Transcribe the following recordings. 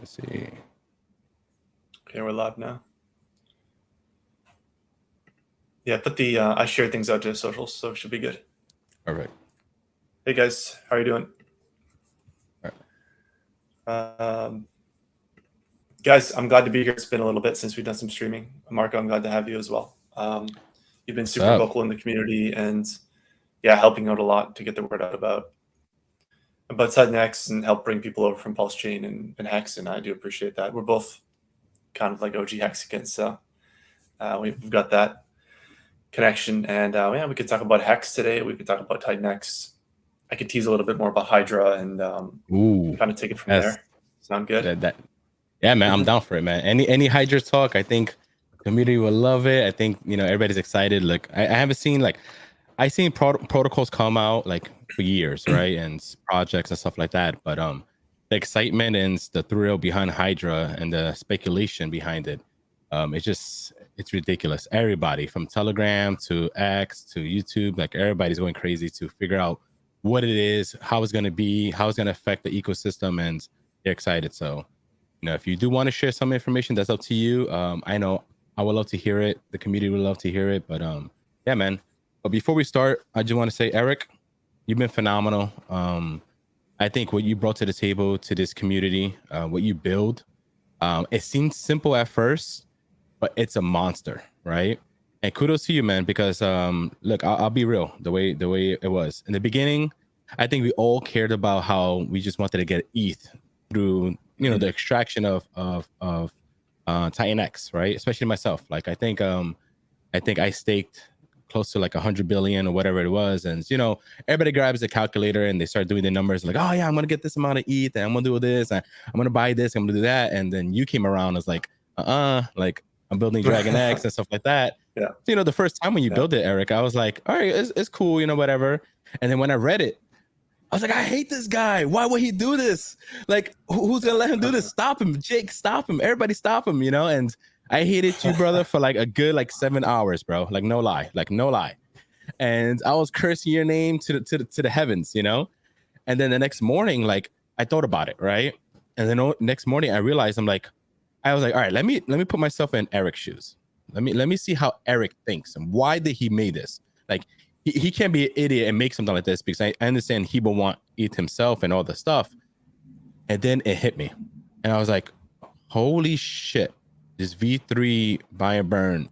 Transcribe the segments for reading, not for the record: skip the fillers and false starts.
Let's see. Okay, we're live now. Yeah, put the I share things out to socials, so it should be good. All right. Hey guys, how are you doing? All Guys, I'm glad to be here. It's been a little bit since we've done some streaming. Marco, I'm glad to have you as well. You've been super vocal in the community and yeah, helping out a lot to get the word out about DragonX and help bring people over from Pulse Chain and Hex, and I do appreciate that. We're both kind of like OG Hexicans, so we've got that connection. And yeah, we could talk about Hex today. We could talk about DragonX. I could tease a little bit more about Hydra and kind of take it from there. Sound good? Yeah, man, I'm down for it, man. Any Hydra talk, I think the community will love it. I think everybody's excited. Like I haven't seen I seen protocols come out like for years, right, and projects and stuff like that. But the excitement and the thrill behind Hydra and the speculation behind it, it's ridiculous. Everybody from Telegram to X to YouTube, like everybody's going crazy to figure out what it is, how it's going to be, how it's going to affect the ecosystem, and they're excited. So if you do want to share some information, that's up to you. I know I would love to hear it. The community would love to hear it. But yeah, man. But before we start, I just want to say, Eric, you've been phenomenal. I think what you brought to the table to this community, what you build, it seems simple at first, but it's a monster, right? And kudos to you, man, because look, I'll be real. The way it was in the beginning, I think we all cared about how we just wanted to get ETH through the extraction of DragonX, right? Especially myself. Like I think I staked close to like 100 billion or whatever it was, and everybody grabs a calculator and they start doing the numbers like, oh yeah, I'm gonna get this amount of ETH and I'm gonna do this and I'm gonna buy this, I'm gonna do that, and then you came around as like like I'm building DragonX and stuff like that. Yeah. So, the first time when you built it, Eric, I was like, all right, it's cool, whatever. And then when I read it, I was like, I hate this guy. Why would he do this? Like, who's gonna let him do this? Stop him, Jake. Stop him. Everybody stop him, And I hated you, brother, for like a good 7 hours, bro. Like no lie. And I was cursing your name to the heavens, And then the next morning, I thought about it, right? And then next morning I realized I was like, all right, let me put myself in Eric's shoes. Let me see how Eric thinks and why did he make this? Like he can't be an idiot and make something like this, because I understand he will want ETH himself and all the stuff. And then it hit me. And I was like, holy shit, this V3 buy and burn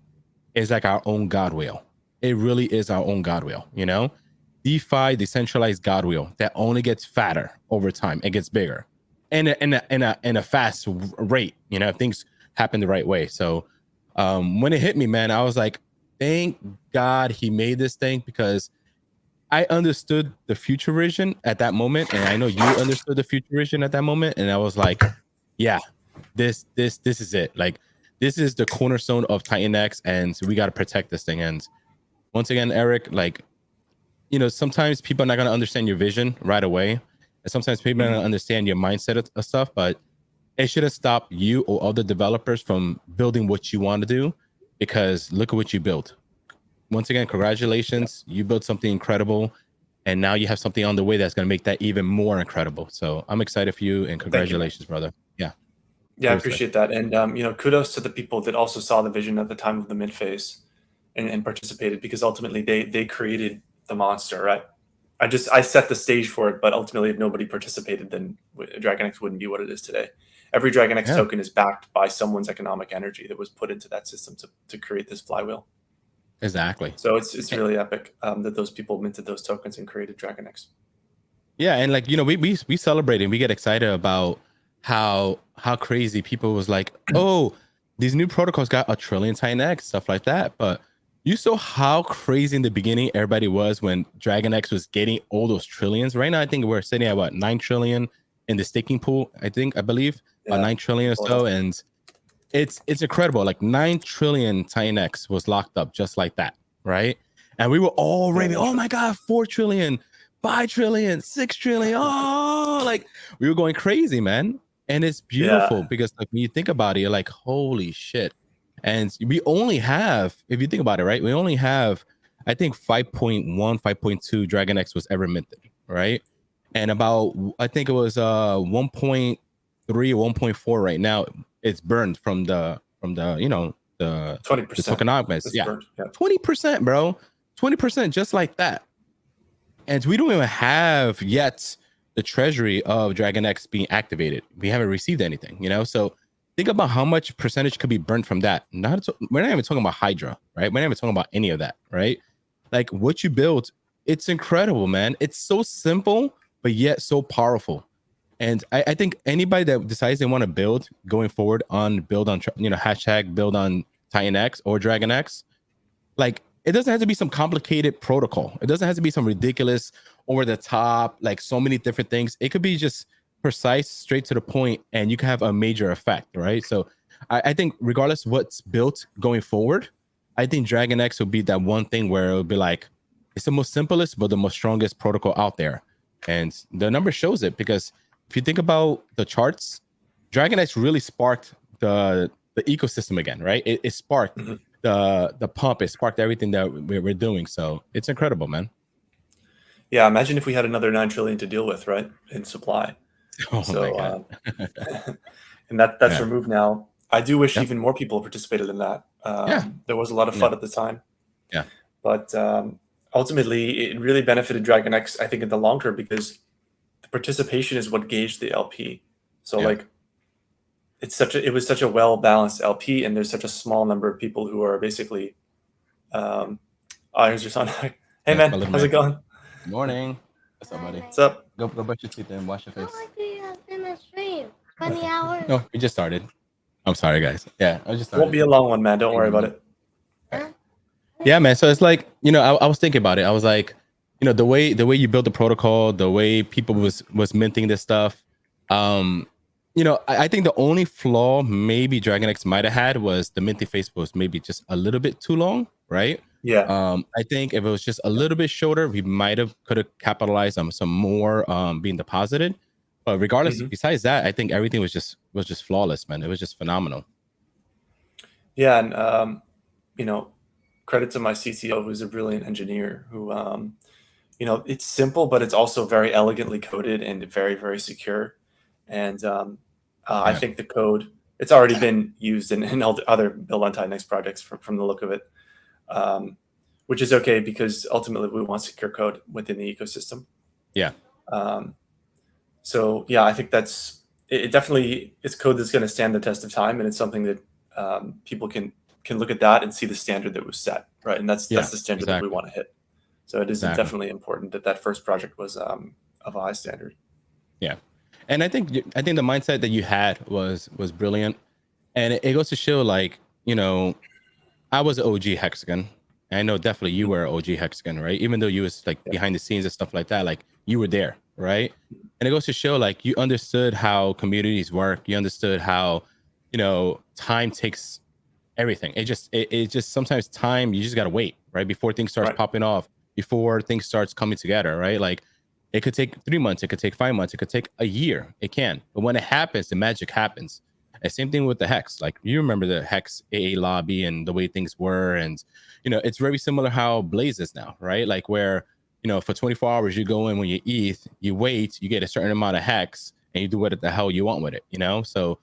is like our own God wheel. It really is our own God wheel, DeFi, decentralized God wheel that only gets fatter over time. It gets bigger in a fast rate, if things happen the right way. So when it hit me, man, I was like, thank God he made this thing, because I understood the future vision at that moment, and I know you understood the future vision at that moment, and I was like, yeah, this is it. Like, this is the cornerstone of DragonX, and so we got to protect this thing. And once again, Eric, sometimes people are not going to understand your vision right away, and sometimes people are not going to understand your mindset of stuff, but it shouldn't stop you or other developers from building what you want to do, because look at what you built. Once again, congratulations. You built something incredible, and now you have something on the way that's going to make that even more incredible. So I'm excited for you, and congratulations, brother. Yeah. Yeah, I appreciate that. And, kudos to the people that also saw the vision at the time of the mid phase and participated, because ultimately they created the monster, right? I set the stage for it, but ultimately if nobody participated, then DragonX wouldn't be what it is today. Every DragonX token is backed by someone's economic energy that was put into that system to create this flywheel. Exactly. So it's really epic that those people minted those tokens and created DragonX. Yeah, and we celebrate and we get excited about how crazy people was like, oh, these new protocols got 1 trillion DragonX, stuff like that. But you saw how crazy in the beginning everybody was when DragonX was getting all those trillions. Right now, I think we're sitting at 9 trillion in the staking pool. I believe about 9 trillion or so, and it's incredible. Like 9 trillion DragonX was locked up just like that, right? And we were all raving, oh my god, 4 trillion. 5 trillion, 6 trillion. Oh, like we were going crazy, man. And it's beautiful because when you think about it, you're like, holy shit. And we only have, if you think about it, right? We only have, I think 5.1, 5.2 DragonX was ever minted, right? And about, I think it was 1.3 1.4 right now, it's burned from the you know the 20%. the tokenomics. Yeah, burned. Yeah. 20%, bro. 20% just like that. And we don't even have yet the treasury of DragonX being activated. We haven't received anything, you know? So think about how much percentage could be burnt from that. We're not even talking about Hydra, right? We're not even talking about any of that, right? Like what you built, it's incredible, man. It's so simple, but yet so powerful. And I think anybody that decides they want to build going forward on hashtag build on TitanX or DragonX, like it doesn't have to be some complicated protocol. It doesn't have to be some ridiculous over the top, like so many different things. It could be just precise, straight to the point, and you can have a major effect, right? So I think regardless of what's built going forward, I think DragonX will be that one thing where it'll be like, it's the most simplest, but the most strongest protocol out there. And the number shows it, because if you think about the charts, DragonX really sparked the ecosystem again, right? It sparked the pump. It sparked everything that we're doing. So it's incredible, man. Yeah, imagine if we had another 9 trillion to deal with, right, in supply. Oh so, my God. And that's removed now. I do wish even more people participated in that. There was a lot of fun at the time. Yeah. But ultimately, it really benefited DragonX, I think, in the long term, because the participation is what gauged the LP. So like, it was such a well-balanced LP, and there's such a small number of people who are basically, here's your son. Hey man, how's it going? Good morning. What's up, buddy? What's up? Go brush your teeth and wash your face. How long do you have in the stream? 20 hours? No, we just started. I'm sorry, guys. Yeah, I just started. Won't be a long one, man. Don't worry about it. Yeah, man. So it's like, I was thinking about it. I was like, the way you build the protocol, the way people was minting this stuff. I think the only flaw maybe DragonX might have had was the minting phase was maybe just a little bit too long, right? Yeah. I think if it was just a little bit shorter, we could have capitalized on some more being deposited. But regardless, besides that, I think everything was just flawless, man. It was just phenomenal. Yeah, and credit to my CTO, who's a brilliant engineer, who it's simple, but it's also very elegantly coded and very, very secure. And I think the code, it's already been used in all the other build on TitanX projects from the look of it, which is okay, because ultimately we want secure code within the ecosystem. Yeah. So yeah, I think it definitely is code that's going to stand the test of time, and it's something that people can look at that and see the standard that was set, right? And that's the standard that we want to hit. So it is definitely important that first project was of a high standard. Yeah. And I think the mindset that you had was brilliant. And it goes to show, like, I was an OG Hexican. I know definitely you were an OG Hexican, right? Even though you was like behind the scenes and stuff like that, like you were there, right? And it goes to show, like, you understood how communities work. You understood how, time takes everything. It just sometimes time, you just got to wait, right? Before things starts popping off, before things starts coming together, right? Like, it could take 3 months, it could take 5 months, it could take a year. It can. But when it happens, the magic happens. And same thing with the Hex. Like, you remember the Hex AA lobby and the way things were. And, it's very similar how Blaze is now, right? Like, where, for 24 hours, you go in when you ETH, you wait, you get a certain amount of Hex, and you do what the hell you want with it, So,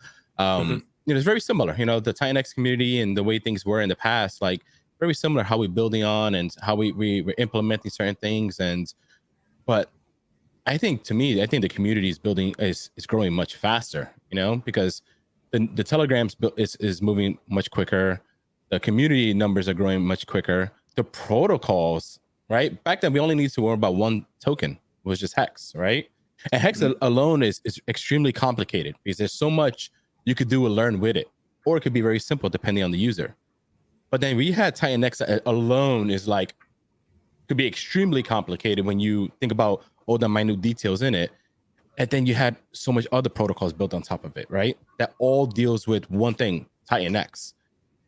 it's very similar, the TitanX community and the way things were in the past, like, very similar how we're building on and how we're implementing certain things. But I think the community is growing much faster, because the Telegram's is moving much quicker. The community numbers are growing much quicker. The protocols, right? Back then, we only need to worry about one token, it was just Hex, right? And Hex alone is extremely complicated, because there's so much you could do and learn with it, or it could be very simple depending on the user. But then we had TitanX alone is like, could be extremely complicated when you think about all the minute details in it. And then you had so much other protocols built on top of it, right? That all deals with one thing, TitanX.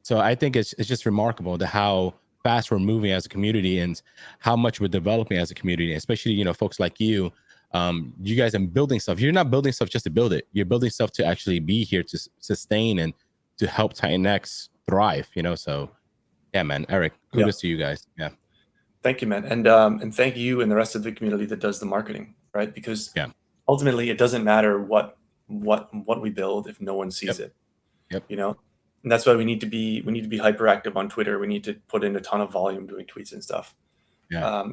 So I think it's just remarkable how fast we're moving as a community and how much we're developing as a community, especially, folks like you. You guys are building stuff. You're not building stuff just to build it. You're building stuff to actually be here to sustain and to help TitanX thrive, So yeah, man, Eric, kudos to you guys. Yeah. Thank you, man. And thank you and the rest of the community that does the marketing, right? Because ultimately it doesn't matter what what we build if no one sees it. Yep. You know, and that's why we need to be hyperactive on Twitter. We need to put in a ton of volume doing tweets and stuff. Yeah.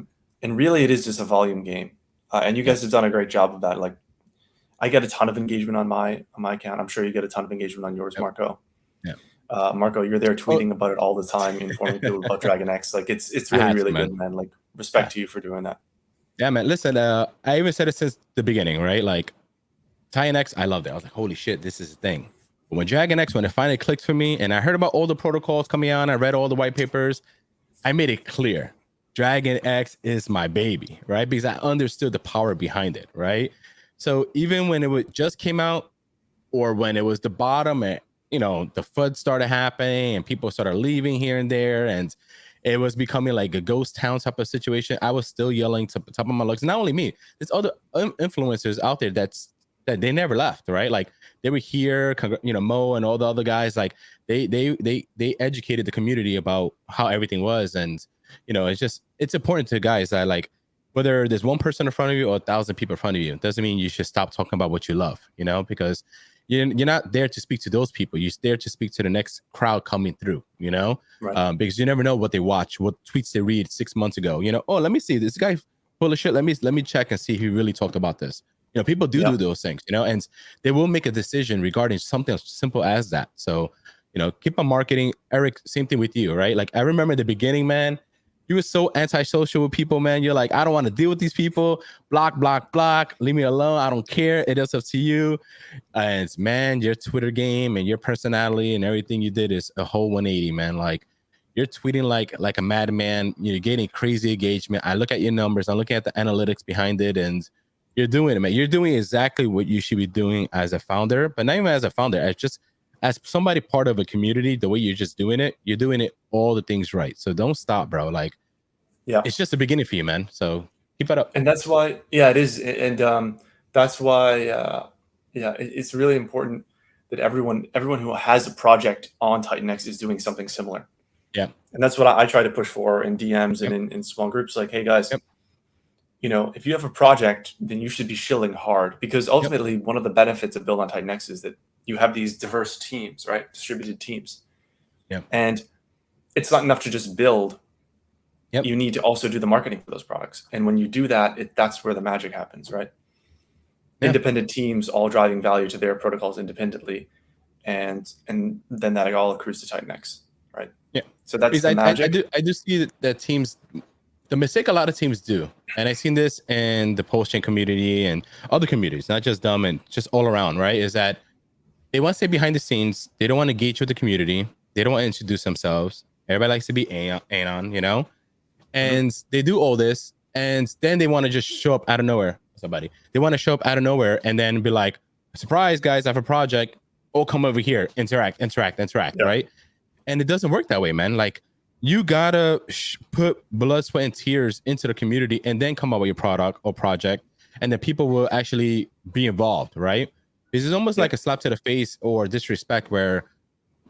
And really, it is just a volume game. And you guys have done a great job of that. Like, I get a ton of engagement on my account. I'm sure you get a ton of engagement on yours, Marco. Yeah. Marco, you're there tweeting about it all the time, informing people about DragonX. Like, it's really good, man. Like, respect to you for doing that. Yeah, man. Listen, I even said it since the beginning, right? Like, DragonX, I loved it. I was like, holy shit, this is the thing. But when DragonX, when it finally clicked for me, and I heard about all the protocols coming on, I read all the white papers, I made it clear. DragonX is my baby, right? Because I understood the power behind it, right? So even when it just came out, or when it was the bottom, and you know, the FUD started happening, and people started leaving here and there, and it was becoming like a ghost town type of situation, I was still yelling to the top of my lungs. Not only me, there's other influencers out there that they never left, right? Like they were here, you know, Mo and all the other guys, like they educated the community about how everything was. And you know, it's important to guys that, like, whether there's one person in front of you or 1,000 people in front of you, it doesn't mean you should stop talking about what you love, you know, because you're not there to speak to those people. You're there to speak to the next crowd coming through, you know, right. Because you never know what they watch, what tweets they read 6 months ago, you know. Oh, let me see, this guy full of shit. Let me check and see if he really talked about this. You know, people do those things, you know, and they will make a decision regarding something as simple as that. So, you know, keep on marketing. Eric, same thing with you, right? Like, I remember the beginning, man, you were so antisocial with people, man. You're like, I don't want to deal with these people. Block, block, block. Leave me alone. I don't care. It is up to you. And man, your Twitter game and your personality and everything you did is a whole 180, man. Like, you're tweeting like a madman. You're getting crazy engagement. I look at your numbers. I'm looking at the analytics behind it, and you're doing it, man. You're doing exactly what you should be doing as a founder, but not even as a founder, as somebody part of a community. The way you're just doing it, you're doing it all the things right. So don't stop, bro. Like, it's just the beginning for you, man. So keep it up. And that's why, it is. And that's why, it's really important that everyone who has a project on TitanX is doing something similar. Yeah. And that's what I try to push for in DMs and in small groups. Like, hey guys, you know, if you have a project, then you should be shilling hard, because ultimately one of the benefits of Build on TitanX is that you have these diverse teams, right? Distributed teams. Yeah. And it's not enough to just build. Yep. You need to also do the marketing for those products. And when you do that, that's where the magic happens, right? Yeah. Independent teams all driving value to their protocols independently. And then that all accrues to TitanX, right? Yeah. So that's the magic. I do see that teams, the mistake a lot of teams do, and I've seen this in the post-chain community and other communities, not just them and just all around, right? Is that they want to stay behind the scenes. They don't want to engage with the community. They don't want to introduce themselves. Everybody likes to be anon, you know? And they do all this, and then they want to just show up out of nowhere. They want to show up out of nowhere and then be like, surprise, guys, I have a project. Oh, come over here. Interact, right? And it doesn't work that way, man. Like, you gotta put blood, sweat, and tears into the community and then come up with your product or project, and then people will actually be involved, right? Because it's almost like a slap to the face or disrespect where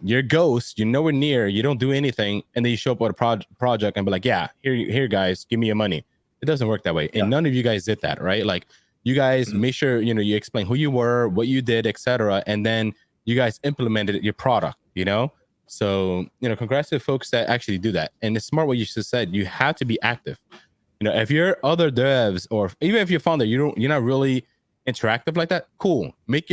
you're ghost, you're nowhere near, you don't do anything, and then you show up with a project and be like, yeah, here guys, give me your money. It doesn't work that way. And none of you guys did that, right? Like, you guys make sure, you know, you explain who you were, what you did, etc., and then you guys implemented your product, you know? So, you know, congrats to the folks that actually do that. And it's smart what you just said. You have to be active. You know, if you're other devs, or even if you're founder, you're not really interactive like that, cool. Make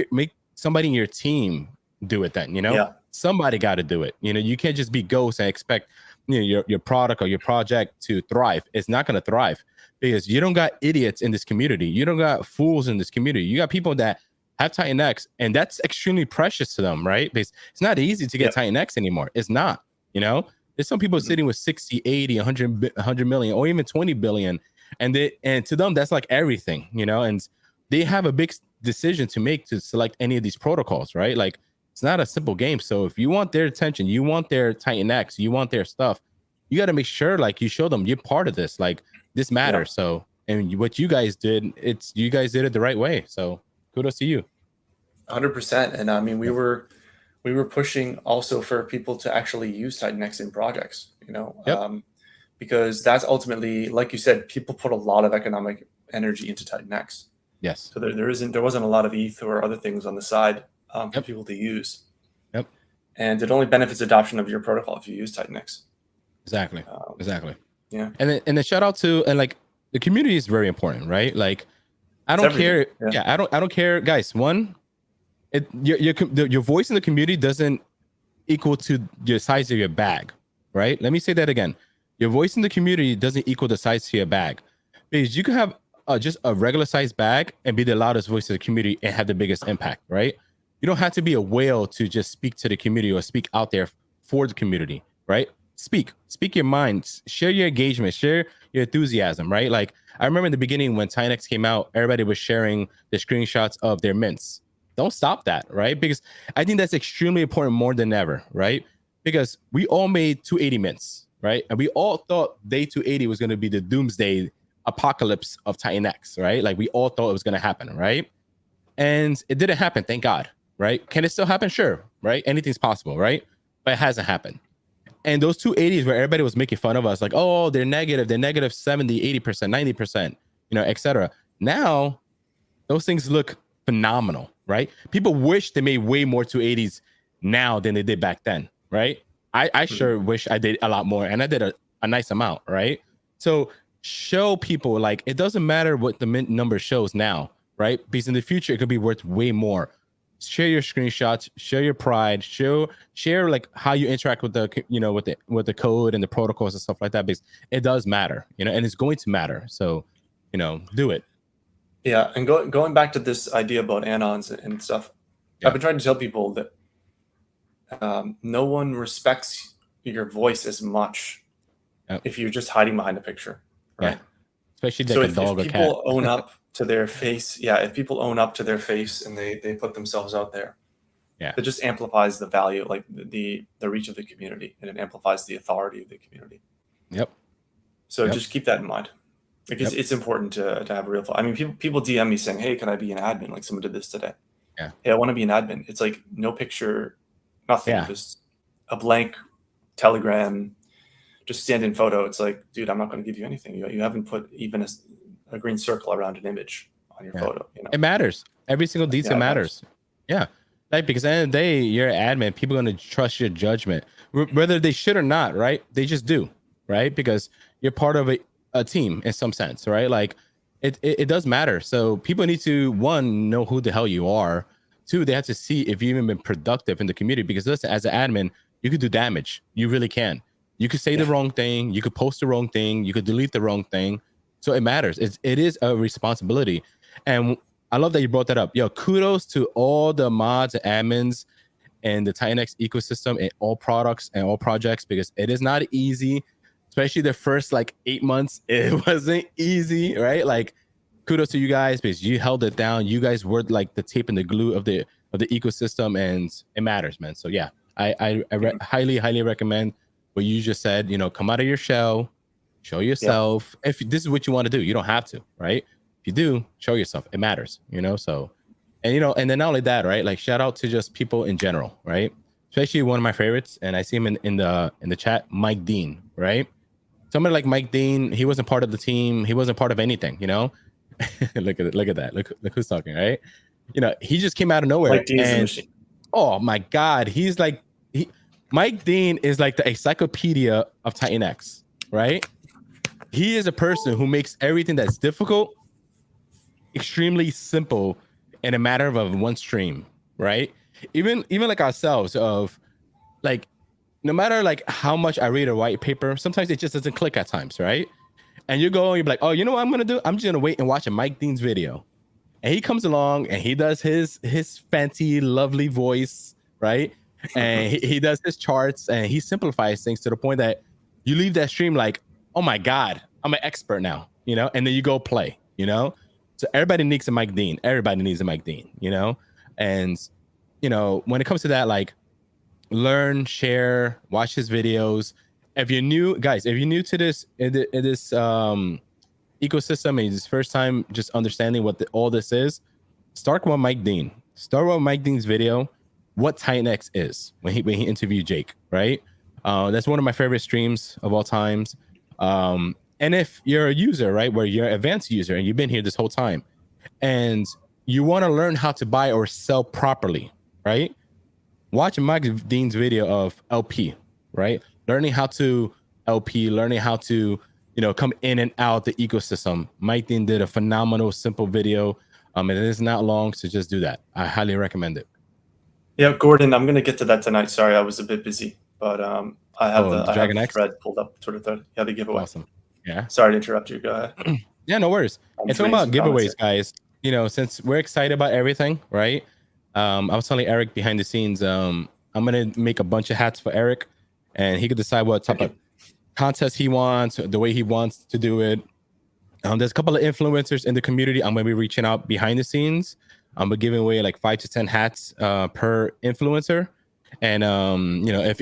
somebody in your team do it then, you know? Yeah. Somebody got to do it. You know, you can't just be ghost and expect, you know, your product or your project to thrive. It's not going to thrive because you don't got idiots in this community. You don't got fools in this community. You got people that have TitanX, and that's extremely precious to them, right? Because it's not easy to get TitanX anymore. It's not, you know? There's some people sitting with 60, 80, 100 million, or even 20 billion. And to them, that's like everything, you know? And they have a big decision to make to select any of these protocols, right? Like, it's not a simple game. So if you want their attention, you want their TitanX, you want their stuff, you got to make sure, like, you show them you're part of this. Like, this matters. So, and what you guys did, you guys did it the right way. So kudos to you. 100%. And I mean, we were pushing also for people to actually use TitanX in projects, you know, because that's ultimately, like you said, people put a lot of economic energy into TitanX. Yes. So there wasn't a lot of ETH or other things on the side for people to use. Yep. And it only benefits adoption of your protocol if you use DragonX. Exactly. Exactly. Yeah. And then shout out to, and like, the community is very important, right? Like, I don't care. Yeah. I don't care, guys. One, your voice in the community doesn't equal to your size of your bag, right? Let me say that again. Your voice in the community doesn't equal the size to your bag, because you can have just a regular size bag and be the loudest voice of the community and have the biggest impact, right? You don't have to be a whale to just speak to the community or speak out there for the community, right? Speak your mind, share your engagement, share your enthusiasm, right? Like, I remember in the beginning when DragonX came out, everybody was sharing the screenshots of their mints. Don't stop that, right? Because I think that's extremely important more than ever, right? Because we all made 280 mints, right? And we all thought day 280 was going to be the doomsday apocalypse of DragonX, right? Like, we all thought it was going to happen, right? And it didn't happen, thank God, right? Can it still happen? Sure, right? Anything's possible, right? But it hasn't happened. And those 280s where everybody was making fun of us, like, oh, they're negative 70, 80%, 90%, etc. Now, those things look phenomenal, right? People wish they made way more 280s now than they did back then, right? I sure wish I did a lot more, and I did a nice amount, right? So show people, like, it doesn't matter what the mint number shows now, right? Because in the future, it could be worth way more. Share your screenshots, share your pride, share like how you interact with the, with the code and the protocols and stuff like that, because it does matter, and it's going to matter. So, do it. Yeah, and going back to this idea about anons and stuff, I've been trying to tell people that no one respects your voice as much if you're just hiding behind a picture, right? Yeah. Especially like a dog or cat. If people own up to their face, if people own up to their face and they put themselves out there, it just amplifies the value, like the reach of the community, and it amplifies the authority of the community. Yep. So just keep that in mind. Because it's important to have a real thought. I mean, people DM me saying, hey, can I be an admin? Like, someone did this today. Yeah. Hey, I want to be an admin. It's like no picture, nothing, just a blank Telegram, just stand-in photo. It's like, dude, I'm not going to give you anything. You haven't put even a green circle around an image on your photo. It matters. Every single detail matters. Yeah. Like, because at the end of the day, you're an admin. People are going to trust your judgment, whether they should or not, right? They just do, right? Because you're part of a team in some sense, right? Like, it does matter. So people need to, one, know who the hell you are. Two, they have to see if you've even been productive in the community, because listen, as an admin, you could do damage. You really can. You could say the wrong thing. You could post the wrong thing. You could delete the wrong thing. So it matters. It is a responsibility. And I love that you brought that up. Yo, kudos to all the mods and admins and the DragonX ecosystem and all products and all projects, because it is not easy. Especially the first like 8 months, it wasn't easy, right? Like, kudos to you guys, because you held it down. You guys were like the tape and the glue of the ecosystem, and it matters, man. So yeah, I highly recommend what you just said. Come out of your shell, show yourself. If this is what you want to do, you don't have to, right? If you do, show yourself. It matters, So, and and then not only that, right? Like, shout out to just people in general, right? Especially one of my favorites, and I see him in the chat, Mike Dean, right? Somebody like Mike Dean, he wasn't part of the team. He wasn't part of anything, Look at that. Look who's talking, right? He just came out of nowhere. Mike Dean is the machine. Oh my God, he's like Mike Dean is like the encyclopedia of DragonX, right? He is a person who makes everything that's difficult extremely simple in a matter of one stream, right? Even like ourselves, of like, no matter like how much I read a white paper, sometimes it just doesn't click at times, right? And you go and you're like, oh, you know what I'm gonna do? I'm just gonna wait and watch a Mike Dean's video. And he comes along and he does his fancy, lovely voice, right? And he does his charts and he simplifies things to the point that you leave that stream like, oh my God, I'm an expert now, and then you go play, So everybody needs a Mike Dean. Everybody needs a Mike Dean, And, when it comes to that, like, learn, share, watch his videos. If you're new, guys, if you're new to this ecosystem and it's first time just understanding what all this is, start with Mike Dean. Start with Mike Dean's video, what DragonX is, when he interviewed Jake, right? That's one of my favorite streams of all times. And if you're a user, right, where you're an advanced user and you've been here this whole time, and you want to learn how to buy or sell properly, right? Watch Mike Dean's video of LP, right? Learning how to LP, learning how to, come in and out the ecosystem. Mike Dean did a phenomenal, simple video. And it is not long, so just do that. I highly recommend it. Yeah, Gordon, I'm gonna get to that tonight. Sorry, I was a bit busy, but I have the DragonX thread pulled up, Twitter thread. Yeah, the giveaway. Awesome. Yeah. Sorry to interrupt you. Go ahead. Yeah, no worries. And talking about giveaways, guys. Since we're excited about everything, right? I was telling Eric behind the scenes, I'm gonna make a bunch of hats for Eric, and he could decide what type of contest he wants, the way he wants to do it. There's a couple of influencers in the community. I'm gonna be reaching out behind the scenes. I'm gonna giving away like 5 to 10 hats per influencer. And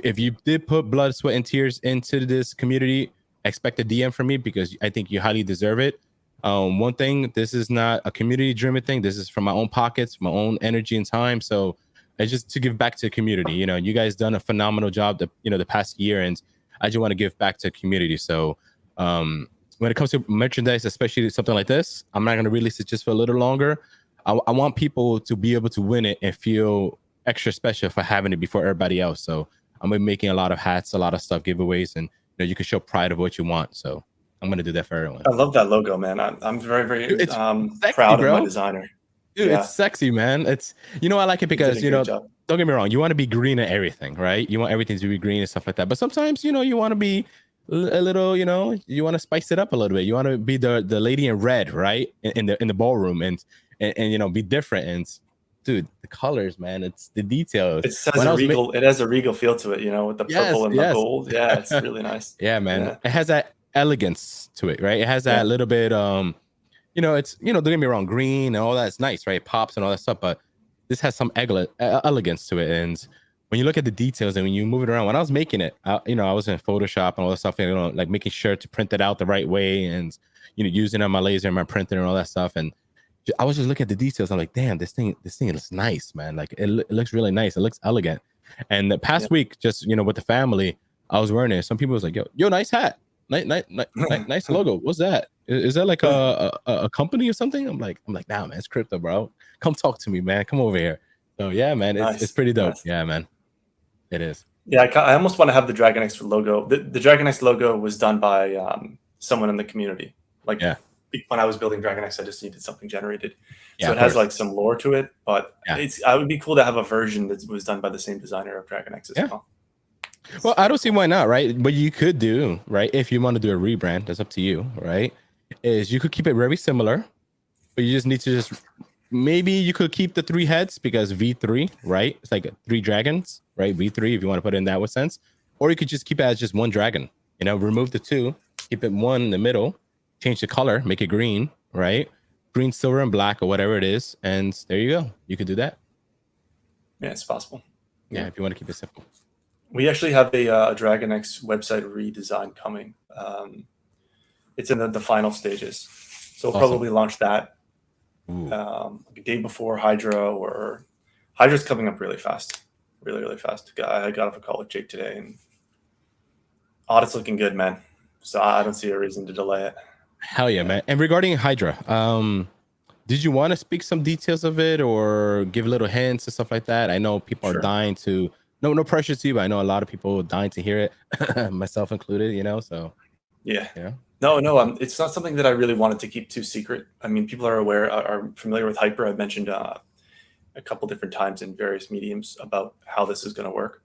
if you did put blood, sweat, and tears into this community, expect a DM from me because I think you highly deserve it. One thing, this is not a community-driven thing. This is from my own pockets, my own energy and time. So it's just to give back to the community. You guys done a phenomenal job the past year, and I just want to give back to the community. So when it comes to merchandise, especially something like this, I'm not going to release it just for a little longer. I want people to be able to win it and feel extra special for having it before everybody else. So I'm gonna be making a lot of hats, a lot of stuff, giveaways, and you can show pride of what you want. So I'm gonna do that for everyone. I love that logo, man. I'm very, very sexy, proud bro. of my designer. Dude, it's sexy, man. It's I like it because don't get me wrong, you want to be green and everything, right? You want everything to be green and stuff like that. But sometimes you want to be a little, you want to spice it up a little bit. You want to be the lady in red, right? In the ballroom and be different. And dude, the colors, man, it's the details. It has a regal feel to it, with the purple and the gold. Yeah, it's really nice. Yeah, man. Yeah. It has that elegance to it, right? It has that little bit it's don't get me wrong, green and all that's nice, right? Pops and all that stuff, but this has some elegance to it. And when you look at the details and when you move it around, when I was making it, I was in Photoshop and all that stuff, like making sure to print it out the right way and using on my laser and my printer and all that stuff. And I was just looking at the details. I'm like, damn, this thing looks nice, man. Like it looks really nice. It looks elegant. And the past week, just with the family, I was wearing it. Some people was like, yo, nice hat, nice logo. What's that? Is that like a company or something? I'm like, nah, man, it's crypto, bro. Come talk to me, man. Come over here. So yeah, man, it's pretty dope. Nice. Yeah, man, it is. Yeah, I almost want to have the DragonX logo. The DragonX logo was done by someone in the community. When I was building DragonX, I just needed something generated. So it has like some lore to it, but it would be cool to have a version that was done by the same designer of DragonX as well. Well, I don't see why not, right? What you could do, right, if you want to do a rebrand, that's up to you, right, is you could keep it very similar, but you just need to maybe you could keep the 3 heads because V3, right? It's like 3 dragons, right? V3, if you want to put it in that sense. Or you could just keep it as just 1 dragon, remove the 2, keep it 1 in the middle, change the color, make it green, right? Green, silver, and black, or whatever it is. And there you go. You could do that. Yeah, it's possible. Yeah, if you want to keep it simple. We actually have a DragonX website redesign coming. It's in the final stages. So we'll probably launch that a day before Hydra, or Hydra's coming up really fast. Really, really fast. I got off a call with Jake today, and audit's looking good, man. So I don't see a reason to delay it. Hell yeah, man. And regarding Hydra, did you want to speak some details of it or give little hints and stuff like that? I know people are dying to, no pressure to you, but I know a lot of people are dying to hear it, myself included, so. Yeah. No, it's not something that I really wanted to keep too secret. I mean, people are familiar with Hyper. I've mentioned a couple different times in various mediums about how this is going to work.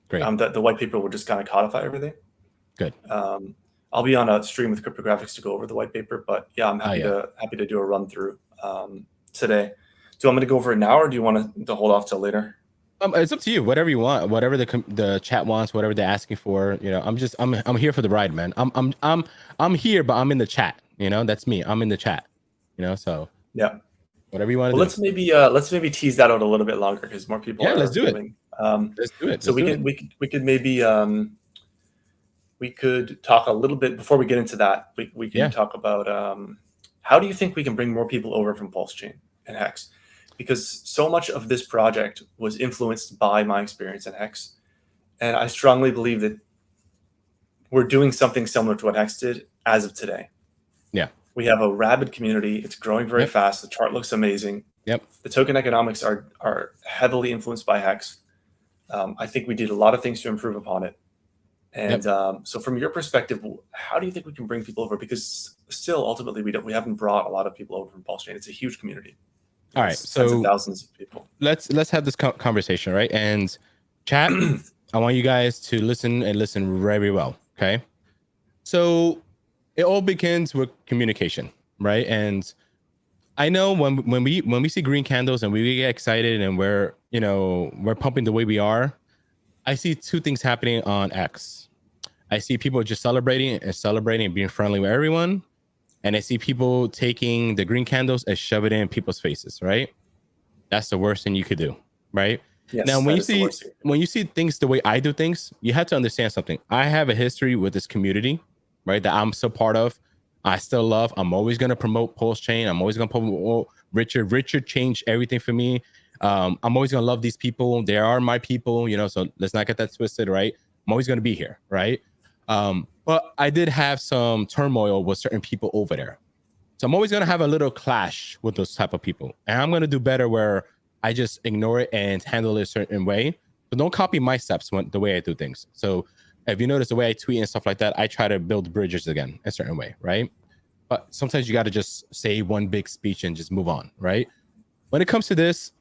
Great. The white paper will just kind of codify everything. Good. I'll be on a stream with Cryptographics to go over the white paper, but yeah, I'm happy to do a run through today. Do you want me to go over it now, or do you want to hold off till later? It's up to you. Whatever you want, whatever the chat wants, whatever they're asking for. I'm here for the ride, man. I'm here, but I'm in the chat. That's me. I'm in the chat. So yeah, whatever you want to do. Let's maybe tease that out a little bit longer because more people. Yeah, let's do it. Let's do it. So we could maybe we could talk a little bit before we get into that. We can talk about how do you think we can bring more people over from Pulse Chain and Hex? Because so much of this project was influenced by my experience in Hex. And I strongly believe that we're doing something similar to what Hex did as of today. Yeah. We have a rabid community. It's growing very fast. The chart looks amazing. Yep. The token economics are heavily influenced by Hex. I think we did a lot of things to improve upon it. And so from your perspective, how do you think we can bring people over? Because still, ultimately, we haven't brought a lot of people over from Pulse Chain. It's a huge community. All right, so tens of thousands of people. Let's have this conversation, right? And chat, I want you guys to listen and listen very well, okay? So it all begins with communication, right? And I know when we see green candles and we get excited and we're pumping the way we are, I see two things happening on X. I see people just celebrating and being friendly with everyone. And I see people taking the green candles and shove it in people's faces, right? That's the worst thing you could do, right? Yes, now, when you see things the way I do things, you have to understand something. I have a history with this community, right? That I'm still part of. I still love. I'm always going to promote Pulse Chain. I'm always going to promote Richard. Richard changed everything for me. I'm always going to love these people. They are my people, so let's not get that twisted, right? I'm always going to be here, right? But I did have some turmoil with certain people over there. So I'm always going to have a little clash with those type of people. And I'm going to do better where I just ignore it and handle it a certain way. But don't copy my steps the way I do things. So if you notice the way I tweet and stuff like that, I try to build bridges again a certain way, right? But sometimes you got to just say one big speech and just move on, right? When it comes to this,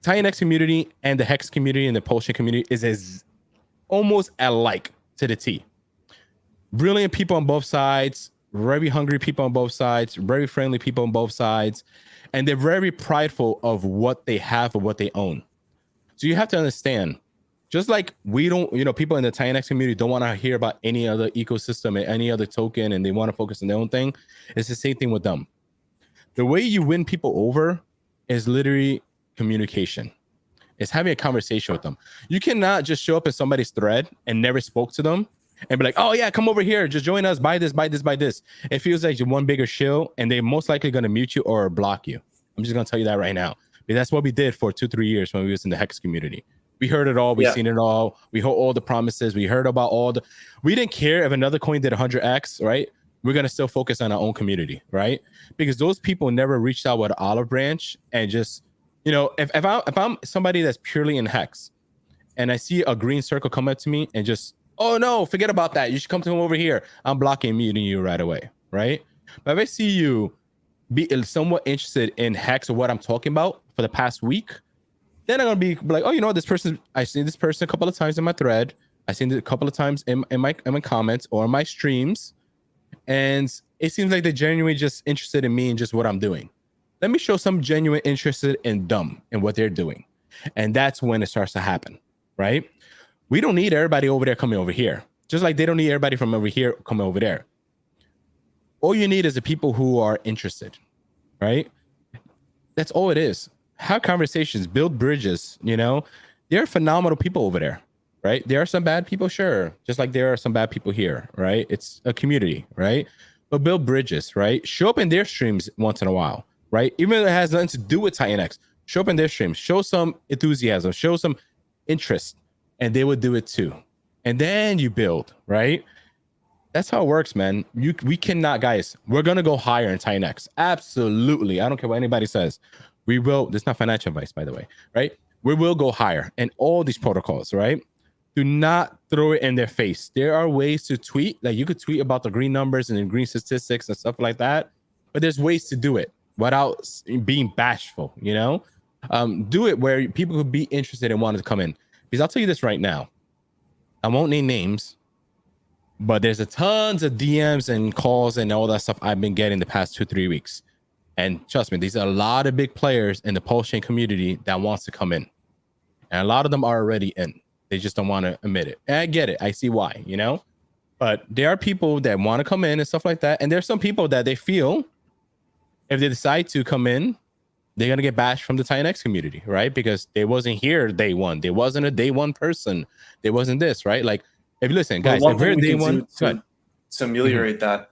DragonX community and the Hex community and the Pulse Chain community is as almost alike to the T. Brilliant people on both sides, very hungry people on both sides, very friendly people on both sides, and they're very prideful of what they have or what they own. So you have to understand, just like we don't, people in the DragonX community don't want to hear about any other ecosystem and any other token, and they want to focus on their own thing. It's the same thing with them. The way you win people over is literally communication. It's having a conversation with them. You cannot just show up in somebody's thread and never spoke to them and be like, oh yeah, come over here, just join us, buy this, buy this, buy this. It feels like you're one bigger shill, and they're most likely going to mute you or block you. I'm just going to tell you that right now. But that's what we did for 2-3 years when we was in the Hex community. We heard it all. We seen it all. We heard all the promises. We heard about we didn't care if another coin did 100x, right? We're going to still focus on our own community, right? Because those people never reached out with an olive branch and just, if I'm somebody that's purely in Hex and I see a green circle come up to me and just, oh no, forget about that. You should come to him over here. I'm blocking and muting you right away, right? But if I see you be somewhat interested in Hex or what I'm talking about for the past week, then I'm gonna be like, oh, this person, I've seen this person a couple of times in my thread. I've seen it a couple of times in my comments or my streams, and it seems like they're genuinely just interested in me and just what I'm doing. Let me show some genuine interest in them and what they're doing, and that's when it starts to happen, right? We don't need everybody over there coming over here, just like they don't need everybody from over here coming over there. All you need is the people who are interested, right? That's all it is. Have conversations, build bridges. There are phenomenal people over there, right? There are some bad people, sure, just like there are some bad people here, right? It's a community, right? But build bridges, right? Show up in their streams once in a while, right? Even if it has nothing to do with DragonX, show up in their streams, show some enthusiasm, show some interest, and they would do it too. And then you build, right? That's how it works, man. We cannot, guys. We're gonna go higher in DragonX. Absolutely. I don't care what anybody says. We will. This is not financial advice, by the way, right? We will go higher in all these protocols, right? Do not throw it in their face. There are ways to tweet. Like you could tweet about the green numbers and the green statistics and stuff like that. But there's ways to do it without being bashful. Do it where people could be interested and want to come in. Because I'll tell you this right now. I won't name names. But there's a tons of DMs and calls and all that stuff I've been getting the past 2-3 weeks. And trust me, these are a lot of big players in the Pulse Chain community that wants to come in. And a lot of them are already in. They just don't want to admit it. And I get it. I see why, But there are people that want to come in and stuff like that. And there's some people that they feel if they decide to come in, they're going to get bashed from the DragonX community, right? Because they wasn't here day one. They wasn't a day one person. They wasn't this, right? Like, if you listen, guys, one thing we can do to ameliorate that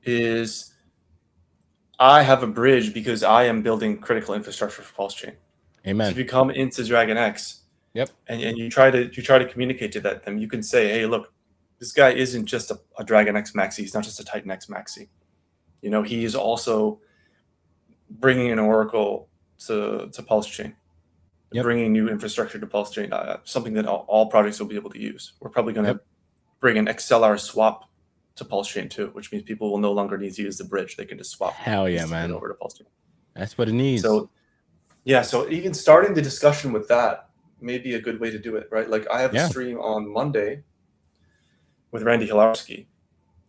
is I have a bridge because I am building critical infrastructure for Pulse Chain. Amen. So if you come into DragonX, and you try to communicate to them, you can say, hey, look, this guy isn't just a DragonX maxi. He's not just a Titan X maxi. You know, he is also bringing an Oracle to Pulse Chain, bringing new infrastructure to Pulse Chain, something that all projects will be able to use. We're probably going to bring an XLR swap to Pulse Chain too, which means people will no longer need to use the bridge. They can just swap. Hell yeah, man. Over to Pulse Chain. That's what it needs. So, yeah, so even starting the discussion with that may be a good way to do it, right? Like I have a stream on Monday with Randy Hilarski.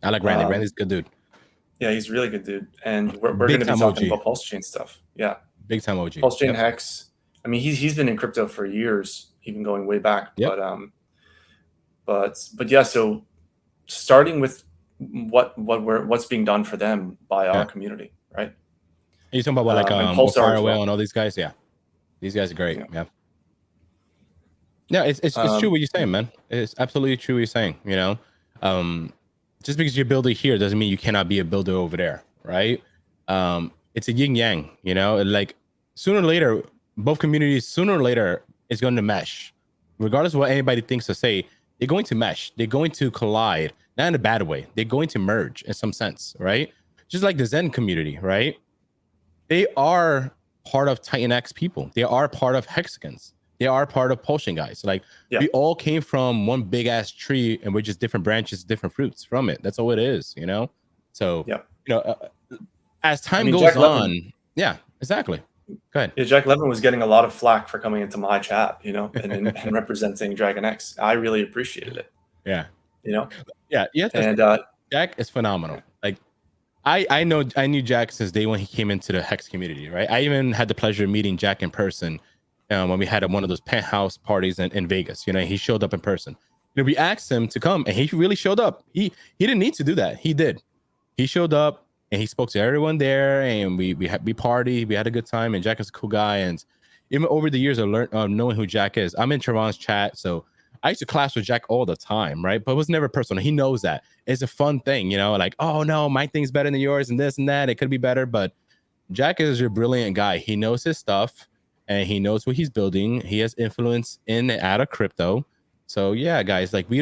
I like Randy. Randy's a good dude. Yeah, he's a really good dude. And we're going to be talking about Pulse Chain stuff. Yeah. Big time OG. Pulse Chain Hex. I mean, he's been in crypto for years, even going way back. But yeah, so starting with what's being done for them by our community, right? Are you talking about like Firewell and all these guys? Yeah. These guys are great. Yeah, it's true what you're saying, man. It's absolutely true what you're saying. You know, just because you're a builder here doesn't mean you cannot be a builder over there, right? It's a yin yang, you know. Like sooner or later, both communities sooner or later is going to mesh, regardless of what anybody thinks or say. They're going to mesh. They're going to collide, not in a bad way. They're going to merge in some sense, right? Just like the Zen community, right? They are part of DragonX people. They are part of Hexicans. They are part of Pulse Chain guys. Like we all came from one big ass tree, and we're just different branches, different fruits from it. That's all it is, you know. So you know, as time goes Jack on, Levin, exactly. Go ahead. Yeah, Jack Levin was getting a lot of flack for coming into my chat, you know, and representing DragonX. I really appreciated it. Yeah, you know. Yeah. And Jack is phenomenal. Like I knew Jack since day when he came into the Hex community, right? I even had the pleasure of meeting Jack in person. When we had one of those penthouse parties in Vegas, you know, he showed up in person. You know, we asked him to come, and he really showed up. He didn't need to do that. He did. He showed up, and he spoke to everyone there, and we partied. We had a good time, and Jack is a cool guy. And even over the years, I learned knowing who Jack is. I'm in Travon's chat, so I used to clash with Jack all the time, right? But it was never personal. He knows that. It's a fun thing, you know, like, oh no, my thing's better than yours, and this and that. It could be better, but Jack is a brilliant guy. He knows his stuff. And he knows what he's building. He has influence in and out of crypto. So yeah, guys, like we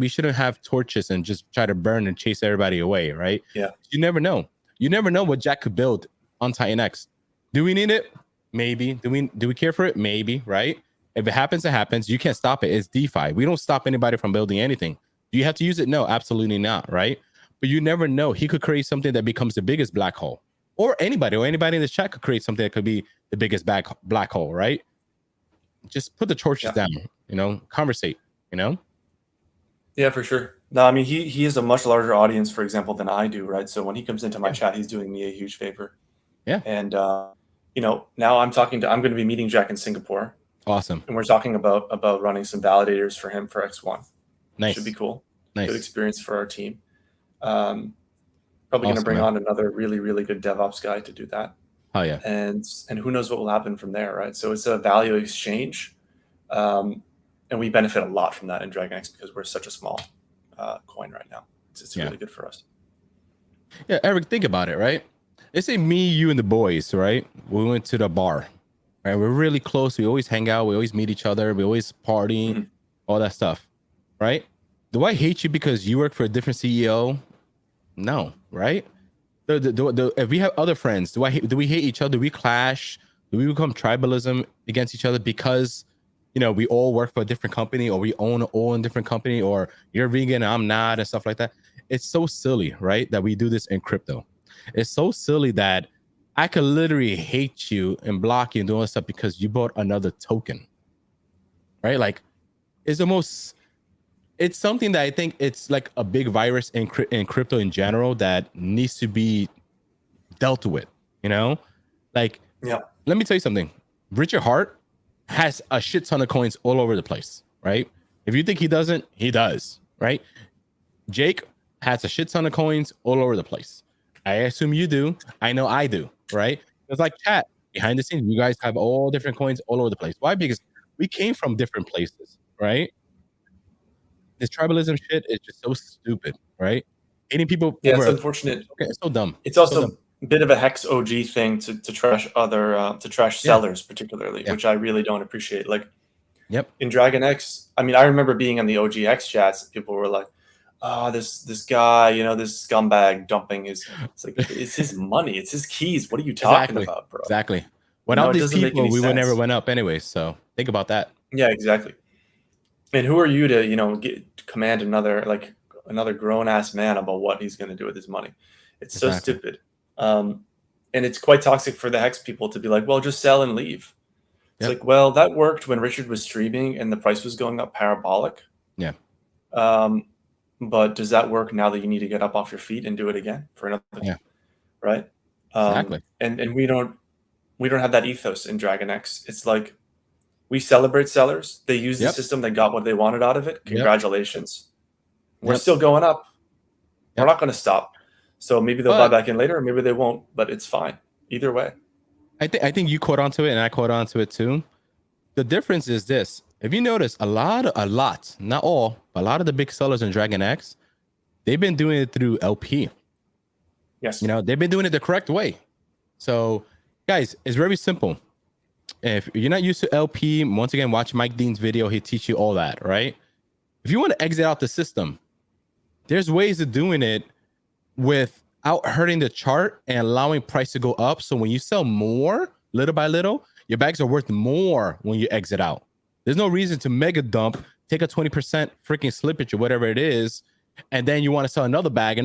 shouldn't have torches and just try to burn and chase everybody away, right? Yeah. You never know. You never know what Jack could build on DragonX. Do we need it? Maybe. Do we care for it? Maybe, right? If it happens, it happens. You can't stop it. It's DeFi. We don't stop anybody from building anything. Do you have to use it? No, absolutely not, right? But you never know. He could create something that becomes the biggest black hole. Or anybody in the chat could create something that could be the biggest black hole, right? Just put the torches down, you know, conversate, you know? Yeah, for sure. No, I mean, he has a much larger audience, for example, than I do, right? So when he comes into my chat, he's doing me a huge favor. Yeah. And, you know, now I'm going to be meeting Jack in Singapore. Awesome. And we're talking about running some validators for him for X1. Nice. Should be cool. Nice. Good experience for our team. Probably going to bring on another really, really good DevOps guy to do that. Oh yeah. And who knows what will happen from there, right? So it's a value exchange. And we benefit a lot from that in DragonX because we're such a small coin right now. It's really good for us. Yeah, Eric, think about it, right? Let's say me, you, and the boys, right? We went to the bar, right? We're really close. We always hang out. We always meet each other. We always party, all that stuff, right? Do I hate you because you work for a different CEO? No, right? If we have other friends, do we hate each other? Do we clash? Do we become tribalism against each other because, you know, we all work for a different company, or we own a different company, or you're vegan, I'm not, and stuff like that? It's so silly, right? That we do this in crypto. It's so silly that I could literally hate you and block you and do all this stuff because you bought another token, right? Like, it's something that I think it's like a big virus in crypto in general that needs to be dealt with, you know? Like, let me tell you something. Richard Hart has a shit ton of coins all over the place, right? If you think he doesn't, he does, right? Jake has a shit ton of coins all over the place. I assume you do. I know I do, right? It's like chat behind the scenes. You guys have all different coins all over the place. Why? Because we came from different places, right? This tribalism shit is just so stupid, right? Hating people. Yeah, it's unfortunate. Okay, it's so dumb. It's also a bit of a Hex OG thing to trash sellers, particularly, which I really don't appreciate. Like, in DragonX, I mean, I remember being on the OG X chats. People were like, oh, this guy, you know, this scumbag dumping his. It's like it's his money, it's his keys. What are you talking Exactly. about, bro? Exactly. You Without know, it these doesn't make people, any we would never sense. went up anyway. So think about that. Yeah, exactly. And who are you to, you know, command another grown ass man about what he's going to do with his money? It's so Exactly. stupid. And it's quite toxic for the Hex people to be like, well, just sell and leave. It's Yep. like, well, that worked when Richard was streaming and the price was going up parabolic. Yeah. But does that work now that you need to get up off your feet and do it again for another? Yeah. Right. Exactly. And we don't have that ethos in DragonX. It's like we celebrate sellers. They use the Yep. system. They got what they wanted out of it. Congratulations. We're Yep. still going up. We're Yep. not going to stop. So maybe they'll buy back in later, or maybe they won't. But it's fine either way. I think you caught onto it, and I caught onto it too. The difference is this: if you notice, a lot, not all, but a lot of the big sellers in DragonX, they've been doing it through LP. Yes. You know, they've been doing it the correct way. So, guys, it's very simple. If you're not used to LP, once again, watch Mike Dean's video. He'll teach you all that, right? If you want to exit out the system, there's ways of doing it without hurting the chart and allowing price to go up. So when you sell more, little by little, your bags are worth more when you exit out. There's no reason to mega dump, take a 20% freaking slippage or whatever it is, and then you want to sell another bag.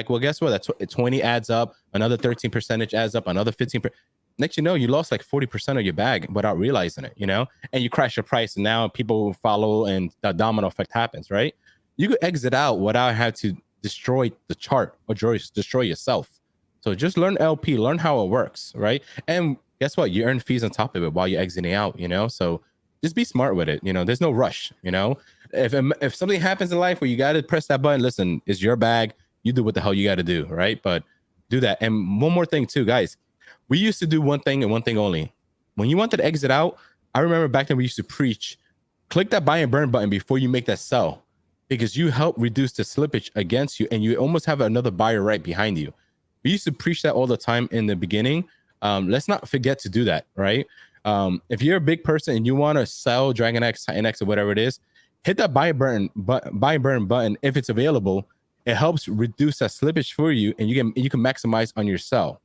Well, guess what? That's 20 adds up, another 13% adds up, another 15%. Next, you know, you lost like 40% of your bag without realizing it, you know, and you crash your price, and now people will follow, and the domino effect happens, right? You could exit out without having to destroy the chart or destroy yourself. So just learn LP, learn how it works, right? And guess what? You earn fees on top of it while you're exiting out, you know? So just be smart with it. You know, there's no rush, you know? If something happens in life where you got to press that button, listen, it's your bag. You do what the hell you got to do, right? But do that. And one more thing too, guys. We used to do one thing and one thing only. When you wanted to exit out, I remember back then we used to preach, click that buy and burn button before you make that sell, because you help reduce the slippage against you, and you almost have another buyer right behind you. We used to preach that all the time in the beginning. Let's not forget to do that, right? If you're a big person and you want to sell DragonX, TitanX, or whatever it is, hit that buy and burn button if it's available. It helps reduce that slippage for you, and you can maximize on your sell.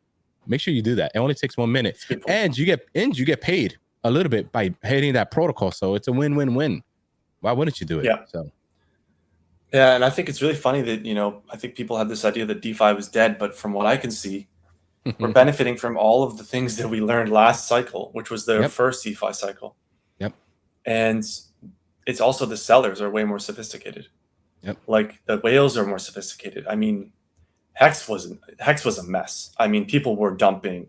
Make sure you do that. It only takes 1 minute, and you get paid a little bit by hitting that protocol. So it's a win-win-win. Why wouldn't you do it? Yeah. So. Yeah, and I think it's really funny that, you know, I think people had this idea that DeFi was dead, but from what I can see, we're benefiting from all of the things that we learned last cycle, which was the first DeFi cycle. Yep. And it's also the sellers are way more sophisticated. Yep. Like the whales are more sophisticated. I mean, Hex was a mess. I mean, people were dumping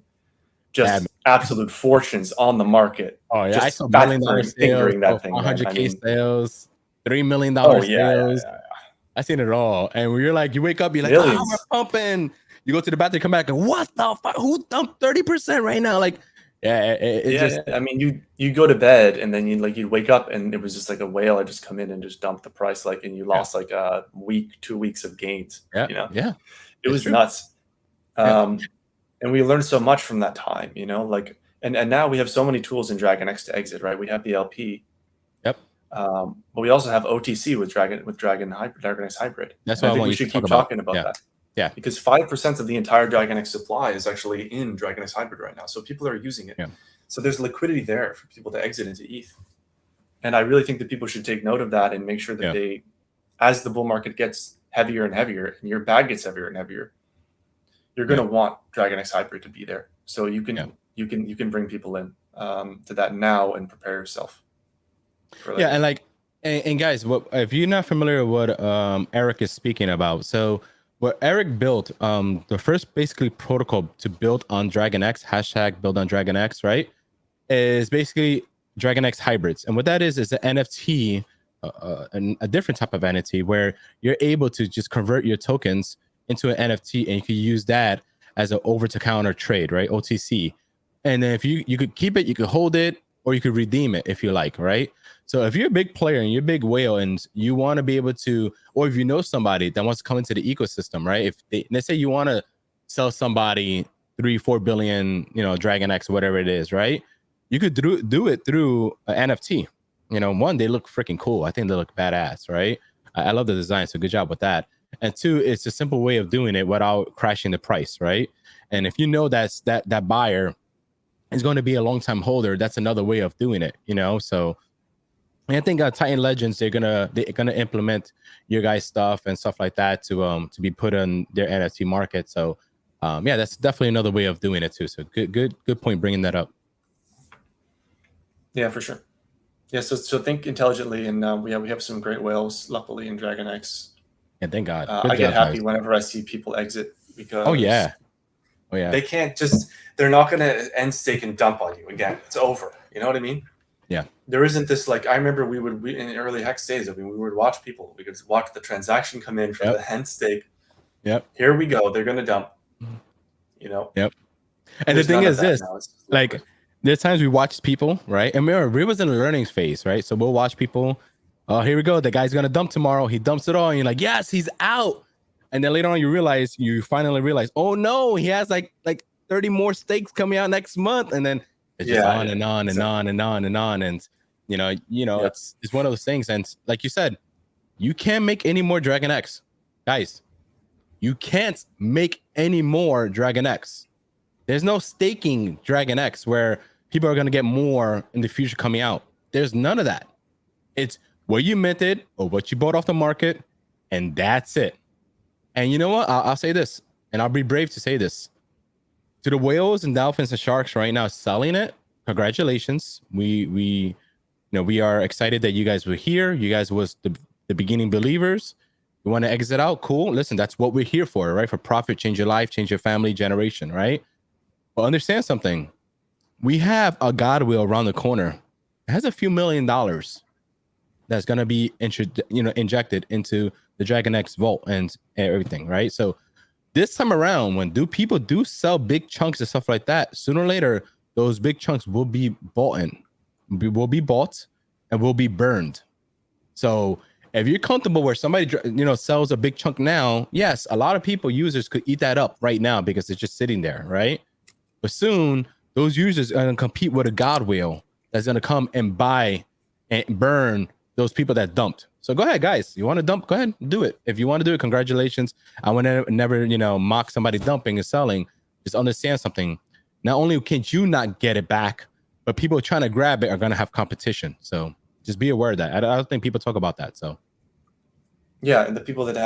just absolute fortunes on the market. Oh yeah, just I saw $1 million fingering sales, that thing. 100K sales, $3 million sales. Yeah. I seen it all. And when you're like, you wake up, you're like, Millions. we're pumping. You go to the bathroom, come back, and what the fuck? Who dumped 30% right now? Like, I mean, you go to bed and then you wake up and it was just like a whale had just come in and just dumped the price, like, and you lost like a week, 2 weeks of gains. Yeah, you know? Yeah, it was nuts. And we learned so much from that time, you know, like, and now we have so many tools in DragonX to exit, right? We have the LP. Yep. But we also have OTC with DragonX Hybrid. That's why we should keep talking about that. Yeah. Because 5% of the entire DragonX supply is actually in DragonX Hybrid right now. So people are using it. Yeah. So there's liquidity there for people to exit into ETH. And I really think that people should take note of that and make sure that they, as the bull market gets heavier and heavier and your bag gets heavier and heavier, you're going to want DragonX Hybrid to be there. So you can bring people in to that now and prepare yourself. And like, and guys, if you're not familiar with what Eric is speaking about, so what Eric built, the first basically protocol to build on DragonX, hashtag build on DragonX, right, is basically DragonX hybrids. And what that is an NFT, a different type of NFT where you're able to just convert your tokens into an NFT, and you can use that as an over-the-counter trade, right, OTC. And then if you could keep it, you could hold it, or you could redeem it if you like, right? So if you're a big player and you're a big whale and you want to be able to, or if you know somebody that wants to come into the ecosystem, right? If let's say you want to sell somebody 3-4 billion, you know, DragonX, whatever it is, right? You could do it through an NFT. You know, one, they look freaking cool. I think they look badass, right? I love the design, so good job with that. and two, it's a simple way of doing it without crashing the price, right? And if you know that buyer is going to be a long time holder, that's another way of doing it, you know. So I think Titan Legends, they're gonna implement your guys' stuff and stuff like that to be put on their NFT market. So yeah, that's definitely another way of doing it too. So good point bringing that up. Yeah, for sure. Yeah, so think intelligently, and we have some great whales, luckily, in DragonX. Yeah, thank God. I get happy whenever I see people exit, because oh yeah, they can't just, they're not going to end stake and dump on you again. It's over. You know what I mean? Yeah. There isn't this, like, I remember we in early Hex days, I mean, we would watch people. We could watch the transaction come in for the end stake. Yep. Here we go. They're going to dump. You know? Yep. And the thing is this, like, there's times we watch people, right? And remember, we was in the learning phase, right? So we'll watch people. Oh, here we go. The guy's gonna dump tomorrow. He dumps it all, and you're like, yes, he's out. And then later on, you finally realize, oh no, he has like 30 more stakes coming out next month, and then it's just on and on and on and on and on, and you know, it's one of those things. And like you said, you can't make any more DragonX, guys. You can't make any more DragonX. There's no staking DragonX where people are going to get more in the future coming out. There's none of that. It's what you minted or what you bought off the market, and that's it. And you know what? I'll say this, and I'll be brave to say this. To the whales and dolphins and sharks right now selling it, congratulations. We are excited that you guys were here. You guys was the beginning believers. You want to exit out? Cool. Listen, that's what we're here for, right? For profit, change your life, change your family, generation, right? But understand something. We have a God wheel around the corner. It has a few $1 million that's going to be injected into the DragonX vault and everything, right? So this time around, when people sell big chunks and stuff like that, sooner or later, those big chunks will be bought and will be burned. So if you're comfortable where somebody sells a big chunk now, yes, a lot of users could eat that up right now because it's just sitting there, right? But soon, those users are going to compete with a God wheel that's going to come and buy and burn those people that dumped. So go ahead, guys. You want to dump? Go ahead, do it. If you want to do it, congratulations. I would never mock somebody dumping and selling. Just understand something. Not only can you not get it back, but people trying to grab it are going to have competition. So just be aware of that. I don't think people talk about that. So yeah, and the people that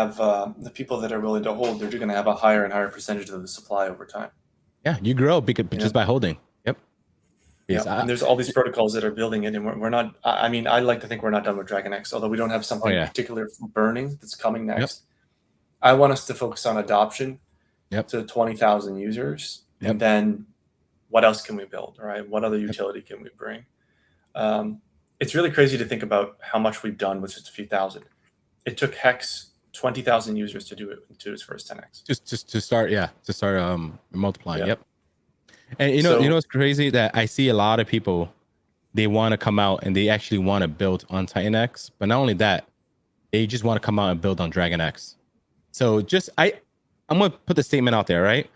are willing to hold, they're going to have a higher and higher percentage of the supply over time. Yeah, you grow just by holding. Yep. Yes, and there's all these protocols that are building it, and we're not. I mean, I like to think we're not done with DragonX, although we don't have something particular burning that's coming next. I want us to focus on adoption to 20,000 users, and then what else can we build? Right? What other utility can we bring? It's really crazy to think about how much we've done with just a few thousand. It took Hex 20,000 users to do it to its first 10x. Just to start multiplying. Yep. And you know what's crazy, that I see a lot of people, they want to come out and they actually want to build on TitanX, but not only that, they just want to come out and build on DragonX. So I'm gonna put the statement out there, right?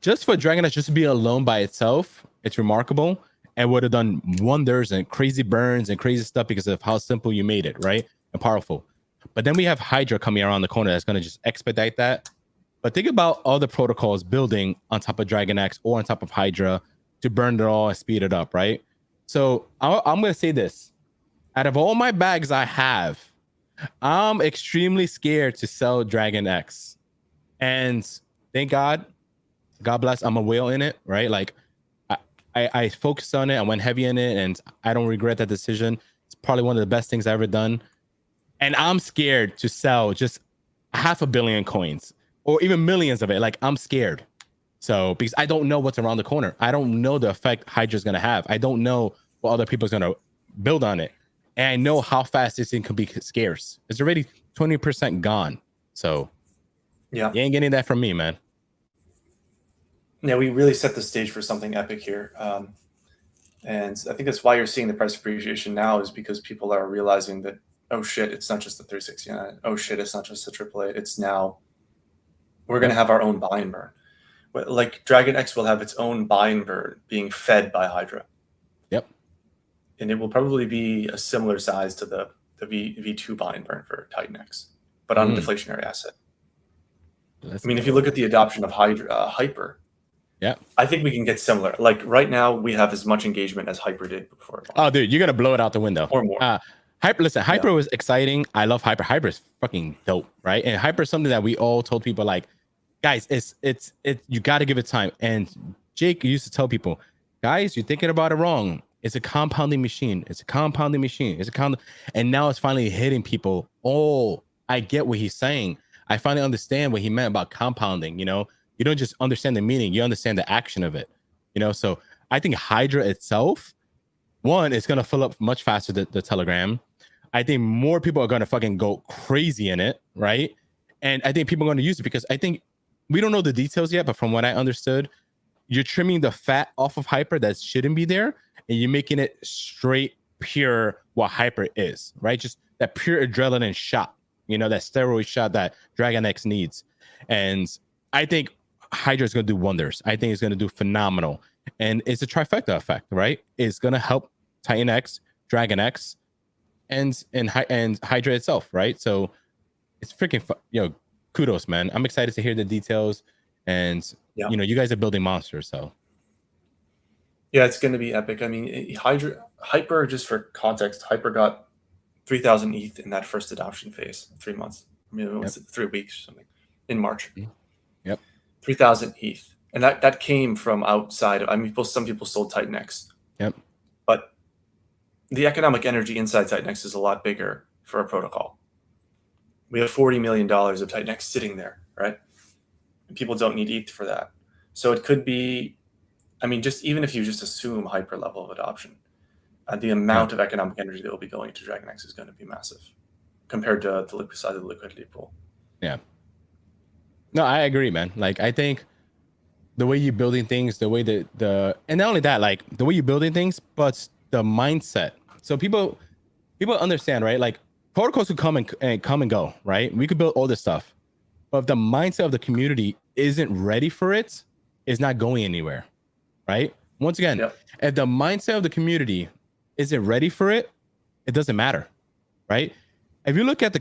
Just for DragonX just to be alone by itself, it's remarkable and would have done wonders and crazy burns and crazy stuff because of how simple you made it, right? And powerful. But then we have Hydra coming around the corner that's going to just expedite that. But think about all the protocols building on top of DragonX or on top of Hydra to burn it all and speed it up, right? So I'm going to say this. Out of all my bags I have, I'm extremely scared to sell DragonX. And thank God, God bless, I'm a whale in it, right? Like I focused on it. I went heavy in it, and I don't regret that decision. It's probably one of the best things I've ever done. And I'm scared to sell just 500 million coins or even millions of it. Like, I'm scared. So, because I don't know what's around the corner. I don't know the effect Hydra's going to have. I don't know what other people's going to build on it. And I know how fast this thing can be scarce. It's already 20% gone. So, you ain't getting that from me, man. Yeah, we really set the stage for something epic here. And I think that's why you're seeing the price appreciation now, is because people are realizing that, oh shit, it's not just the 369. Oh shit, it's not just the AAA. It's now, we're going to have our own buy and burn. Like DragonX will have its own buy and burn being fed by Hydra. Yep. And it will probably be a similar size to the V2 buy and burn for TitanX, but on a deflationary asset. I mean, if you look at the adoption of Hyper, yeah, I think we can get similar. Like right now, we have as much engagement as Hyper did before. Oh, dude, you're gonna blow it out the window. Or more. Hyper, listen, Hyper was exciting. I love Hyper. Hyper is fucking dope, right? And Hyper is something that we all told people like, guys, it's you got to give it time. And Jake used to tell people, guys, you're thinking about it wrong. It's a compounding machine. It's a compounding machine. And now it's finally hitting people. Oh, I get what he's saying. I finally understand what he meant about compounding. You know, you don't just understand the meaning, you understand the action of it. You know, so I think Hydra itself, one, it's gonna fill up much faster than the Telegram. I think more people are gonna fucking go crazy in it, right? And I think people are gonna use it because I think we don't know the details yet, but from what I understood, you're trimming the fat off of Hyper that shouldn't be there, and you're making it straight, pure what Hyper is, right? Just that pure adrenaline shot, you know, that steroid shot that DragonX needs. And I think Hydra is gonna do wonders. I think it's gonna do phenomenal. And it's a trifecta effect, right? It's gonna help Titan X, DragonX, and Hydra itself, right? So it's freaking kudos, man. I'm excited to hear the details, and you know, you guys are building monsters, so yeah, it's going to be epic. I mean, Hyper, just for context, Hyper got 3,000 ETH in that first adoption phase, 3 months. I mean, it was 3 weeks or something in March. Yep, 3,000 ETH, and that came from outside. I mean, some people sold Titan X. Yep, but the economic energy inside Titan X is a lot bigger for a protocol. We have $40 million of Titan X sitting there, right? And people don't need ETH for that. So it could be, I mean, just even if you just assume Hyper level of adoption, the amount of economic energy that will be going to DragonX is going to be massive compared to the size of the liquidity pool. Yeah. No, I agree, man. Like, I think the way you're building things, the way that and not only that, like the way you're building things, but the mindset. So people understand, right? Like protocols could come and go, right? We could build all this stuff, but if the mindset of the community isn't ready for it, it's not going anywhere, right? Once again, if the mindset of the community isn't ready for it, it doesn't matter, right? If you look at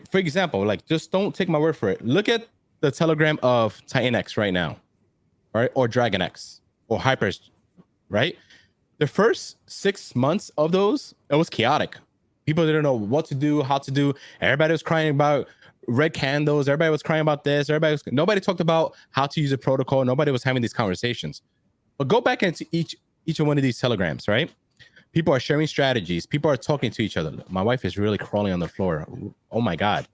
for example, like, just don't take my word for it. Look at the Telegram of Titan X right now, right? Or DragonX or Hypers, right? The first 6 months of those, it was chaotic. People didn't know what to do, how to do. Everybody was crying about red candles. Everybody was crying about this. Nobody talked about how to use a protocol. Nobody was having these conversations. But go back into each one of these telegrams, right? People are sharing strategies. People are talking to each other. My wife is really crawling on the floor. Oh my God.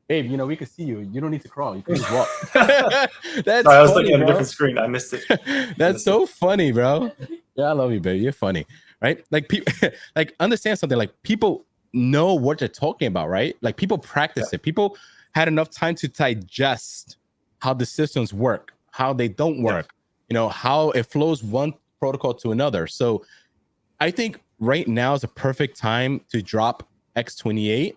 Babe, you know, we can see you. You don't need to crawl. You can just walk. That's Sorry, I was funny, looking at a bro. different screen. I missed it. That's so funny, bro. Yeah, I love you, babe. You're funny, right? Like, people, like, understand something. Like, people know what they're talking about, right? Like, people practice it. People had enough time to digest how the systems work, how they don't work, you know, how it flows one protocol to another. So I think right now is a perfect time to drop X28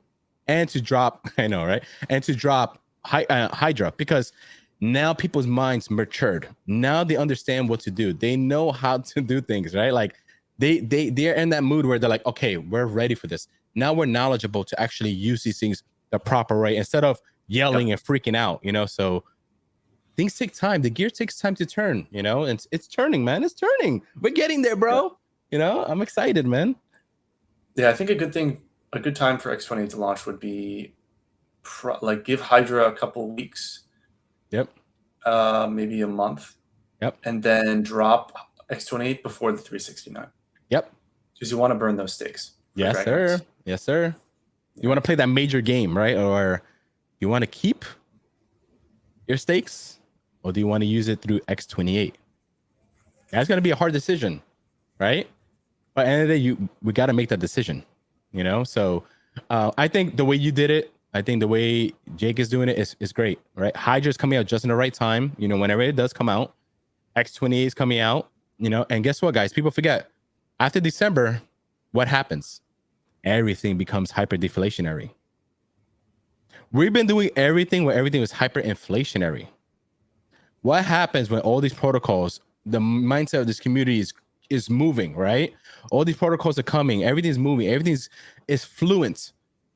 and to drop, I know, right? And to drop Hydra, because now people's minds matured. Now they understand what to do. They know how to do things, right? Like, they're in that mood where they're like, okay, we're ready for this. Now we're knowledgeable to actually use these things the proper way instead of yelling and freaking out, you know? So things take time. The gear takes time to turn, you know? And it's turning, man. It's turning. We're getting there, bro. You know, I'm excited, man. Yeah, I think a good time for X28 to launch would be like give Hydra a couple weeks. Yep. Maybe a month. Yep. And then drop X28 before the 369. Yep. Because you want to burn those stakes. Yes, sir. Yes, sir. You want to play that major game, right? Or you want to keep your stakes, or do you want to use it through X28? That's going to be a hard decision, right? But at the end of the day, we got to make that decision, you know? So I think the way you did it, I think the way Jake is doing it is great, right? Hydra's coming out just in the right time. You know, whenever it does come out, X28 is coming out, you know, and guess what, guys? People forget. After December, what happens? Everything becomes hyper deflationary. We've been doing everything where everything was hyperinflationary. What happens when all these protocols, the mindset of this community is moving, right? All these protocols are coming, everything's moving, everything's fluent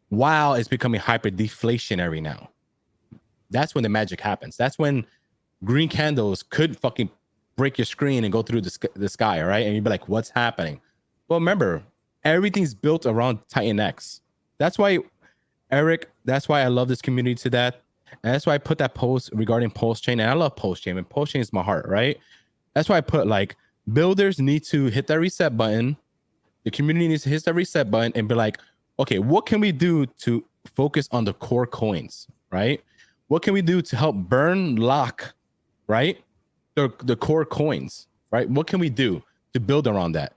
while it's becoming hyper deflationary now. that's when the magic happens. That's when green candles could fucking break your screen and go through the sky, all right? And you'd be like, what's happening? Well, remember, everything's built around Titan X. That's why, Eric, that's why I love this community to that. And that's why I put that post regarding Pulse Chain. And I love Pulse Chain, and Pulse Chain is my heart, right? That's why I put like, builders need to hit that reset button. The community needs to hit that reset button and be like, okay, what can we do to focus on the core coins, right? What can we do to help burn lock, right? The core coins, right? What can we do to build around that?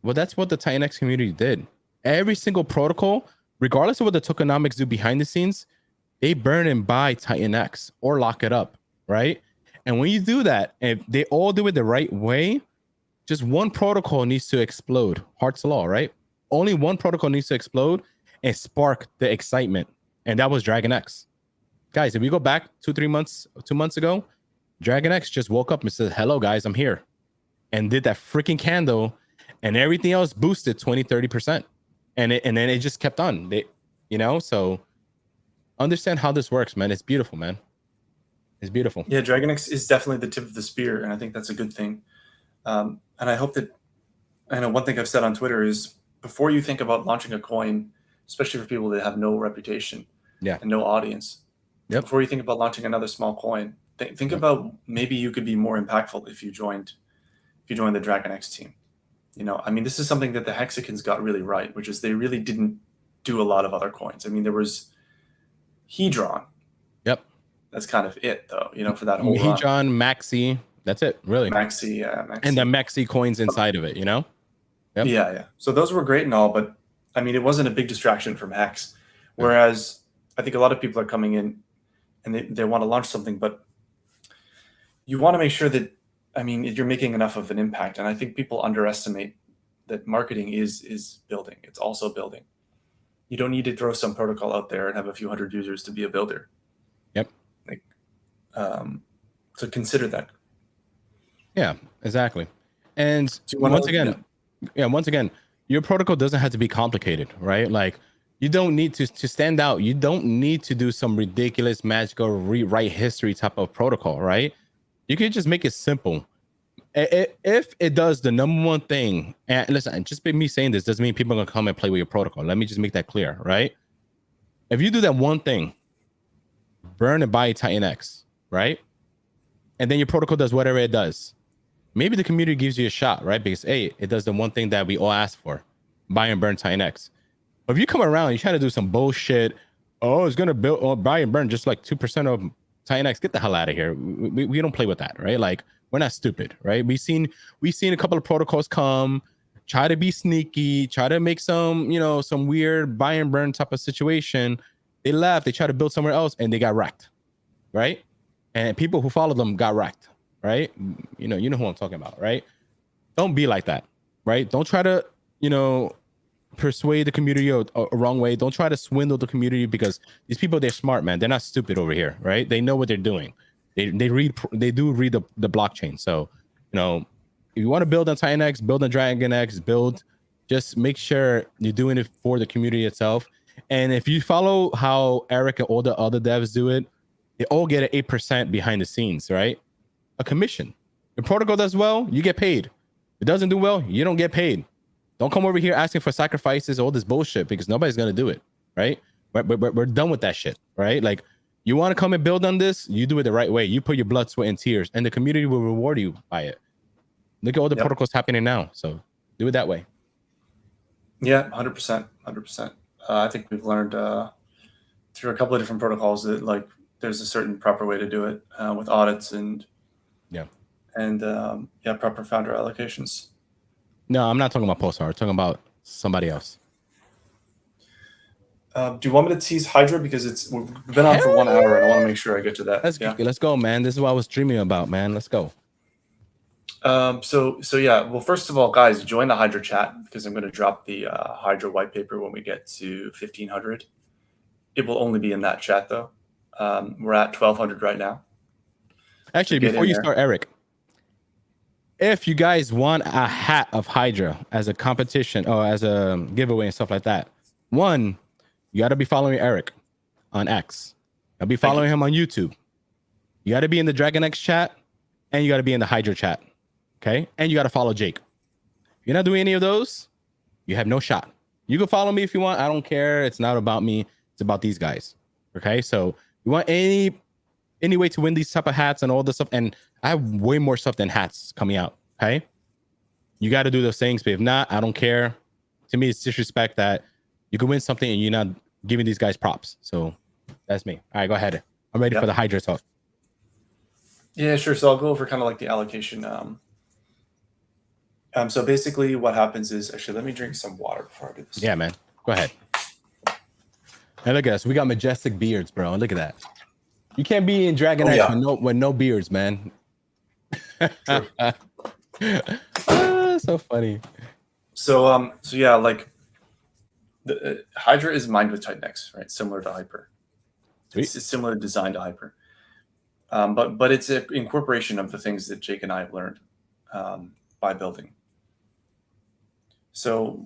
Well, that's what the Titan X community did. Every single protocol, regardless of what the tokenomics do behind the scenes, they burn and buy Titan X or lock it up, right? And when you do that, if they all do it the right way, just one protocol needs to explode. Hart's Law, right? Only one protocol needs to explode and spark the excitement. And that was DragonX. Guys, if we go back 2 months ago, DragonX just woke up and said, hello, guys, I'm here. And did that freaking candle, and everything else boosted 20-30%. And then it just kept on. So understand how this works, man. It's beautiful, man. It's beautiful. Yeah, DragonX is definitely the tip of the spear, and I think that's a good thing. And I hope that, I know one thing I've said on Twitter is, before you think about launching a coin, especially for people that have no reputation and no audience, before you think about launching another small coin, think about maybe you could be more impactful if you joined the DragonX team. I mean, this is something that the Hexicans got really right, which is they really didn't do a lot of other coins. I mean, there was Hydra. Yep. That's kind of it, though, for that whole run. Hydra, Maxi. That's it, really. Maxi, yeah. Maxi. And the Maxi coins inside of it, Yep. Yeah. So those were great and all, but I mean, it wasn't a big distraction from Hex. Whereas I think a lot of people are coming in and they want to launch something, but you want to make sure that, I mean, you're making enough of an impact. And I think people underestimate that marketing is building. It's also building. You don't need to throw some protocol out there and have a few hundred users to be a builder. Yep. So consider that. Yeah, exactly. And once again, your protocol doesn't have to be complicated, right? Like, you don't need to stand out. You don't need to do some ridiculous magical rewrite history type of protocol, right? You can just make it simple. If it does the number one thing, and listen, just me saying this doesn't mean people are gonna come and play with your protocol. Let me just make that clear, right? If you do that one thing, burn and buy Titan X, right? And then your protocol does whatever it does. Maybe the community gives you a shot, right? Because hey, it does the one thing that we all ask for: buy and burn Titan X. But if you come around, you try to do some bullshit. Oh, it's gonna build or buy and burn just like 2% of Titan X. Get the hell out of here. We don't play with that, right? Like, we're not stupid, right? We've seen a couple of protocols come, try to be sneaky, try to make some weird buy and burn type of situation. They left, they tried to build somewhere else, and they got wrecked, right? And people who followed them got wrecked, right? You know who I'm talking about, right? Don't be like that, right? Don't try to, persuade the community a wrong way. Don't try to swindle the community, because these people, they're smart, man. They're not stupid over here, right? They know what they're doing. They do read the blockchain. So, if you want to build on Titan X, build on DragonX, just make sure you're doing it for the community itself. And if you follow how Eric and all the other devs do it, they all get an 8% behind the scenes, right? A commission. Your protocol does well, you get paid. It doesn't do well, you don't get paid. Don't come over here asking for sacrifices, all this bullshit, because nobody's gonna do it, right? We're done with that shit, right? Like, you want to come and build on this, you do it the right way. You put your blood, sweat, and tears, and the community will reward you by it. Look at all the protocols happening now. So do it that way. Yeah, 100%. 100%. I think we've learned through a couple of different protocols that, like, there's a certain proper way to do it with audits and proper founder allocations. No, I'm not talking about Pulsar. I'm talking about somebody else. Do you want me to tease Hydra, because we've been on for 1 hour and I want to make sure I get to that. Let's go, man. This is what I was dreaming about, man. Let's go. So yeah. Well, first of all, guys, join the Hydra chat, because I'm going to drop the Hydra white paper when we get to 1500. It will only be in that chat, though. We're at 1200 right now. Actually, before you start, Eric, if you guys want a hat of Hydra as a competition or as a giveaway and stuff like that, one, you got to be following Eric on X. I'll be following him on YouTube. You got to be in the DragonX chat, and you got to be in the Hydra chat. Okay, and you got to follow Jake. If you're not doing any of those, you have no shot. You can follow me if you want. I don't care. It's not about me. It's about these guys. Okay, so you want any way to win these type of hats and all this stuff, and I have way more stuff than hats coming out. Okay, you got to do those things, but if not, I don't care. To me, it's disrespect that you can win something and you're not giving these guys props. So that's me. All right, go ahead. I'm ready for the Hydra talk. Yeah, sure. So I'll go over kind of like the allocation. So basically what happens is, actually, let me drink some water before I do this. Yeah, man. Go ahead. And look at us. We got majestic beards, bro. Look at that. You can't be in DragonX with no beards, man. So funny. So yeah, like the Hydra is mined with TitanX, right? Similar to Hyper. It's a similar design to Hyper. But it's an incorporation of the things that Jake and I have learned by building. So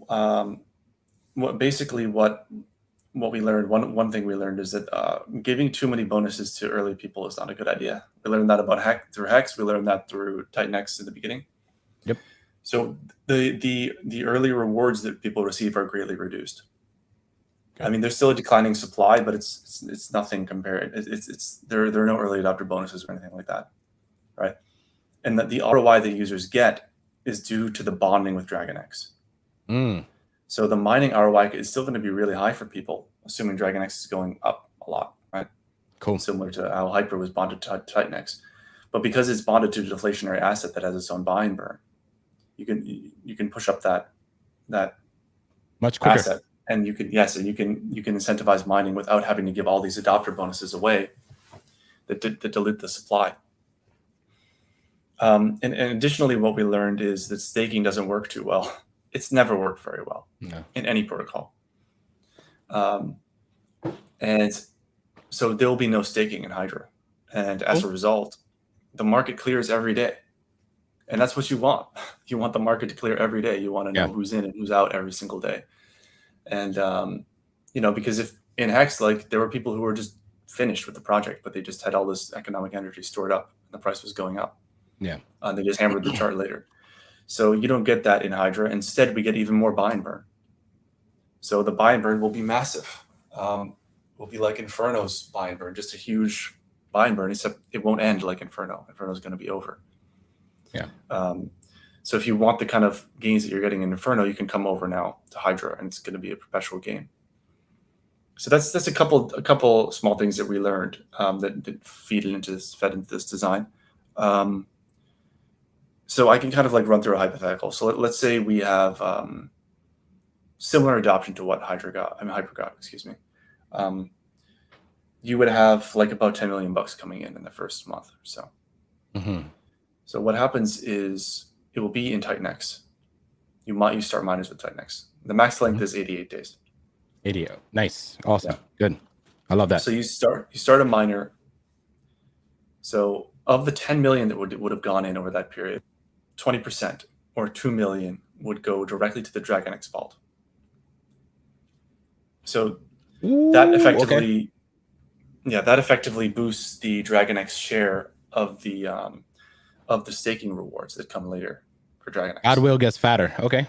what we learned, one thing we learned is that giving too many bonuses to early people is not a good idea. We learned that about through Hex. We learned that through TitanX in the beginning. Yep. So the early rewards that people receive are greatly reduced. Okay. I mean, there's still a declining supply, but it's nothing compared. There are no early adopter bonuses or anything like that, right? And that the ROI that users get is due to the bonding with DragonX. So the mining ROI is still going to be really high for people, assuming DragonX is going up a lot, right? Cool. Similar to how Hyper was bonded to TitanX, but because it's bonded to a deflationary asset that has its own buy and burn, you can push up that much quicker asset, and you can incentivize mining without having to give all these adopter bonuses away that dilute the supply. And additionally, what we learned is that staking doesn't work too well. It's never worked very well in any protocol. And so there will be no staking in Hydra. And as a result, the market clears every day. And that's what you want. You want the market to clear every day. You want to know who's in and who's out every single day. And, because if in Hex, like there were people who were just finished with the project, but they just had all this economic energy stored up and the price was going up. Yeah. And they just hammered the chart later. So you don't get that in Hydra. Instead, we get even more buy and burn. So the buy and burn will be massive. Will be like Inferno's buy and burn, just a huge buy and burn, except it won't end like Inferno. Inferno is going to be over. Yeah. So if you want the kind of gains that you're getting in Inferno, you can come over now to Hydra, and it's going to be a perpetual gain. So that's a couple small things that we learned that fed into this design. So I can kind of like run through a hypothetical. So let's say we have similar adoption to what Hyper got. Excuse me. You would have like about $10 million coming in the first month or so. So what happens is it will be in TitanX. You start miners with TitanX. The max length is 88 days. 88. Nice. Awesome. Good. I love that. So you start a miner. So of the 10 million that would have gone in over that period, 20% or 2 million would go directly to the DragonX vault. So that effectively boosts the DragonX share of the staking rewards that come later for DragonX. Godwill gets fatter. Okay.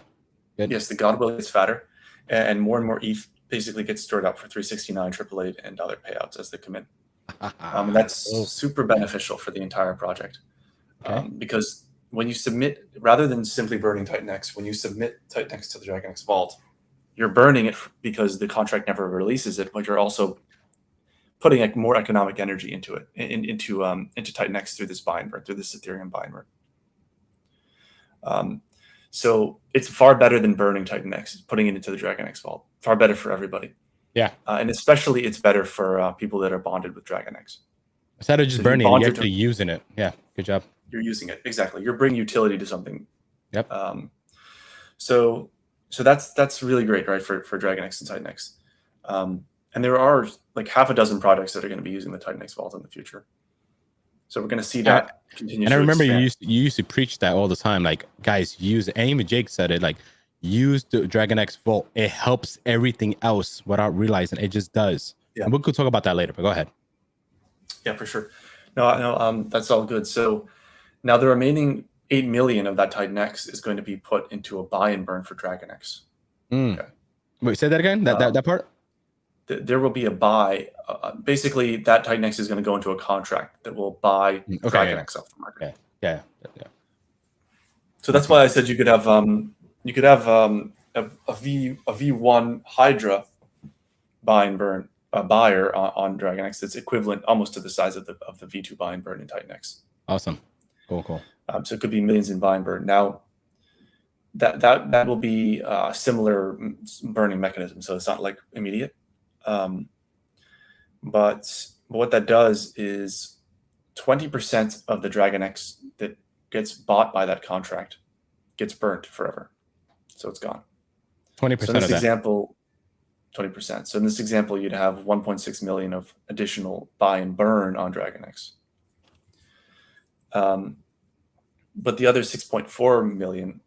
Good. Yes, the Godwill gets fatter, and more ETH basically gets stored up for 369, 888, and other payouts as they come in. And that's super beneficial for the entire project. Because when you submit, rather than simply burning TitanX, when you submit TitanX to the DragonX vault, you're burning it because the contract never releases it, but you're also putting like more economic energy into it, into TitanX through this buy and burn, through this Ethereum buy and burn. So it's far better than burning TitanX, putting it into the DragonX vault. Far better for everybody. Yeah. And especially it's better for people that are bonded with DragonX. Instead of just burning it, you're actually using it. Yeah. Good job. You're using it. Exactly. You're bringing utility to something. Yep. So that's really great, right, for DragonX and TitanX. And there are like half a dozen projects that are going to be using the TitanX vault in the future. So we're going to see that continue. And I remember expand. you used to preach that all the time. Like, guys, use it. And even Jake said it, like, use the DragonX vault. It helps everything else without realizing it just does. Yeah. And we could talk about that later, but go ahead. Yeah, for sure. No, that's all good. So now the remaining 8 million of that Titan X is going to be put into a buy and burn for DragonX. Mm. Okay. Wait, say that again. That part. There will be a buy. Basically, that Titan X is going to go into a contract that will buy DragonX off the market. Yeah. So that's why I said you could have a V1 Hydra buy and burn buyer on DragonX that's equivalent almost to the size of the V2 buy and burn in Titan X. Awesome. Cool. So it could be millions in buy and burn. Now that will be a similar burning mechanism, so it's not like immediate. But what that does is 20% of the DragonX that gets bought by that contract gets burnt forever. So it's gone. 20% so in this of that. example, 20%. So in this example, you'd have 1.6 million of additional buy and burn on DragonX. But the other 6.4 million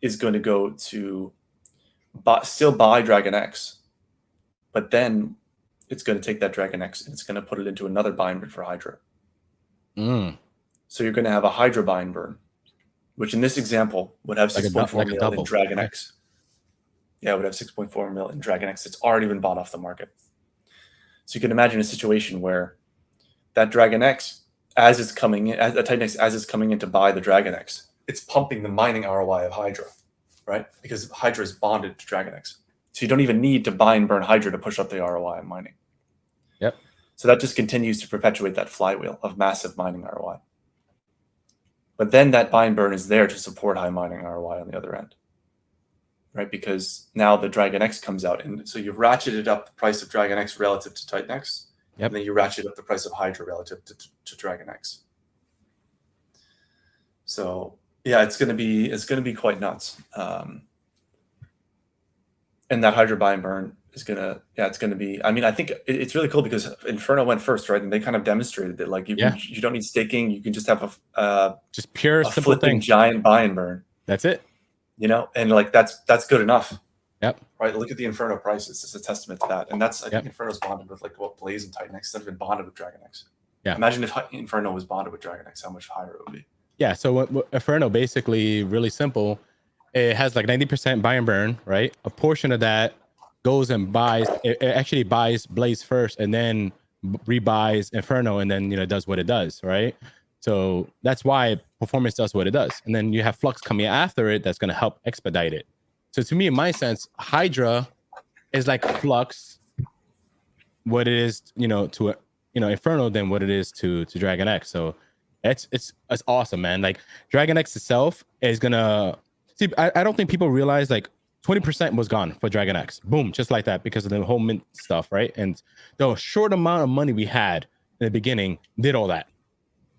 is going to go to still buy DragonX, but then it's going to take that DragonX and it's going to put it into another buy and burn for Hydra. So you're going to have a Hydra buy and burn, which in this example would have 6.4 million in DragonX. Yeah, it would have 6.4 million in DragonX. It's already been bought off the market. So you can imagine a situation where that DragonX, as it's coming in, as the Titan X, as it's coming in to buy the DragonX, it's pumping the mining ROI of Hydra, right? Because Hydra is bonded to DragonX. So you don't even need to buy and burn Hydra to push up the ROI of mining. Yep. So that just continues to perpetuate that flywheel of massive mining ROI. But then that buy and burn is there to support high mining ROI on the other end, right? Because now the DragonX comes out, and so you've ratcheted up the price of DragonX relative to Titan X, and then you ratchet up the price of Hydra relative to DragonX. So yeah, it's gonna be quite nuts. And that Hydra buy and burn is it's gonna be. I mean, I think it's really cool because Inferno went first, right? And they kind of demonstrated that, like, you don't need staking. You can just have just pure simple flipping giant buy and burn. That's it. You know, and like that's good enough. Yep. Right. Look at the Inferno prices. It's a testament to that. And that's I think Inferno's bonded with like what Blaze and Titan X that have been bonded with DragonX. Yeah. Imagine if Inferno was bonded with DragonX, how much higher it would be. Yeah. So what Inferno basically really simple. It has like 90% buy and burn, right? A portion of that goes and buys. It actually buys Blaze first, and then rebuys Inferno, and then does what it does, right? So that's why performance does what it does, and then you have Flux coming after it that's going to help expedite it. So to me, in my sense, Hydra is like Flux, what it is, to Inferno, than what it is to DragonX. So it's awesome, man. Like DragonX itself is gonna see. I don't think people realize like 20% was gone for DragonX. Boom, just like that, because of the whole mint stuff, right? And the short amount of money we had in the beginning did all that.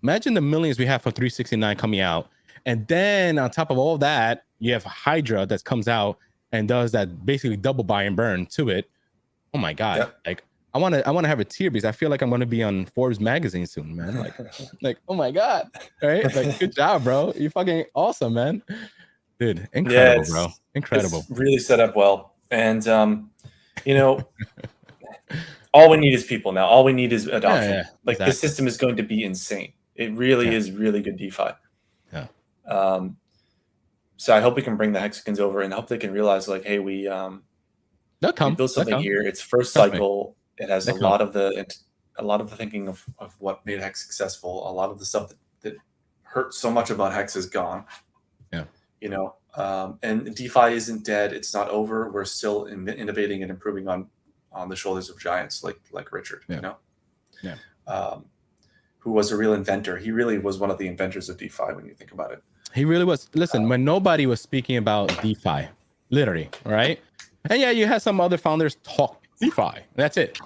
Imagine the millions we have for 369 coming out, and then on top of all that, you have Hydra that comes out and does that basically double buy and burn to it. Oh my god! Yep. Like I want to have a tear because I feel like I'm going to be on Forbes magazine soon, man. Like oh my god! All right, like good job, bro. You're fucking awesome, man. Dude, incredible, bro. Incredible. It's really set up well, and all we need is people now. All we need is adoption. Yeah, like exactly. This system is going to be insane. It really is really good DeFi. Yeah. So I hope we can bring the Hexicans over, and I hope they can realize, like, hey, we built something here. It's first cycle. It has a lot of the thinking of what made Hex successful. A lot of the stuff that hurt so much about Hex is gone. Yeah. And DeFi isn't dead. It's not over. We're still innovating and improving on the shoulders of giants like Richard. Yeah. Yeah. Who was a real inventor. He really was one of the inventors of DeFi when you think about it. He really was. Listen, when nobody was speaking about DeFi, literally, right? And yeah, you had some other founders talk DeFi. That's it.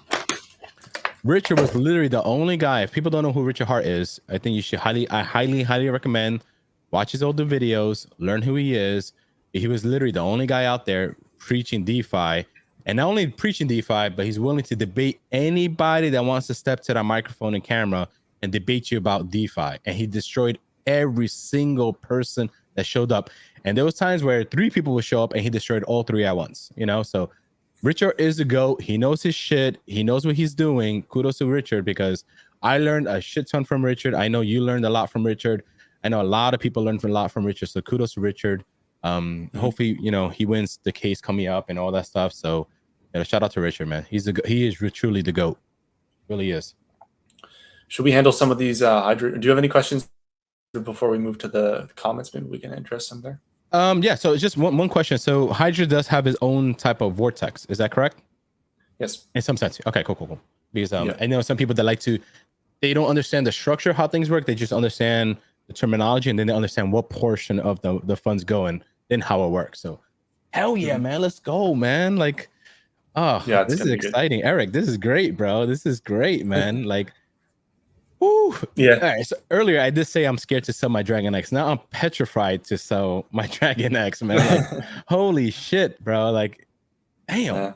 Richard was literally the only guy. If people don't know who Richard Hart is, I think you should highly recommend watch his older videos, learn who he is. He was literally the only guy out there preaching DeFi, and not only preaching DeFi, but he's willing to debate anybody that wants to step to that microphone and camera and debate you about DeFi. And he destroyed every single person that showed up. And there was times where 3 people would show up and he destroyed all 3 at once, So Richard is the GOAT. He knows his shit. He knows what he's doing. Kudos to Richard, because I learned a shit ton from Richard. I know you learned a lot from Richard. I know a lot of people learned a lot from Richard. So kudos to Richard. Hopefully, he wins the case coming up and all that stuff. So shout out to Richard, man. He is truly the GOAT. Really is. Should we handle some of these Hydra? Do you have any questions before we move to the comments? Maybe we can address some there. Yeah. So it's just one question. So Hydra does have his own type of vortex. Is that correct? Yes. In some sense. Okay. Cool. Because I know some people that they don't understand the structure, how things work. They just understand the terminology, and then they understand what portion of the funds go and then how it works. So hell yeah, man. Let's go, man. Like, yeah, this is exciting. Good. Eric, this is great, bro. This is great, man. Like, woo. Yeah. All right. So earlier I did say I'm scared to sell my DragonX. Now I'm petrified to sell my DragonX, man. Like, holy shit, bro. Like, damn. Yeah.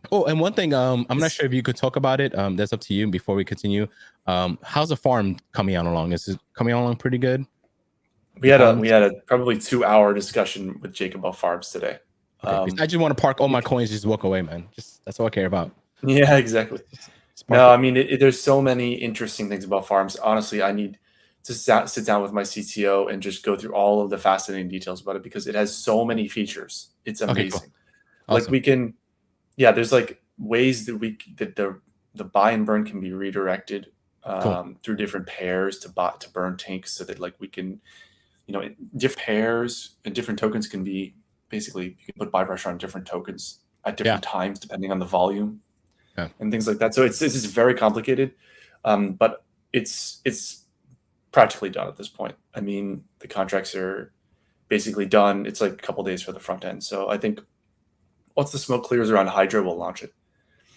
Oh, and one thing, I'm not sure if you could talk about it. That's up to you before we continue. How's the farm coming on along? Is it coming along pretty good? We had a probably 2-hour discussion with Jake about farms today. Okay, I just want to park all my coins, just walk away, man. That's all I care about. Yeah, exactly. No, I mean, there's so many interesting things about farms. Honestly, I need to sit down with my CTO and just go through all of the fascinating details about it because it has so many features. It's amazing. Okay, cool. Awesome. Like we can, there's like ways that the buy and burn can be redirected through different pairs to burn tanks, so that like we can, different pairs and different tokens can be basically, you can put buy pressure on different tokens at different times depending on the volume. Yeah. And things like that. So this is very complicated, but it's practically done at this point. I mean, the contracts are basically done. It's like a couple days for the front end. So I think once the smoke clears around Hydra, we'll launch it.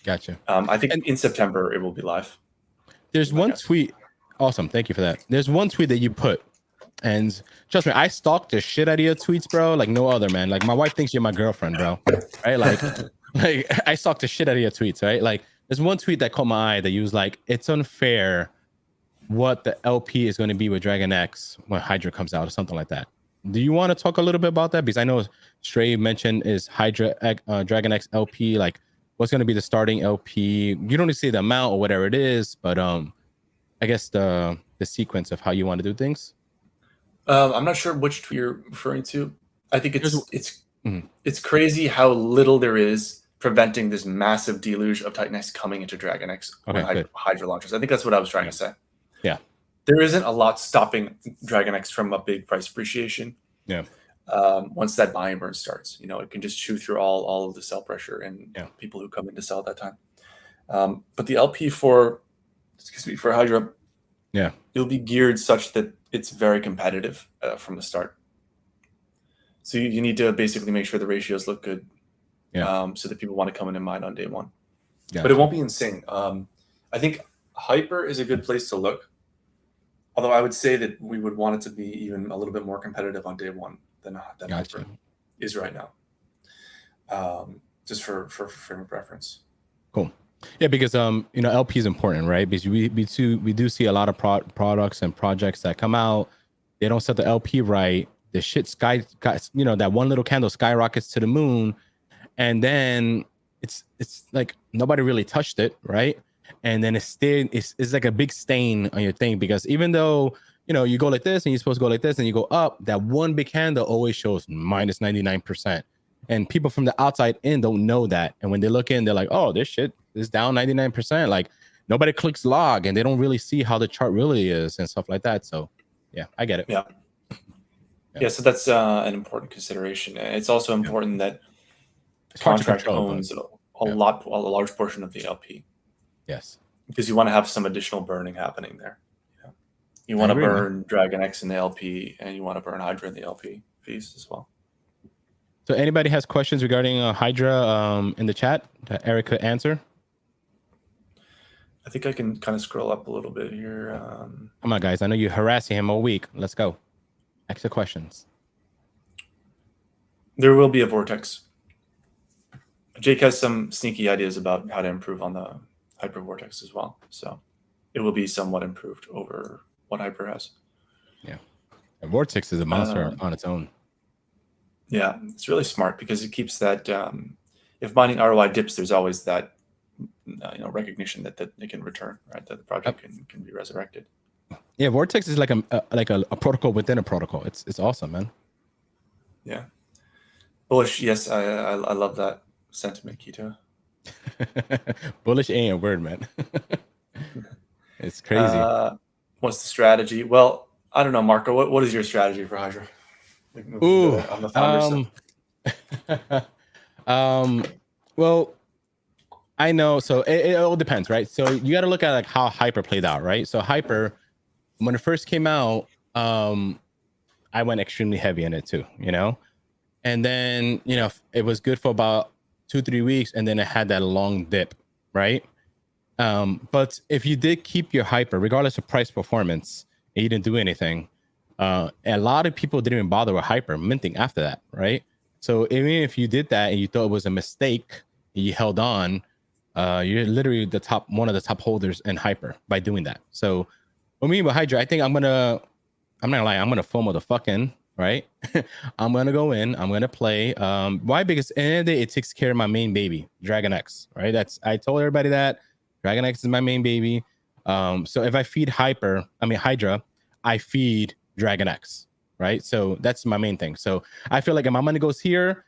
Gotcha. I think in September it will be live. There's one tweet. Awesome. Thank you for that. There's one tweet that you put, and trust me, I stalked the shit out of your tweets, bro. Like no other, man. Like my wife thinks you're my girlfriend, bro. Right? Like. Like I stalked the shit out of your tweets, right? Like there's one tweet that caught my eye that you was like, it's unfair what the LP is going to be with DragonX when Hydra comes out or something like that. Do you want to talk a little bit about that? Because I know Stray mentioned is Hydra DragonX LP, like what's going to be the starting LP. You don't need to say the amount or whatever it is, but I guess the sequence of how you want to do things. I'm not sure which tweet you're referring to. I think it's crazy how little there is preventing this massive deluge of Titan coming into DragonX when Hydra launches. I think that's what I was trying to say. Yeah. There isn't a lot stopping DragonX from a big price appreciation. Yeah. Once that buy and burn starts, it can just chew through all of the sell pressure and people who come in to sell at that time. But the LP for Hydra, it'll be geared such that it's very competitive from the start. So you need to basically make sure the ratios look good, so that people want to come in and mine on day one. Yeah. But it won't be insane. I think Hyper is a good place to look. Although I would say that we would want it to be even a little bit more competitive on day one than Hyper is right now. Just for frame of reference. Cool. Yeah, because LP is important, right? Because we do see a lot of products and projects that come out. They don't set the LP right. The shit that one little candle skyrockets to the moon, and then it's like nobody really touched it, right? And then it's like a big stain on your thing, because even though you go like this and you're supposed to go like this and you go up, that one big candle always shows minus 99%, and people from the outside in don't know that, and when they look in, they're like, oh, this shit is down 99%. Like nobody clicks log, and they don't really see how the chart really is and stuff like that. So yeah, I get it. Yeah, so that's an important consideration. And it's also important that the contract owns a large portion of the LP. Yes. Because you want to have some additional burning happening there. You want to burn DragonX in the LP, and you want to burn Hydra in the LP fees as well. So anybody has questions regarding Hydra in the chat that Eric could answer? I think I can kind of scroll up a little bit here. Come on, guys. I know you're harassing him all week. Let's go. Extra questions. There will be a vortex. Jake has some sneaky ideas about how to improve on the Hyper vortex as well. So it will be somewhat improved over what Hyper has. Yeah. A vortex is a monster on its own. Yeah, it's really smart because it keeps that if mining ROI dips, there's always that recognition that they can return, right? That the project can be resurrected. Yeah, Vortex is like a protocol within a protocol. It's awesome, man. Yeah, bullish. Yes, I love that sentiment, Keto. Bullish ain't a word, man. It's crazy. What's the strategy? Well, I don't know, Marco. What is your strategy for Hydra? Ooh, on the founder well, I know. So it all depends, right? So you got to look at like how Hyper played out, right? So Hyper, when it first came out, I went extremely heavy in it too, and then it was good for about 2-3 weeks, and then it had that long dip, right? But if you did keep your Hyper, regardless of price performance, and you didn't do anything, a lot of people didn't even bother with Hyper minting after that, right? So even if you did that and you thought it was a mistake, and you held on, you're literally one of the top holders in Hyper by doing that. So for me with Hydra, I think I'm not gonna lie, I'm gonna FOMO the fuck in, right? I'm gonna go in, I'm gonna play. Why? Because at the end of the day, it takes care of my main baby, DragonX, right? I told everybody that DragonX is my main baby. So if I feed Hydra, I feed DragonX, right? So that's my main thing. So I feel like if my money goes here,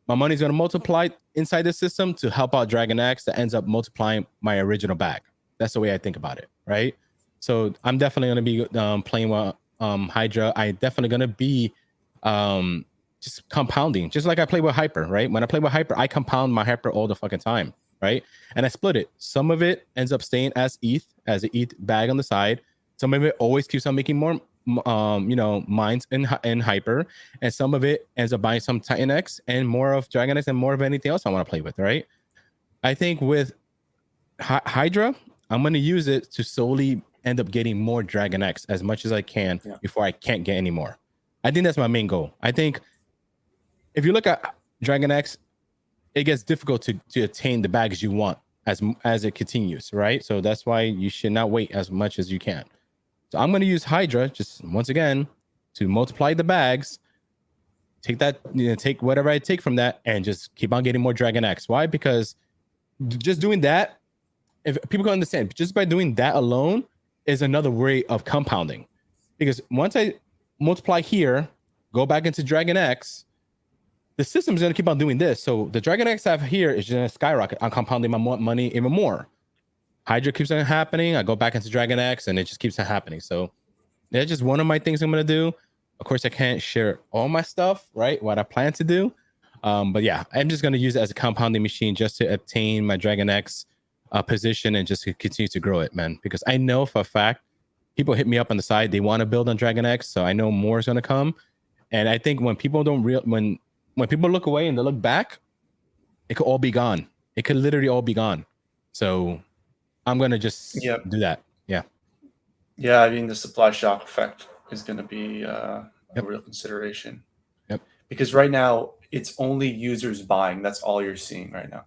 my money's going to multiply inside the system to help out DragonX that ends up multiplying my original bag. That's the way I think about it, right? So I'm definitely going to be playing with Hydra. I definitely going to be just compounding, just like I play with Hyper, right? When I play with Hyper, I compound my Hyper all the fucking time, right? And I split it. Some of it ends up staying as ETH, as an ETH bag on the side. Some of it always keeps on making more mines in Hyper, and some of it ends up buying some TitanX and more of DragonX and more of anything else I want to play with, right? I think with Hydra, I'm going to use it to solely end up getting more DragonX as much as I can before I can't get any more. I think that's my main goal. I think if you look at DragonX, it gets difficult to attain the bags you want as it continues, right? So that's why you should not wait as much as you can. So I'm going to use Hydra just once again to multiply the bags, take that, take whatever I take from that, and just keep on getting more DragonX. Why? Because just doing that, if people can understand, just by doing that alone is another way of compounding. Because once I multiply here, go back into DragonX, the system is going to keep on doing this. So the DragonX I have here is just going to skyrocket. I'm compounding my money even more. Hydra keeps on happening. I go back into DragonX and it just keeps on happening. So that's just one of my things I'm going to do. Of course, I can't share all my stuff, right? What I plan to do. But yeah, I'm just going to use it as a compounding machine just to obtain my DragonX position and just to continue to grow it, man. Because I know for a fact, people hit me up on the side. They want to build on DragonX. So I know more is going to come. And I think when people when people look away and they look back, it could all be gone. It could literally all be gone. So I'm going to just do that. Yeah. Yeah. I mean, the supply shock effect is going to be a real consideration. Yep. Because right now it's only users buying. That's all you're seeing right now.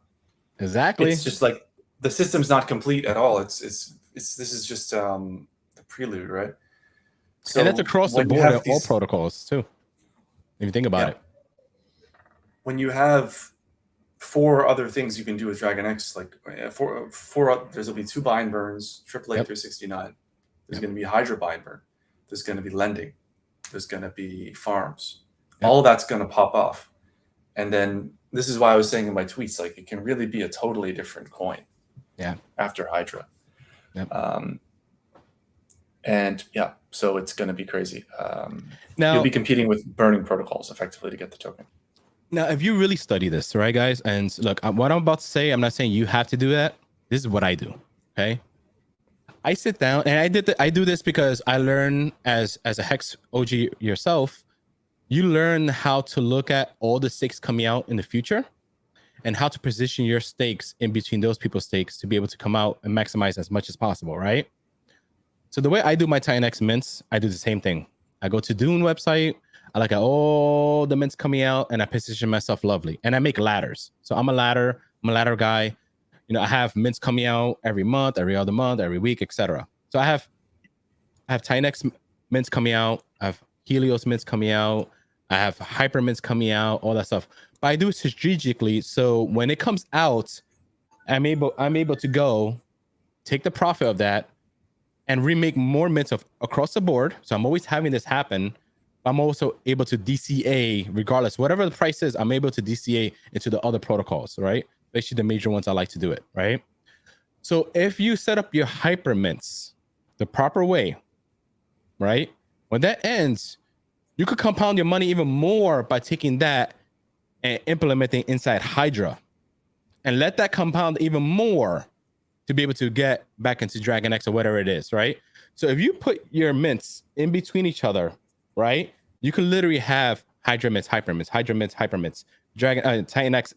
Exactly. It's just like the system's not complete at all. This is just the prelude, right? So and that's across the board of all protocols too. If you think about it. When you have 4 other things you can do with DragonX, like there's going to be 2 buy and burns, AAA 369. There's going to be Hydra buy and burn. There's going to be lending. There's going to be farms. All of that's going to pop off. And then this is why I was saying in my tweets, like it can really be a totally different coin. Yeah. After Hydra. Yep. And so it's going to be crazy. Now you'll be competing with burning protocols effectively to get the token. Now, if you really study this, right, guys, and look, what I'm about to say, I'm not saying you have to do that. This is what I do. Okay. I sit down and I do this because I learn as a Hex OG yourself, you learn how to look at all the stakes coming out in the future and how to position your stakes in between those people's stakes to be able to come out and maximize as much as possible, right? So the way I do my TitanX mints, I do the same thing. I go to Dune website, I look at all the mints coming out and I position myself lovely. And I make ladders. So I'm a ladder guy. I have mints coming out every month, every other month, every week, etc. So I have TitanX mints coming out, I have Helios mints coming out, I have Hyper mints coming out, all that stuff. But I do it strategically. So when it comes out, I'm able to go take the profit of that and remake more mints across the board. So I'm always having this happen. I'm also able to DCA regardless, whatever the price is, I'm able to DCA into the other protocols, right? Especially the major ones I like to do it, right? So if you set up your hyper mints the proper way, right? When that ends, you could compound your money even more by taking that and implementing inside Hydra and let that compound even more to be able to get back into DragonX or whatever it is, right? So if you put your mints in between each other, right, you can literally have Hydra mints, hyper mints, Hydra mints, hyper mints, TitanX,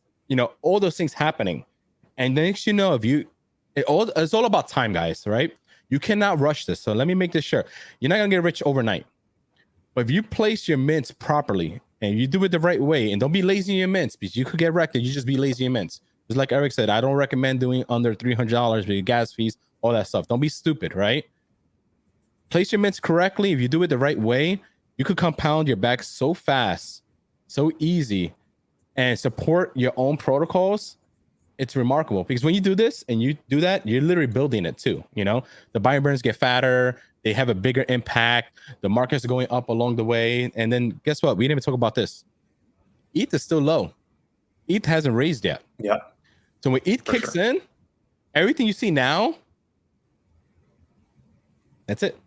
all those things happening. And next, it's all about time, guys, right? You cannot rush this. So let me make this sure. You're not gonna get rich overnight. But if you place your mints properly and you do it the right way, and don't be lazy in your mints, because you could get wrecked and you just be lazy in mints. Just like Eric said, I don't recommend doing under $300 with your gas fees, all that stuff. Don't be stupid, right? Place your mints correctly. If you do it the right way, you could compound your bag so fast, so easy, and support your own protocols. It's remarkable because when you do this and you do that, you're literally building it too. The buy and burns get fatter. They have a bigger impact. The markets are going up along the way. And then guess what? We didn't even talk about this. ETH is still low. ETH hasn't raised yet. Yeah. So when ETH kicks in, everything you see now, that's it.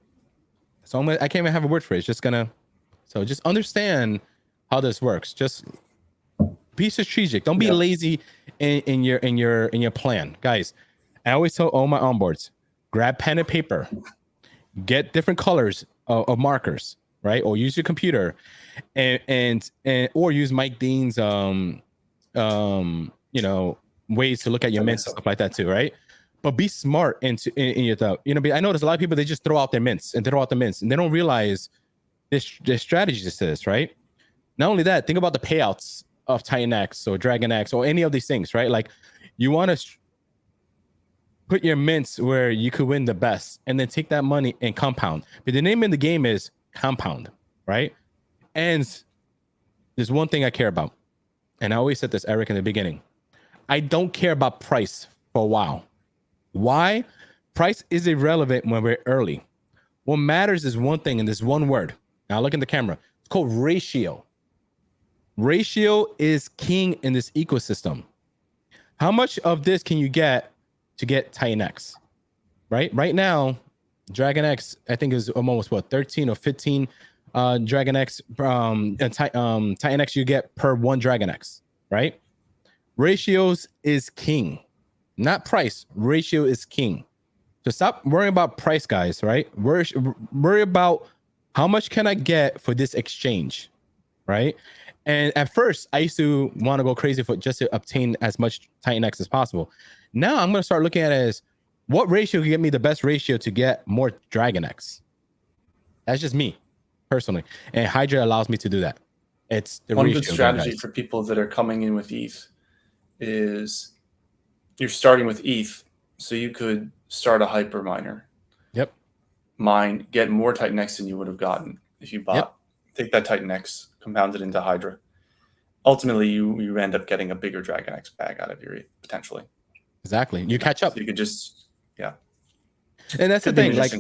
So I can't even have a word for it. It's just so just understand how this works. Just be strategic. Don't be lazy in your plan, guys. I always tell all my onboards, grab pen and paper, get different colors of markers, right? Or use your computer, and or use Mike Dean's ways to look at your mints and stuff like that too, right? But be smart in your thought. I know there's a lot of people, they just throw out their mints and they don't realize this strategy to this, right? Not only that, think about the payouts of TitanX or DragonX or any of these things, right? Like you want to put your mints where you could win the best and then take that money and compound. But the name of the game is compound, right? And there's one thing I care about. And I always said this, Eric, in the beginning. I don't care about price for a while. Why? Price is irrelevant when we're early. What matters is one thing, and this one word. Now look in the camera. It's called ratio. Ratio is king in this ecosystem. How much of this can you get to get TitanX? Right now, DragonX, I think is almost 13 or 15 DragonX TitanX you get per one DragonX, right? Ratios is king, not price. Ratio is king. So stop worrying about price, guys, right? Worry about how much can I get for this exchange, right? And at first, I used to want to go crazy for just to obtain as much TitanX as possible. Now I'm going to start looking at it as what ratio can get me the best ratio to get more DragonX. That's just me, personally. And Hydra allows me to do that. It's the one ratio, good strategy for people that are coming in with ETH is you're starting with ETH, so you could start a hyper miner. Yep. Mine, get more TitanX than you would have gotten if you bought. Yep. Take that TitanX, compound it into Hydra. Ultimately, you end up getting a bigger DragonX bag out of your ETH, potentially. Exactly. You catch up. So you could just, yeah. And that's the thing. Like,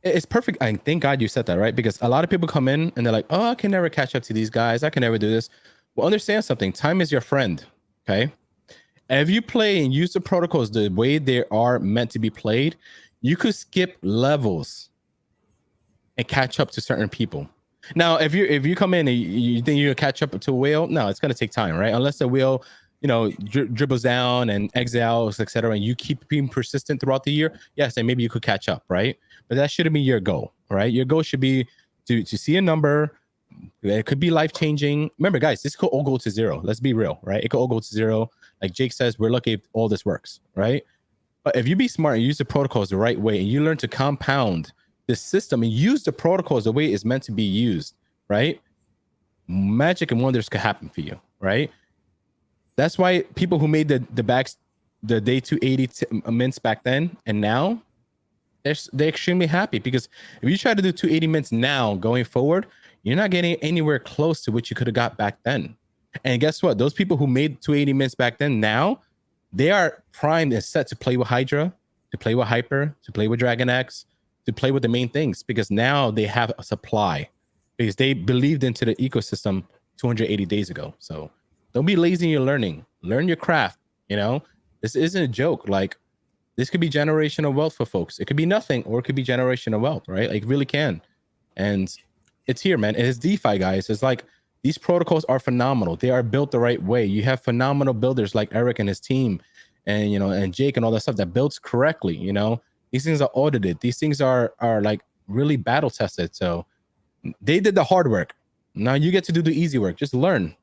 it's perfect. I thank God you said that, right? Because a lot of people come in and they're like, oh, I can never catch up to these guys. I can never do this. Well, understand something. Time is your friend. Okay. If you play and use the protocols the way they are meant to be played, you could skip levels and catch up to certain people. Now, if you come in and you think you'll catch up to a whale, no, it's going to take time, right? Unless the whale, dribbles down and exiles, etc., and you keep being persistent throughout the year, yes, then maybe you could catch up, right? But that shouldn't be your goal, right? Your goal should be to see a number. It could be life-changing. Remember, guys, this could all go to zero. Let's be real, right? It could all go to zero. Like Jake says, we're lucky if all this works, right? But if you be smart and use the protocols the right way, and you learn to compound the system and use the protocols the way it's meant to be used, right? Magic and wonders could happen for you, right? That's why people who made the backs, the day 280 mints back then and now, they're extremely happy, because if you try to do 280 mints now going forward, you're not getting anywhere close to what you could have got back then. And guess what? Those people who made 280 mints back then, now they are primed and set to play with Hydra, to play with Hyper, to play with DragonX, to play with the main things, because now they have a supply, because they believed into the ecosystem 280 days ago. So don't be lazy in your learning. Learn your craft. You know, this isn't a joke. Like, this could be generational wealth for folks. It could be nothing, or it could be generational wealth, right? Like, really can. And it's here, man. And it's DeFi, guys. It's like, these protocols are phenomenal. They are built the right way. You have phenomenal builders like Eric and his team, and you know, and Jake and all that stuff that builds correctly. You know, these things are audited. These things are like really battle tested. So they did the hard work. Now you get to do the easy work. Just learn,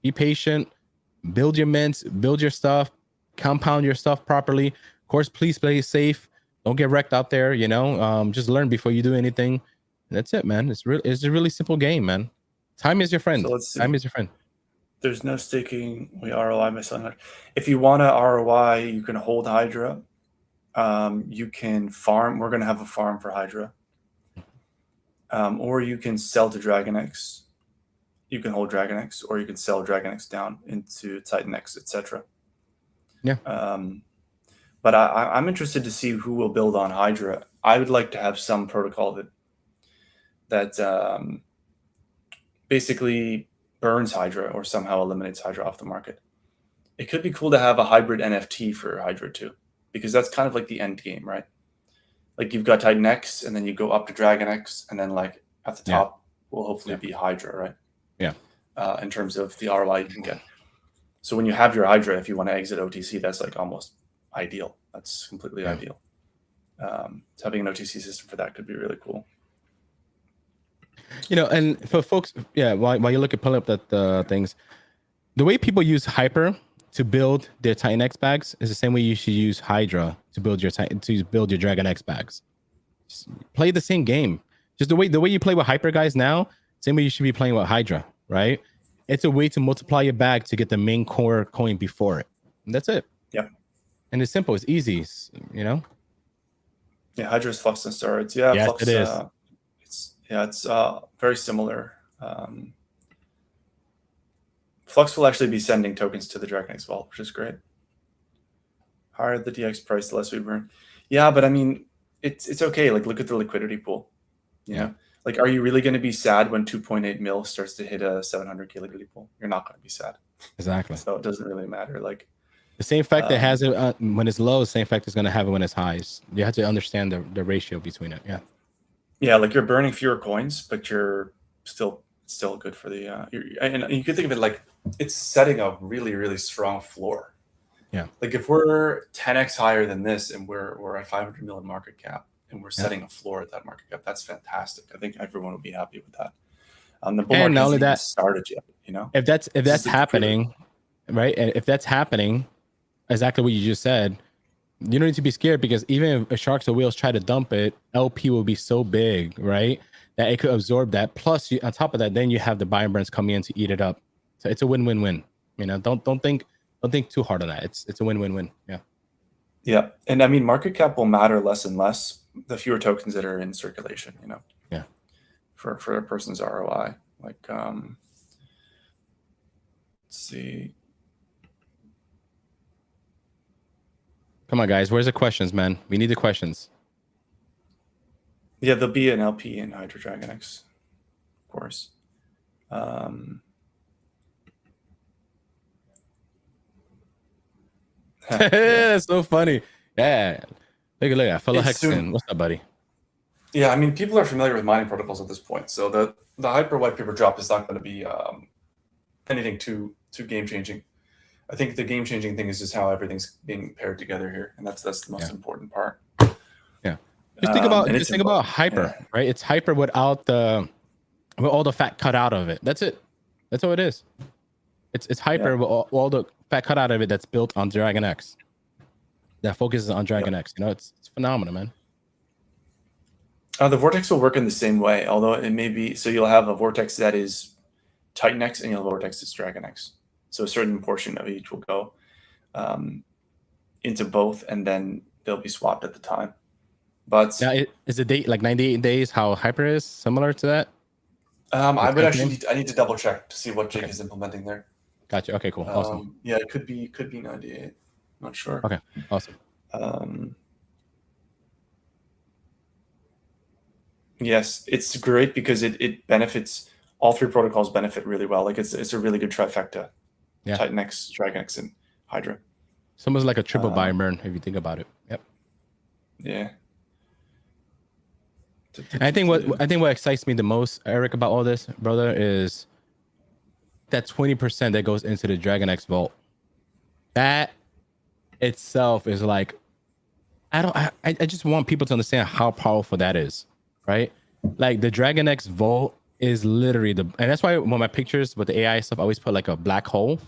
be patient, build your mints, build your stuff, compound your stuff properly. Of course, please play safe. Don't get wrecked out there. You know, just learn before you do anything. And that's it, man. It's a really simple game, man. Time is your friend. So let's see. Time is your friend. There's no staking. We ROI my son. If you want to ROI, you can hold Hydra. You can farm. We're going to have a farm for Hydra. Or you can sell to DragonX. You can hold DragonX, or you can sell DragonX down into TitanX, etc. Yeah. But I'm interested to see who will build on Hydra. I would like to have some protocol that basically burns Hydra or somehow eliminates Hydra off the market. It could be cool to have a hybrid NFT for Hydra too, because that's kind of like the end game, right? Like, you've got TitanX, and then you go up to DragonX, and then like at the top will hopefully be Hydra, right? Yeah. In terms of the ROI you can get. So when you have your Hydra, if you want to exit OTC, that's like almost ideal. That's completely ideal. So having an OTC system for that could be really cool. You know, and for folks, while you look at pulling up that things, the way people use Hyper to build their TitanX bags is the same way you should use Hydra to build your DragonX bags. Just play the same game. Just the way you play with Hyper, guys, now, same way you should be playing with Hydra, right? It's a way to multiply your bag to get the main core coin before it. And that's it. Yeah. And it's simple. It's easy. You know. Yeah, Hydra's Flux and Steroids. Yeah, yes, Flux, it is. It's very similar. Flux will actually be sending tokens to the DragonX vault, which is great. Higher the DX price, the less we burn. Yeah, but I mean, it's okay. Like, look at the liquidity pool. You know? Like, are you really going to be sad when 2.8 mil starts to hit a 700K liquidity pool? You're not going to be sad. Exactly. So it doesn't really matter. Like, the same fact that has it when it's low, the same fact is going to have it when it's highs. You have to understand the ratio between it. Yeah. Yeah, like, you're burning fewer coins, but you're still good for the. And you can think of it like it's setting a really, really strong floor. Yeah. Like, if we're 10x higher than this, and we're at 500 million market cap, and we're setting a floor at that market cap, that's fantastic. I think everyone will be happy with that. The bull market hasn't even started yet. You know, if that's happening, right? And if that's happening, exactly what you just said, you don't need to be scared, because even if sharks or whales try to dump it, LP will be so big, right, that it could absorb that. Plus, on top of that, then you have the buy and burns coming in to eat it up. So it's a win-win-win. You know, don't think too hard on that. It's a win-win-win. Yeah. Yeah, and I mean, market cap will matter less and less the fewer tokens that are in circulation. You know. Yeah. For a person's ROI, like, let's see. Come on, guys. Where's the questions, man? We need the questions. Yeah, there'll be an LP in Hydra DragonX, of course. That's so funny. Yeah. Look at fellow Hexican. What's up, buddy? Yeah, I mean, people are familiar with mining protocols at this point. So the Hyper white paper drop is not going to be anything too game-changing. I think the game-changing thing is just how everything's being paired together here, and that's the most important part. Yeah, just think about Hyper, right? It's Hyper with all the fat cut out of it. That's it. That's all it is. It's Hyper with all the fat cut out of it. That's built on DragonX. That focuses on DragonX. You know, it's phenomenal, man. The vortex will work in the same way, although it may be so. You'll have a vortex that is TitanX, and you'll have a vortex that's DragonX. So a certain portion of each will go into both, and then they'll be swapped at the time. But now, is the date like 98 days? How Hyper is similar to that? I would actually I need to double check to see what Jake is implementing there. Gotcha. Okay, cool. Awesome. Yeah, it could be 98. Not sure. Okay, awesome. Yes, it's great because it benefits, all three protocols benefit really well. Like it's a really good trifecta. Yeah. TitanX, DragonX, and Hydra. It's almost like a triple buy and burn if you think about it. Yep. Yeah. And I think what excites me the most, Eric, about all this, brother, is that 20% that goes into the DragonX vault. That itself is like, I just want people to understand how powerful that is, right? Like the DragonX vault is literally and that's why when my pictures with the AI stuff, I always put like a black hole.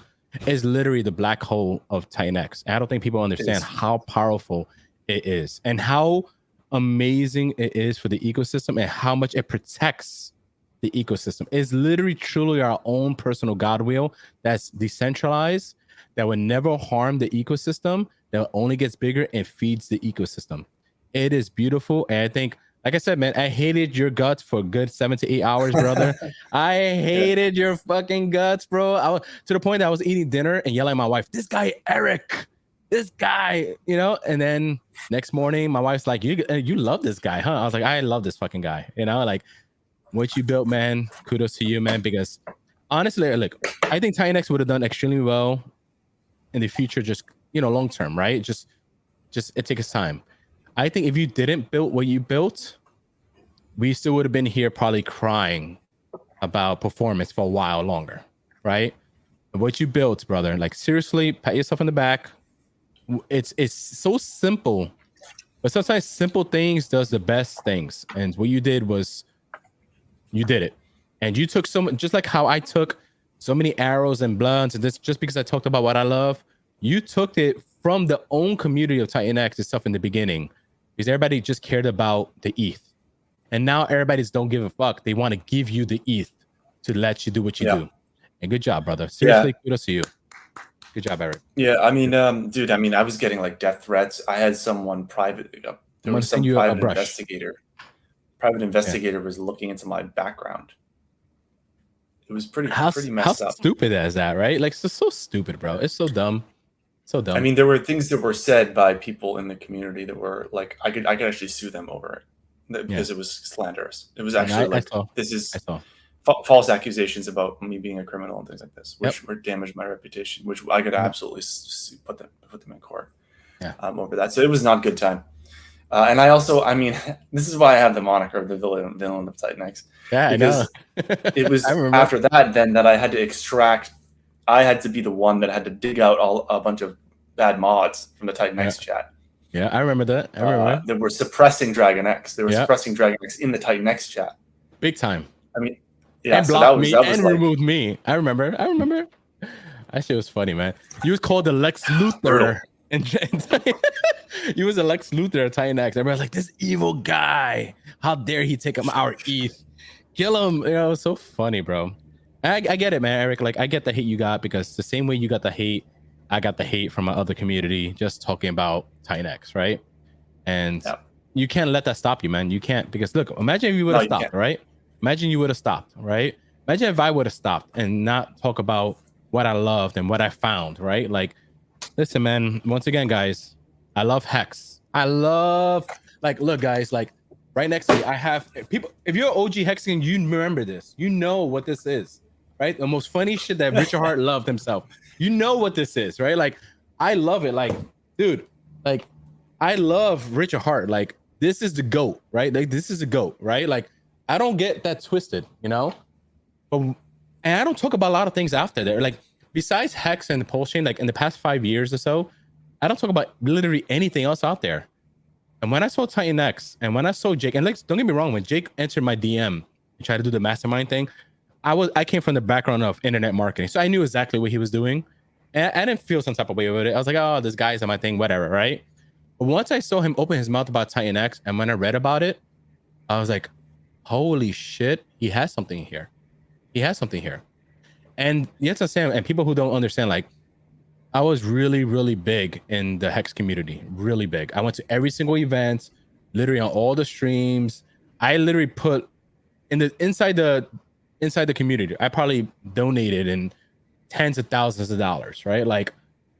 Is literally the black hole of TitanX. I don't think people understand how powerful it is and how amazing it is for the ecosystem and how much it protects the ecosystem. It's literally truly our own personal God wheel that's decentralized, that will never harm the ecosystem, that only gets bigger and feeds the ecosystem. It is beautiful. And I think, like I said, man, I hated your guts for a good 7 to 8 hours, brother. I hated your fucking guts, bro. To the point that I was eating dinner and yelling at my wife, this guy, Eric, this guy, you know? And then next morning, my wife's like, you love this guy, huh? I was like, I love this fucking guy. You know, like what you built, man. Kudos to you, man. Because honestly, look, I think TitanX would have done extremely well in the future, just, you know, long term, right? Just it takes time. I think if you didn't build what you built, we still would have been here probably crying about performance for a while longer, right? But what you built, brother, like seriously, pat yourself on the back. It's so simple, but sometimes simple things does the best things. And what you did was you did it. And you took just like how I took so many arrows and bloods, and this just because I talked about what I love, you took it from the own community of TitanX itself in the beginning, because everybody just cared about the ETH. And now everybody's don't give a fuck. They want to give you the ETH to let you do what you do. And good job, brother. Seriously, kudos to you. Good job, Eric. Yeah, I mean, dude, I mean, I was getting like death threats. I had someone private, there was some private investigator. Private investigator was looking into my background. It was pretty messed up. How stupid is that, right? Like, it's so stupid, bro. It's so dumb. So dumb. I mean, there were things that were said by people in the community that were like, I could actually sue them over it. Because it was slanderous. It was actually this is false accusations about me being a criminal and things like this, which would damage my reputation, which I could absolutely put them in court over that. So it was not a good time. And I also, I mean, this is why I have the moniker of the villain of TitanX. Yeah, because it was after that then that I had to extract. I had to be the one that had to dig out a bunch of bad mods from the TitanX chat. Yeah, I remember that. I remember they were suppressing DragonX. They were suppressing DragonX in the TitanX chat. Big time. I mean, yeah, and blocked me and removed me. I remember. That shit was funny, man. You was called the Lex Luthor. And you was a Lex Luthor at TitanX. Everybody's like, this evil guy. How dare he take him our ETH? Kill him. You know, it's so funny, bro. I get it, man, Eric. Like, I get the hate you got, because the same way you got the hate, I got the hate from my other community just talking about TitanX, right? And you can't let that stop you, man. You can't, because look, imagine if you would have stopped, right? Imagine you would have stopped, right? Imagine if I would have stopped and not talk about what I loved and what I found, right? Like, listen, man, once again, guys, I love Hex. I love, like, look, guys, like right next to me, I have people. If you're an OG Hexican, you remember this. You know what this is, right? The most funny shit that Richard Hart loved himself. You know what this is, right? Like, I love it. Like, dude, like, I love Richard Hart. Like, this is the GOAT, right? Like, this is the GOAT, right? Like, I don't get that twisted, you know? And I don't talk about a lot of things after there. Like, besides Hex and the Pulse Chain, like in the past 5 years or so, I don't talk about literally anything else out there. And when I saw TitanX and when I saw Jake, and like, don't get me wrong, when Jake entered my DM and tried to do the mastermind thing, I came from the background of internet marketing. So I knew exactly what he was doing. And I didn't feel some type of way with it. I was like, oh, this guy's on my thing, whatever, right? But once I saw him open his mouth about TitanX, and when I read about it, I was like, holy shit, he has something here. He has something here. And you have to understand, and people who don't understand, like, I was really, really big in the Hex community, really big. I went to every single event, literally on all the streams. I literally put inside the community, I probably donated in tens of thousands of dollars, right? Like,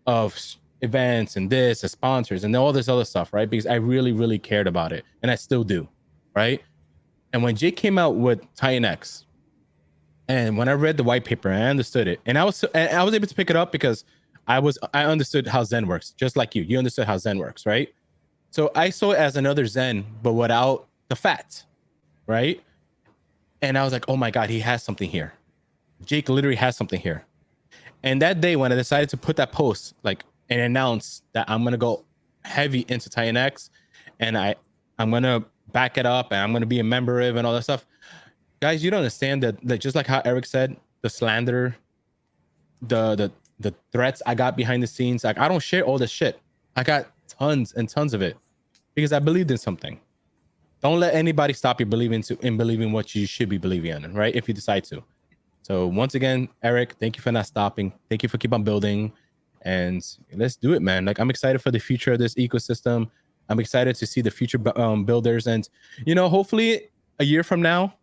of events and this, the sponsors, and all this other stuff, right? Because I really, really cared about it, and I still do, right? And when Jake came out with Titan X, and when I read the white paper, I understood it, and I was able to pick it up because I understood how Zen works, just like you. You understood how Zen works, right? So I saw it as another Zen, but without the fat, right? And I was like, oh my God, he has something here. Jake literally has something here. And that day when I decided to put that post, like, and announce that I'm gonna go heavy into Titan X, and I'm gonna back it up, and I'm gonna be a member of and all that stuff. Guys, you don't understand that just like how Eric said, the slander, the threats I got behind the scenes, like I don't share all this shit. I got tons and tons of it because I believed in something. Don't let anybody stop you believing what you should be believing in, right? If you decide to. So once again, Eric, thank you for not stopping. Thank you for keep on building, and let's do it, man. Like I'm excited for the future of this ecosystem. I'm excited to see the future builders, and hopefully a year from now,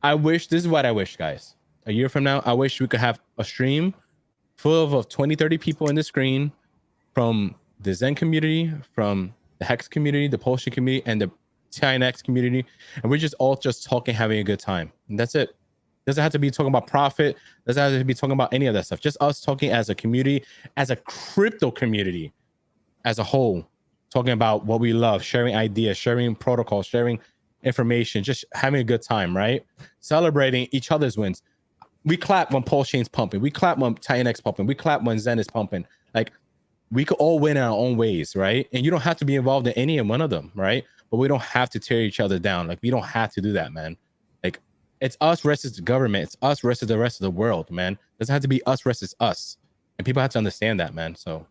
this is what I wish, guys. A year from now, I wish we could have a stream full of 20, 30 people in the screen from the Zen community, from the Hex community, the Polshin community, and the TINX community, and we're just all talking, having a good time, and that's it. Doesn't have to be talking about profit. Doesn't have to be talking about any of that stuff. Just us talking as a community, as a crypto community, as a whole, talking about what we love, sharing ideas, sharing protocols, sharing information, just having a good time, right? Celebrating each other's wins. We clap when Polshin's pumping. We clap when TINX pumping. We clap when Zen is pumping. Like we could all win in our own ways, right? And you don't have to be involved in any one of them, right? But we don't have to tear each other down. Like we don't have to do that, man. Like it's us versus the government. It's us versus the rest of the world, man. It doesn't have to be us versus us. And people have to understand that, man. So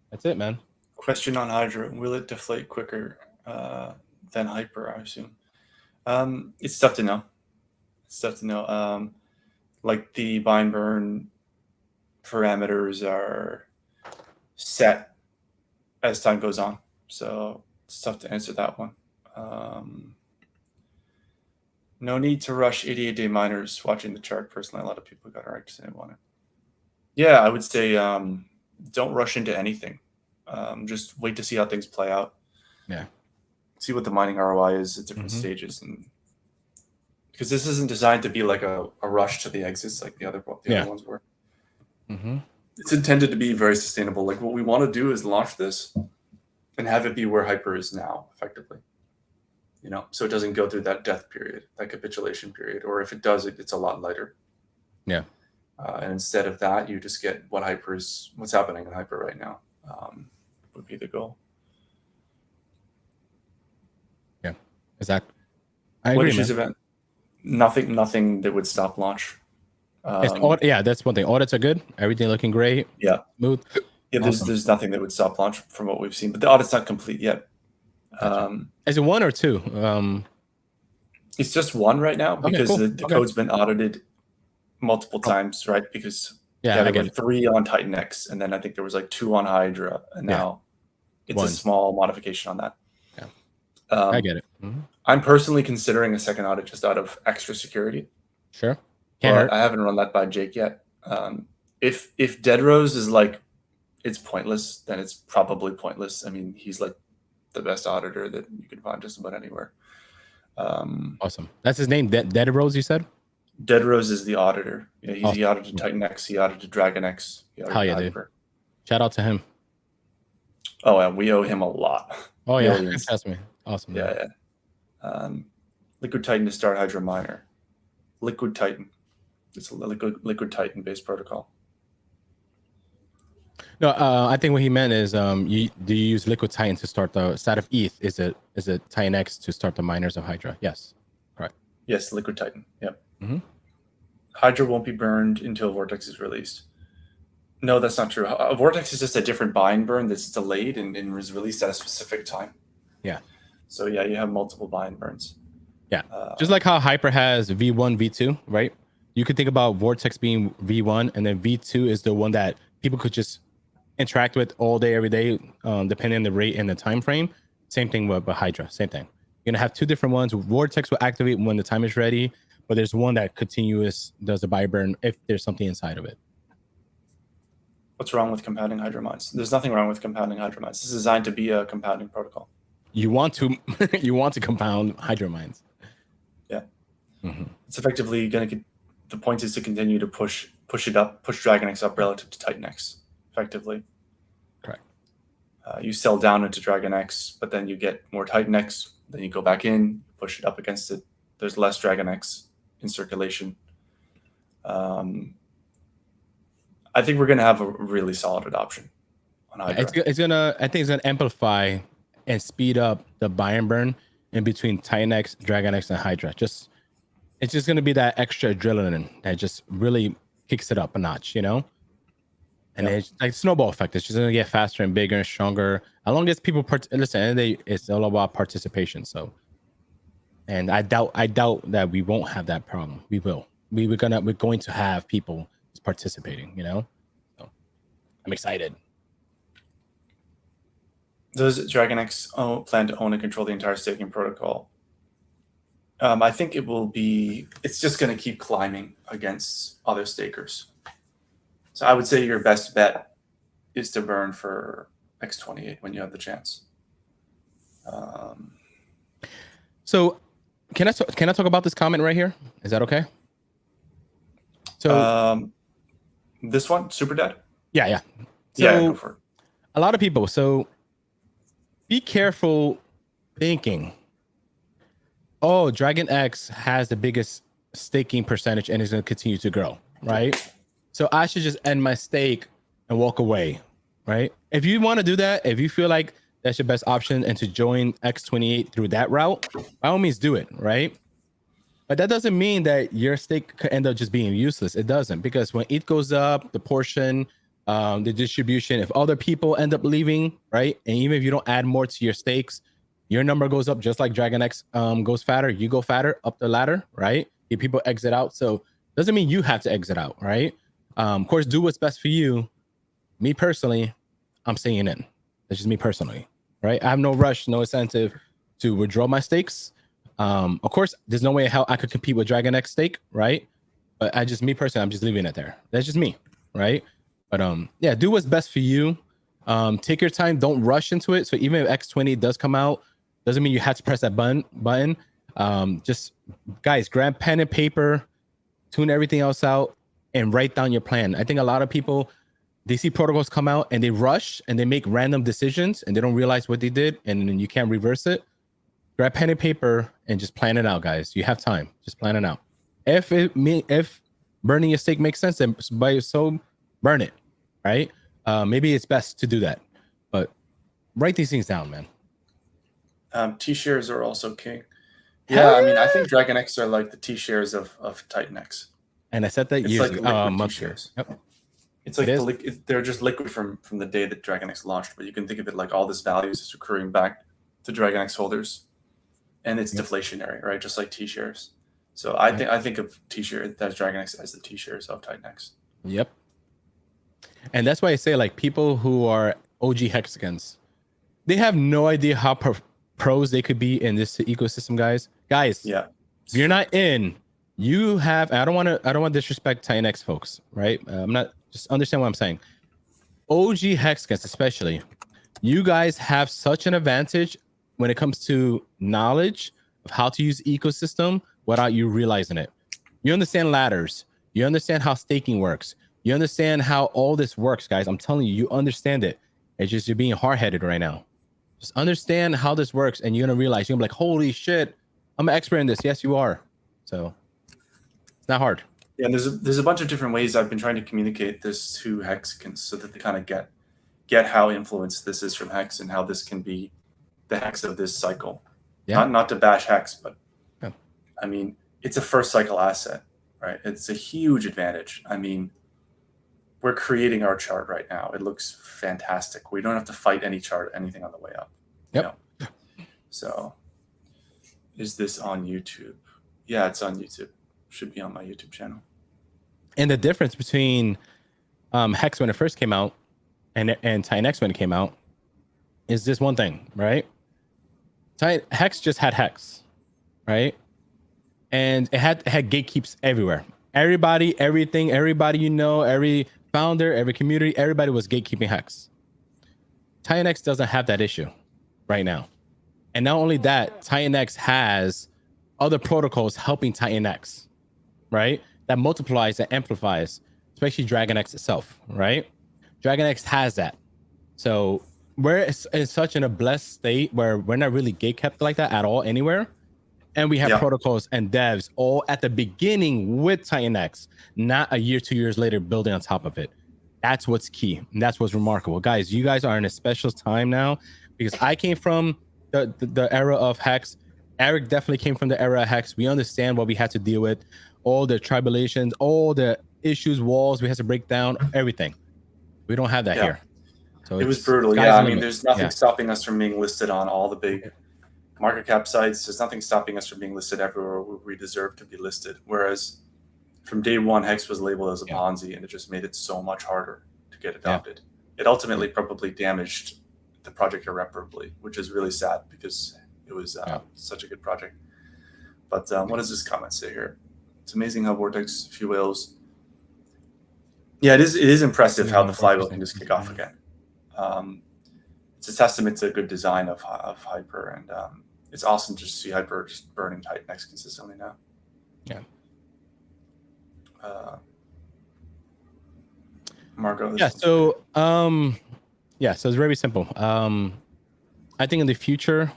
that's it, man. Question on Hydra. Will it deflate quicker than Hyper, I assume? It's tough to know. Like the bind burn parameters are set as time goes on. So it's tough to answer that one. No need to rush 88-day miners watching the chart. Personally, a lot of people got right to say on it. Yeah, I would say don't rush into anything. Just wait to see how things play out. Yeah. See what the mining ROI is at different stages. And because this isn't designed to be like a rush to the exits like the other ones were. It's intended to be very sustainable. Like what we want to do is launch this and have it be where Hyper is now, effectively. So it doesn't go through that death period, that capitulation period, or if it does, it's a lot lighter. Yeah. And instead of that, you just get what's happening in Hyper right now would be the goal. Yeah, exactly. I agree, what issues event? Nothing that would stop launch. That's one thing. Audits are good. Everything looking great. Yeah. Smooth. Yeah, there's nothing that would stop launch from what we've seen, but the audit's not complete yet. Gotcha. Is it one or two? It's just one right now because cool. the code's been audited multiple times, right? Because there were 3 on Titan X, and then I think there was like 2 on Hydra, and now it's one. A small modification on that. Yeah, I get it. I'm personally considering a second audit just out of extra security. Sure. Can't hurt. I haven't run that by Jake yet. If Dead Rose is like it's pointless, then it's probably pointless. I mean, he's like the best auditor that you can find just about anywhere. Awesome. That's his name. Dead Rose, you said? Dead Rose is the auditor. Yeah, he audited Titan X. He audited DragonX. Hell yeah, dude. Shout out to him. Oh, yeah, we owe him a lot. Oh, yeah. Trust me. Awesome. Yeah. Liquid Titan to start Hydra miner. Liquid Titan. It's a liquid Titan based protocol. No, I think what he meant is, do you use Liquid Titan to start the side of ETH? Is it Titan X to start the miners of Hydra? Yes, correct. Yes, Liquid Titan. Yep. Hydra won't be burned until Vortex is released. No, that's not true. Vortex is just a different bind burn that's delayed and is released at a specific time. Yeah. So yeah, you have multiple bind burns. Yeah. Just like how Hyper has V1, V2, right? You could think about Vortex being V1, and then V2 is the one that people could just interact with all day, every day, depending on the rate and the time frame. Same thing with Hydra. Same thing. You're gonna have 2 different ones. Vortex will activate when the time is ready, but there's one that does a buy burn if there's something inside of it. What's wrong with compounding Hydra mines? There's nothing wrong with compounding Hydra mines. This is designed to be a compounding protocol. You want to you want to compound Hydra mines. Yeah. It's effectively going to, the point is to continue to push it up, push DragonX up relative to TitanX, effectively. Correct. You sell down into DragonX, but then you get more TitanX, then you go back in, push it up against it. There's less DragonX in circulation. I think we're going to have a really solid adoption on Hydra. It's gonna, I think it's gonna amplify and speed up the buy and burn in between TitanX, DragonX, and Hydra. It's just gonna be that extra adrenaline that just really kicks it up a notch, you know? And it's like snowball effect. It's just gonna get faster and bigger and stronger. As long as people listen, it's all about participation. So, and I doubt that we won't have that problem. We will. We're going to have people participating, you know? So I'm excited. Does DragonX plan to own and control the entire staking protocol? I think it's just going to keep climbing against other stakers. So I would say your best bet is to burn for X28 when you have the chance. So can I talk about this comment right here? Is that okay? So this one, Super Dead? Yeah. So yeah, go for it. A lot of people, so be careful thinking, oh, DragonX has the biggest staking percentage and is going to continue to grow, right? So I should just end my stake and walk away, right? If you want to do that, if you feel like that's your best option and to join X28 through that route, by all means do it, right? But that doesn't mean that your stake could end up just being useless. It doesn't, because when ETH goes up, the portion, the distribution, if other people end up leaving, right? And even if you don't add more to your stakes, your number goes up just like DragonX goes fatter. You go fatter up the ladder, right? If people exit out. So doesn't mean you have to exit out, right? Of course, do what's best for you. Me personally, I'm staying in. That's just me personally, right? I have no rush, no incentive to withdraw my stakes. Of course, there's no way how I could compete with DragonX stake, right? But me personally, I'm just leaving it there. That's just me, right? But yeah, do what's best for you. Take your time. Don't rush into it. So even if X20 does come out, doesn't mean you have to press that button. Just guys, grab pen and paper, tune everything else out, and write down your plan. I think a lot of people, they see protocols come out and they rush and they make random decisions and they don't realize what they did, and then you can't reverse it. Grab pen and paper and just plan it out, guys. You have time. Just plan it out. If burning your stake makes sense, then burn it, right? Maybe it's best to do that, but write these things down, man. T-shares are also king. Yeah, I mean, I think DragonX are like the T-shares of TitanX. And I said that years ago. T-shares. Yep. It's like they're just liquid from the day that DragonX launched, but you can think of it like all this value is just accruing back to DragonX holders. And it's deflationary, right? Just like T-shares. So I think of T-shares, that's DragonX as the T-shares of TitanX. Yep. And that's why I say, like, people who are OG Hexicans, they have no idea how pros they could be in this ecosystem, guys. Yeah. If you're not in, you have. I don't want to disrespect TitanX folks, right? I'm not. Just understand what I'm saying. OG Hexicans, especially, you guys have such an advantage when it comes to knowledge of how to use ecosystem without you realizing it. You understand ladders. You understand how staking works. You understand how all this works, guys. I'm telling you, you understand it. It's just you're being hard-headed right now. Just understand how this works, and you're gonna realize, you're gonna be like, holy shit, I'm an expert in this. Yes, you are. So it's not hard. Yeah, and there's a bunch of different ways I've been trying to communicate this to Hexicans so that they kind of get how influenced this is from Hex and how this can be the Hex of this cycle. Yeah. Not to bash Hex, but yeah. I mean, it's a first cycle asset, right? It's a huge advantage. I mean, we're creating our chart right now. It looks fantastic. We don't have to fight anything on the way up. Yep. You know? So is this on YouTube? Yeah, it's on YouTube. Should be on my YouTube channel. And the difference between Hex when it first came out and TitanX when it came out is this one thing, right? Hex just had Hex, right? And it had gatekeeps everywhere. Everybody, everything, everybody you know, every founder, every community, everybody was gatekeeping Hex. DragonX doesn't have that issue right now. And not only that, DragonX has other protocols helping DragonX, right? That multiplies and amplifies, especially DragonX itself, right? DragonX has that. So we're in such a blessed state where we're not really gatekept like that at all anywhere. And we have protocols and devs all at the beginning with DragonX, not a year, 2 years later building on top of it. That's what's key. And that's what's remarkable. Guys, you guys are in a special time now because I came from the era of Hex. Eric definitely came from the era of Hex. We understand what we had to deal with, all the tribulations, all the issues, walls we had to break down, everything. We don't have that here. So it was brutal. Yeah, I mean, there's nothing stopping us from being listed on all the big market cap sites. There's nothing stopping us from being listed everywhere we deserve to be listed. Whereas from day one, Hex was labeled as a Ponzi, and it just made it so much harder to get adopted. It ultimately probably damaged the project irreparably, which is really sad because it was such a good project. But what does this comment say here? It's amazing how Vortex fuels. Yeah, it is impressive how the flywheel can just kick off again. It's a testament to good design of Hyper, and it's awesome to see Hyper just burning DragonX consistently now. Yeah. Marco. So it's very simple. I think in the future,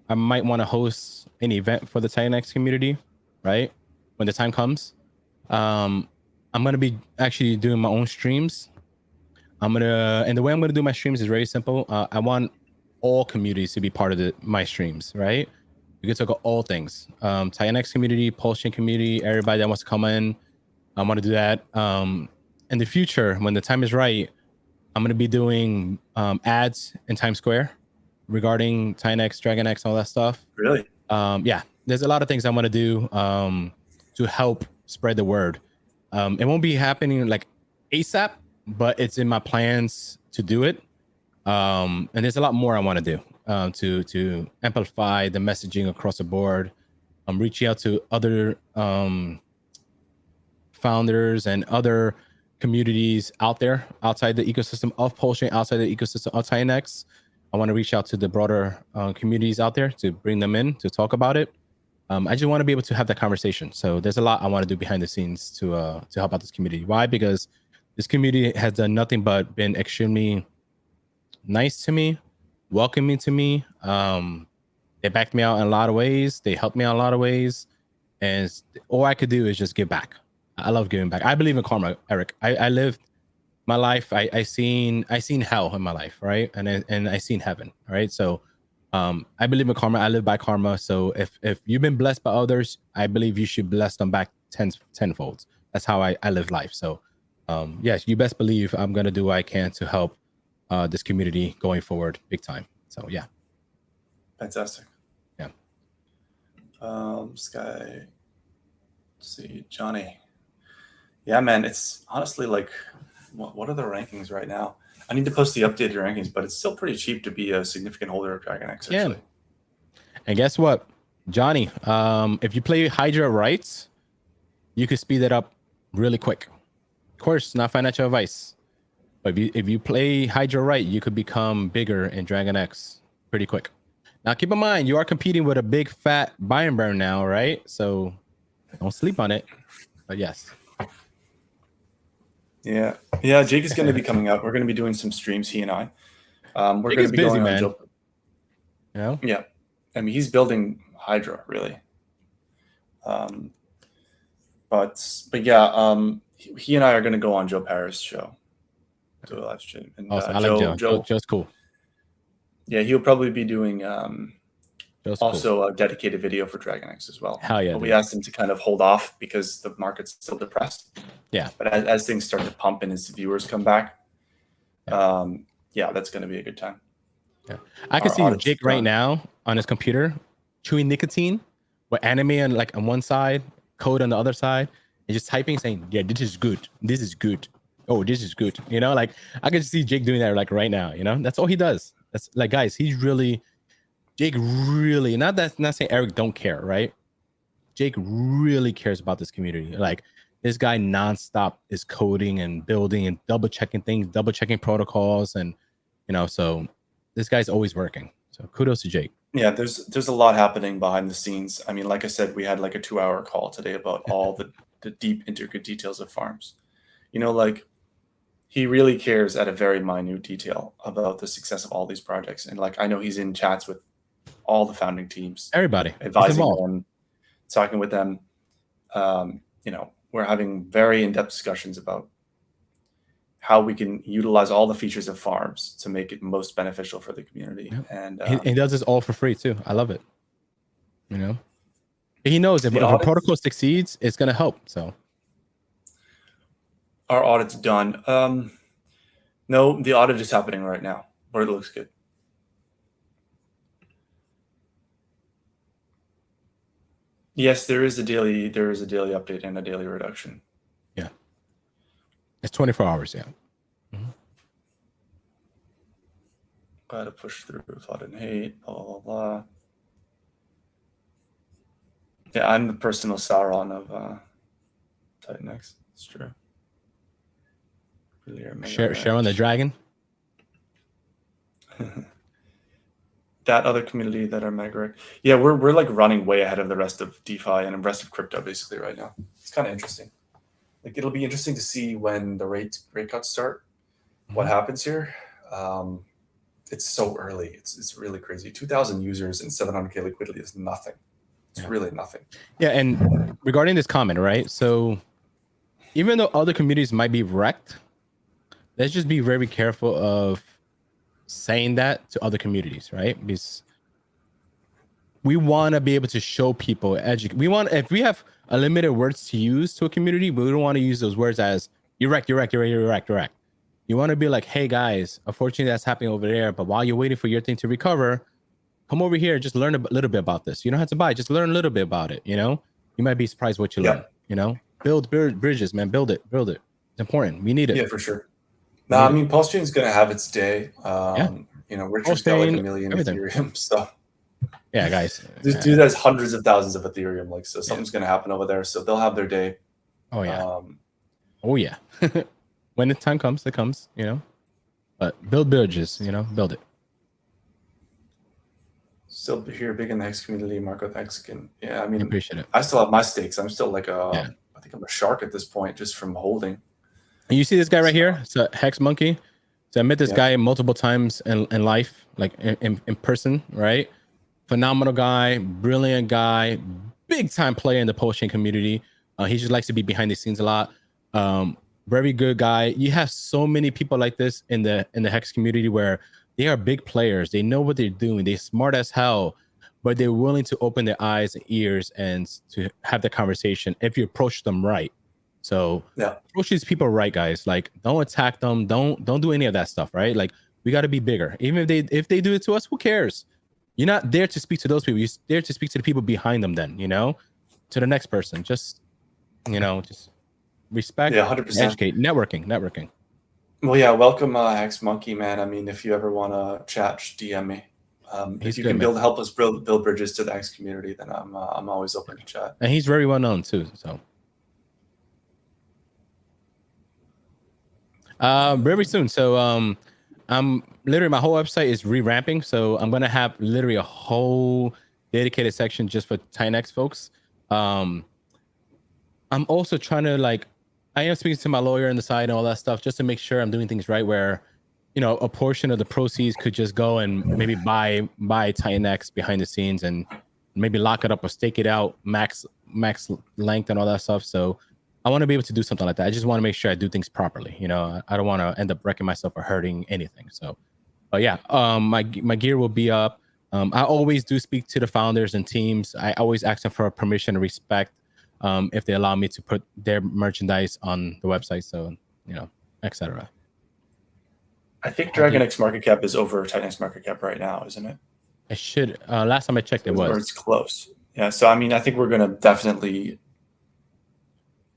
I might want to host an event for the DragonX community, right? When the time comes. I'm going to be actually doing my own streams. And the way I'm going to do my streams is very simple. I want all communities to be part of my streams, right? We can talk about all things. DragonX community, Pulse Chain community, everybody that wants to come in. I want to do that. In the future, when the time is right, I'm going to be doing ads in Times Square regarding DragonX, all that stuff. Really? Yeah, there's a lot of things I want to do to help spread the word. It won't be happening like ASAP, but it's in my plans to do it. And there's a lot more I want to do to amplify the messaging across the board. I'm reaching out to other founders and other communities out there, outside the ecosystem of Pulse Chain, outside the ecosystem of DragonX. I want to reach out to the broader communities out there to bring them in to talk about it. I just want to be able to have that conversation. So there's a lot I want to do behind the scenes to help out this community. Why? Because this community has done nothing but been extremely nice to me, welcoming to me. They backed me out in a lot of ways. They helped me out in a lot of ways. And all I could do is just give back. I love giving back. I believe in karma, Eric. I lived my life. I seen hell in my life, right? And I seen heaven, right? So I believe in karma. I live by karma. So if you've been blessed by others, I believe you should bless them back tenfold. That's how I live life. So yes, you best believe I'm gonna do what I can to help this community going forward, big time. So yeah. Fantastic. Yeah. Sky. Let's see, Johnny. Yeah, man, it's honestly like, what are the rankings right now? I need to post the updated rankings, but it's still pretty cheap to be a significant holder of DragonX, actually. Yeah. And guess what, Johnny? If you play Hydra right, you could speed it up really quick. Of course, not financial advice, but if you play Hydra right, you could become bigger in DragonX pretty quick. Now, keep in mind, you are competing with a big fat buy and burn now, right? So don't sleep on it. But yes. Yeah, Jake is going to be coming out. We're going to be doing some streams, he and I. We're going to be busy, going man. on Yeah. Yeah, I mean, he's building Hydra, really. But yeah, he and I are going to go on Joe Paris' show, do a live stream. And awesome. I like Joe. Joe's cool. Yeah, he'll probably be doing also cool. a dedicated video for DragonX as well. Hell yeah! But we asked him to kind of hold off because the market's still depressed. Yeah. But as things start to pump and his viewers come back, yeah, that's going to be a good time. Yeah, I can see Jake right now on his computer chewing nicotine with anime on one side, code on the other side, and just typing, saying, "Yeah, this is good. This is good. Oh, this is good." You know, like I can see Jake doing that like right now. You know, that's all he does. That's like, guys, Jake really, not saying Eric don't care, right? Jake really cares about this community. Like this guy nonstop is coding and building and double checking things, double checking protocols, and so this guy's always working. So kudos to Jake. Yeah, there's a lot happening behind the scenes. I mean, like I said, we had like a 2-hour call today about all the deep, intricate details of farms. Like he really cares at a very minute detail about the success of all these projects. And like I know he's in chats with all the founding teams, Everybody advising them, talking with them. We're having very in-depth discussions about how we can utilize all the features of farms to make it most beneficial for the community. Yep. And he does this all for free too. I love it. He knows if a protocol succeeds, it's going to help. So our audit's done. No, the audit is happening right now, but it looks good. Yes, there is a daily update and a daily reduction. Yeah. It's 24 hours, yeah. Glad to push through thought and hate, blah, blah, blah. Yeah, I'm the personal Sauron of DragonX. It's true. Share on the dragon. That other community that are Megaric. Yeah, we're like running way ahead of the rest of DeFi and the rest of crypto basically right now. It's kind of interesting. Like it'll be interesting to see when the rate cuts start, what happens here. It's so early. It's really crazy. 2,000 users and 700K liquidity is nothing. It's really nothing. Yeah, and regarding this comment, right? So even though other communities might be wrecked, let's just be very careful of saying that to other communities, right? Because we want to be able to show people, if we have unlimited words to use to a community, but we don't want to use those words as you're wrecked. You want to be like, hey guys, unfortunately that's happening over there, but while you're waiting for your thing to recover, come over here, just learn a little bit about this. You don't have to buy, just learn a little bit about it. You might be surprised what you learn. Build bridges, man. Build it. It's important. We need it. Yeah, for sure. No, I mean, Pulse is going to have its day. Richard's got like 1 million Ethereum, so yeah, guys. This dude has hundreds of thousands of Ethereum, so something's going to happen over there. So they'll have their day. Oh yeah. When the time comes, it comes. But build bridges. Build it. Still here, big in the Hex community, Marco the Hexican. Yeah, I mean, I appreciate it. I still have my stakes. I'm still like I think I'm a shark at this point, just from holding. And you see this guy right here? It's a Hex Monkey. So I met this guy multiple times in life, like in person, right? Phenomenal guy, brilliant guy, big time player in the post chain community. He just likes to be behind the scenes a lot. Very good guy. You have so many people like this in the Hex community where they are big players. They know what they're doing. They're smart as hell, but they're willing to open their eyes and ears and to have the conversation if you approach them right. So approach these people right, guys. Like, don't attack them. Don't do any of that stuff, right? Like, we got to be bigger. Even if they do it to us, who cares? You're not there to speak to those people. You're there to speak to the people behind them. Then, to the next person. Just respect. Yeah, 100%. Educate. Networking. Well, yeah. Welcome, Hex Monkey, man. I mean, if you ever want to chat, just DM me. If you can help us build bridges to the Hex community, then I'm always open to chat. And he's very well known too. So. Very soon. So I'm literally, my whole website is re-ramping. So I'm gonna have literally a whole dedicated section just for DragonX folks. I'm also trying to I am speaking to my lawyer on the side and all that stuff just to make sure I'm doing things right, where a portion of the proceeds could just go and maybe buy DragonX behind the scenes and maybe lock it up or stake it out max length and all that stuff. So I want to be able to do something like that. I just want to make sure I do things properly. I don't want to end up wrecking myself or hurting anything. So, but yeah, my gear will be up. I always do speak to the founders and teams. I always ask them for permission and respect if they allow me to put their merchandise on the website. So, etc. I think DragonX market cap is over DragonX market cap right now, isn't it? It should. Last time I checked, it was. Or it's close. Yeah. So I mean, I think we're gonna definitely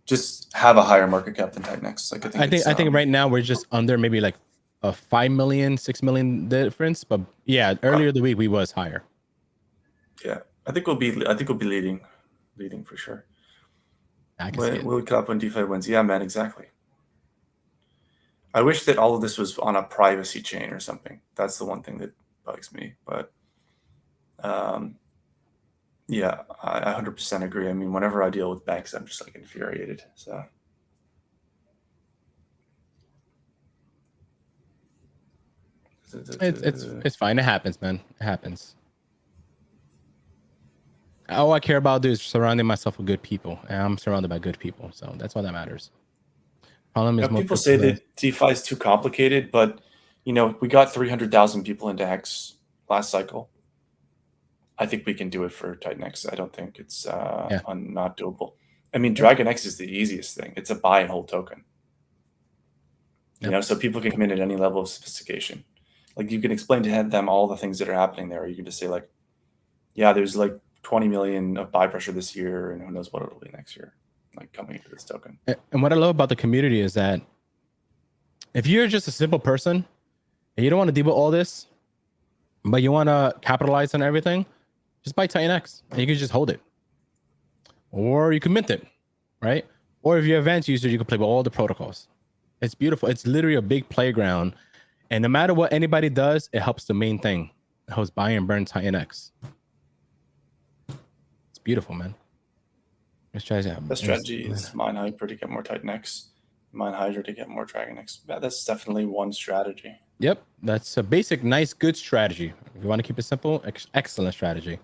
just have a higher market cap than DragonX. I think right now we're just under maybe like a 5 million, 6 million difference. But yeah, earlier the week we was higher. Yeah, I think we'll be leading for sure. I can see it. Will it cut up when DeFi wins? Yeah, man, exactly. I wish that all of this was on a privacy chain or something. That's the one thing that bugs me. But yeah, I 100% agree. I mean, whenever I deal with banks, I'm just like infuriated. So. It's fine. It happens, man. It happens. All I care about is surrounding myself with good people, and I'm surrounded by good people, so that's all that matters. Problem is, people say that DeFi is too complicated, but we got 300,000 people into Hex last cycle. I think we can do it for TitanX. I don't think it's not doable. I mean, DragonX is the easiest thing. It's a buy and hold token. So people can come in at any level of sophistication. Like you can explain to them all the things that are happening there. Or you can just say like, yeah, there's like 20 million of buy pressure this year, and who knows what it'll be next year, like coming into this token. And what I love about the community is that if you're just a simple person and you don't want to deal with all this, but you want to capitalize on everything, just buy TitanX and you can just hold it. Or you can mint it, right? Or if you're an advanced user, you can play with all the protocols. It's beautiful. It's literally a big playground. And no matter what anybody does, it helps the main thing. It helps buy and burn TitanX. It's beautiful, man. Let's try that. The strategy is mine Hyper to get more TitanX, mine Hydra to get more DragonX. Yeah, that's definitely one strategy. Yep, that's a basic, nice, good strategy. If you want to keep it simple, excellent strategy.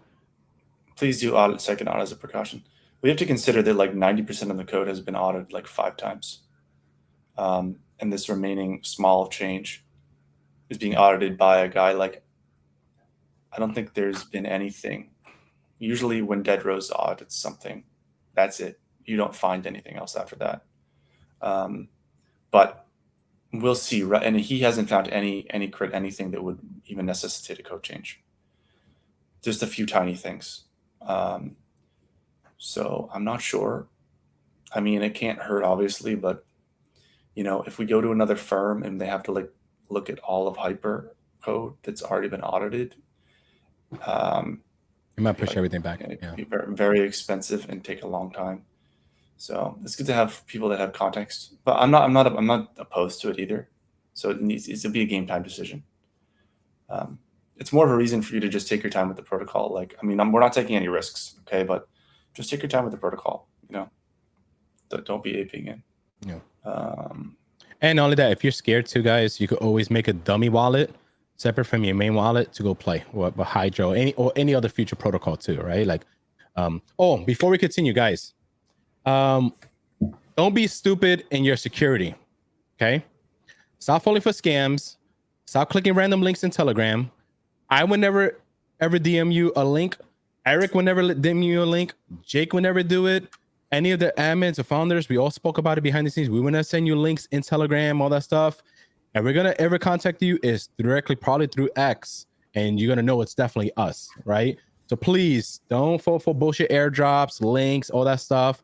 Please do audit second audit as a precaution. We have to consider that like 90% of the code has been audited like 5 times. And this remaining small change is being audited by a guy like, I don't think there's been anything. Usually when Dead Rose audits something, that's it. You don't find anything else after that. But we'll see, right? And he hasn't found anything that would even necessitate a code change. Just a few tiny things. So I'm not sure. I mean, it can't hurt, obviously, but if we go to another firm and they have to like look at all of Hyper code that's already been audited, you might push everything back. It'd be very, very expensive and take a long time. So it's good to have people that have context, but I'm not opposed to it either. So it needs to be a game time decision. It's more of a reason for you to just take your time with the protocol. Like, I mean, we're not taking any risks, okay? But just take your time with the protocol. Don't be aping in. Yeah. And not only that, if you're scared too, guys, you could always make a dummy wallet separate from your main wallet to go play with Hydra or any other future protocol too, right? Like, before we continue, guys, don't be stupid in your security, okay? Stop falling for scams. Stop clicking random links in Telegram. I would never ever DM you a link. Eric would never DM you a link. Jake would never do it. Any of the admins or founders, we all spoke about it behind the scenes. We want to send you links in Telegram, all that stuff. And we're going to ever contact you is directly, probably through X. And you're going to know it's definitely us, right? So please don't fall for bullshit airdrops, links, all that stuff.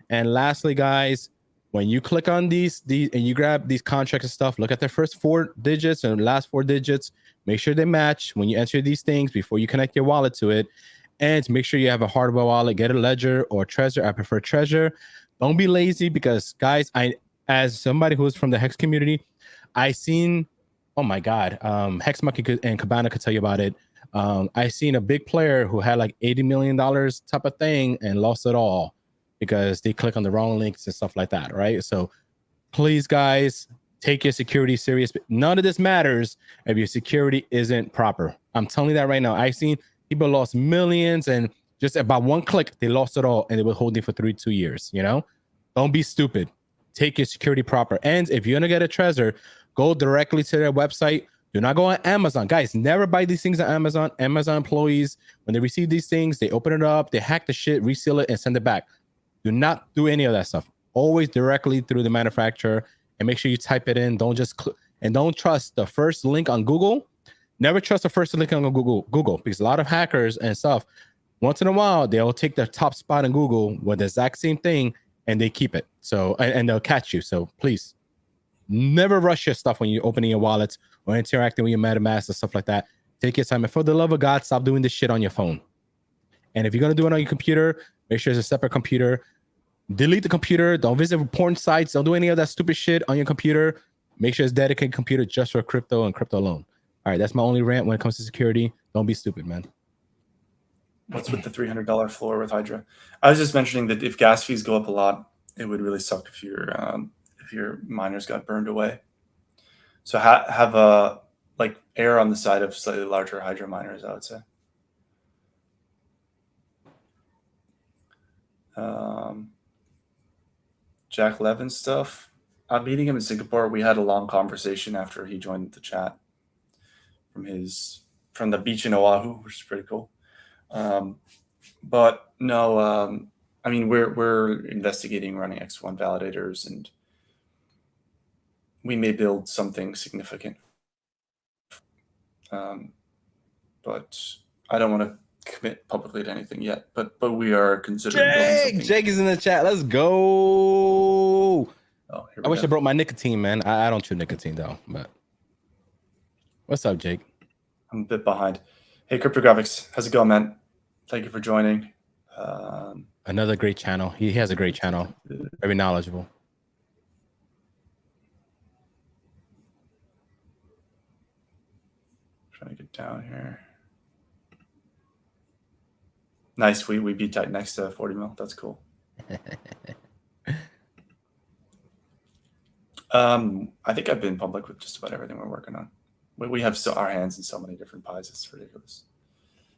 And lastly, guys, when you click on these and you grab these contracts and stuff, look at their first 4 digits and last 4 digits. Make sure they match when you enter these things before you connect your wallet to it. And make sure you have a hardware wallet, get a Ledger or Trezor. I prefer Trezor. Don't be lazy because, guys, as somebody who's from the Hex community, I seen, oh my God, Hex Monkey and Cabana could tell you about it. I seen a big player who had like $80 million type of thing and lost it all because they click on the wrong links and stuff like that, right? So please, guys, take your security serious. None of this matters if your security isn't proper. I'm telling you that right now. I've seen people lost millions and just about one click, they lost it all and they were holding for 2 years, Don't be stupid. Take your security proper. And if you're going to get a Trezor, go directly to their website. Do not go on Amazon. Guys, never buy these things on Amazon. Amazon employees, when they receive these things, they open it up, they hack the shit, reseal it, and send it back. Do not do any of that stuff. Always directly through the manufacturer and make sure you type it in. Don't just and don't trust the first link on Google. Never trust the first link on Google, because a lot of hackers and stuff, once in a while, they'll take their top spot in Google with the exact same thing and they keep it. So, and they'll catch you. So please never rush your stuff when you're opening your wallets or interacting with your MetaMask and stuff like that. Take your time. And for the love of God, stop doing this shit on your phone. And if you're going to do it on your computer, make sure it's a separate computer. delete the computer. Don't visit porn sites. Don't do any of that stupid shit on your computer. Make sure it's dedicated computer just for crypto and crypto alone. All right, that's my only rant when it comes to security. Don't be stupid, man. What's with the $300 floor with Hydra? I was just mentioning that if gas fees go up a lot, it would really suck if your miners got burned away. So have a err on the side of slightly larger Hydra miners, I would say. Jack Levin stuff. I'm meeting him in Singapore. We had a long conversation after he joined the chat from the beach in Oahu, which is pretty cool. But no, I mean, we're investigating running X1 validators, and we may build something significant. But I don't want to commit publicly to anything yet. But we are considering building something. Jake is in the chat. Let's go. Oh, I wish I brought my nicotine, man. I don't chew nicotine though. But what's up, Jake? I'm a bit behind. Hey, Cryptographics, how's it going, man? Thank you for joining. Another great channel. He has a great channel. Very knowledgeable. Trying to get down here. Nice. We beat DragonX to 40 mil. That's cool. I think I've been public with just about everything we're working on. We have our hands in so many different pies. It's ridiculous.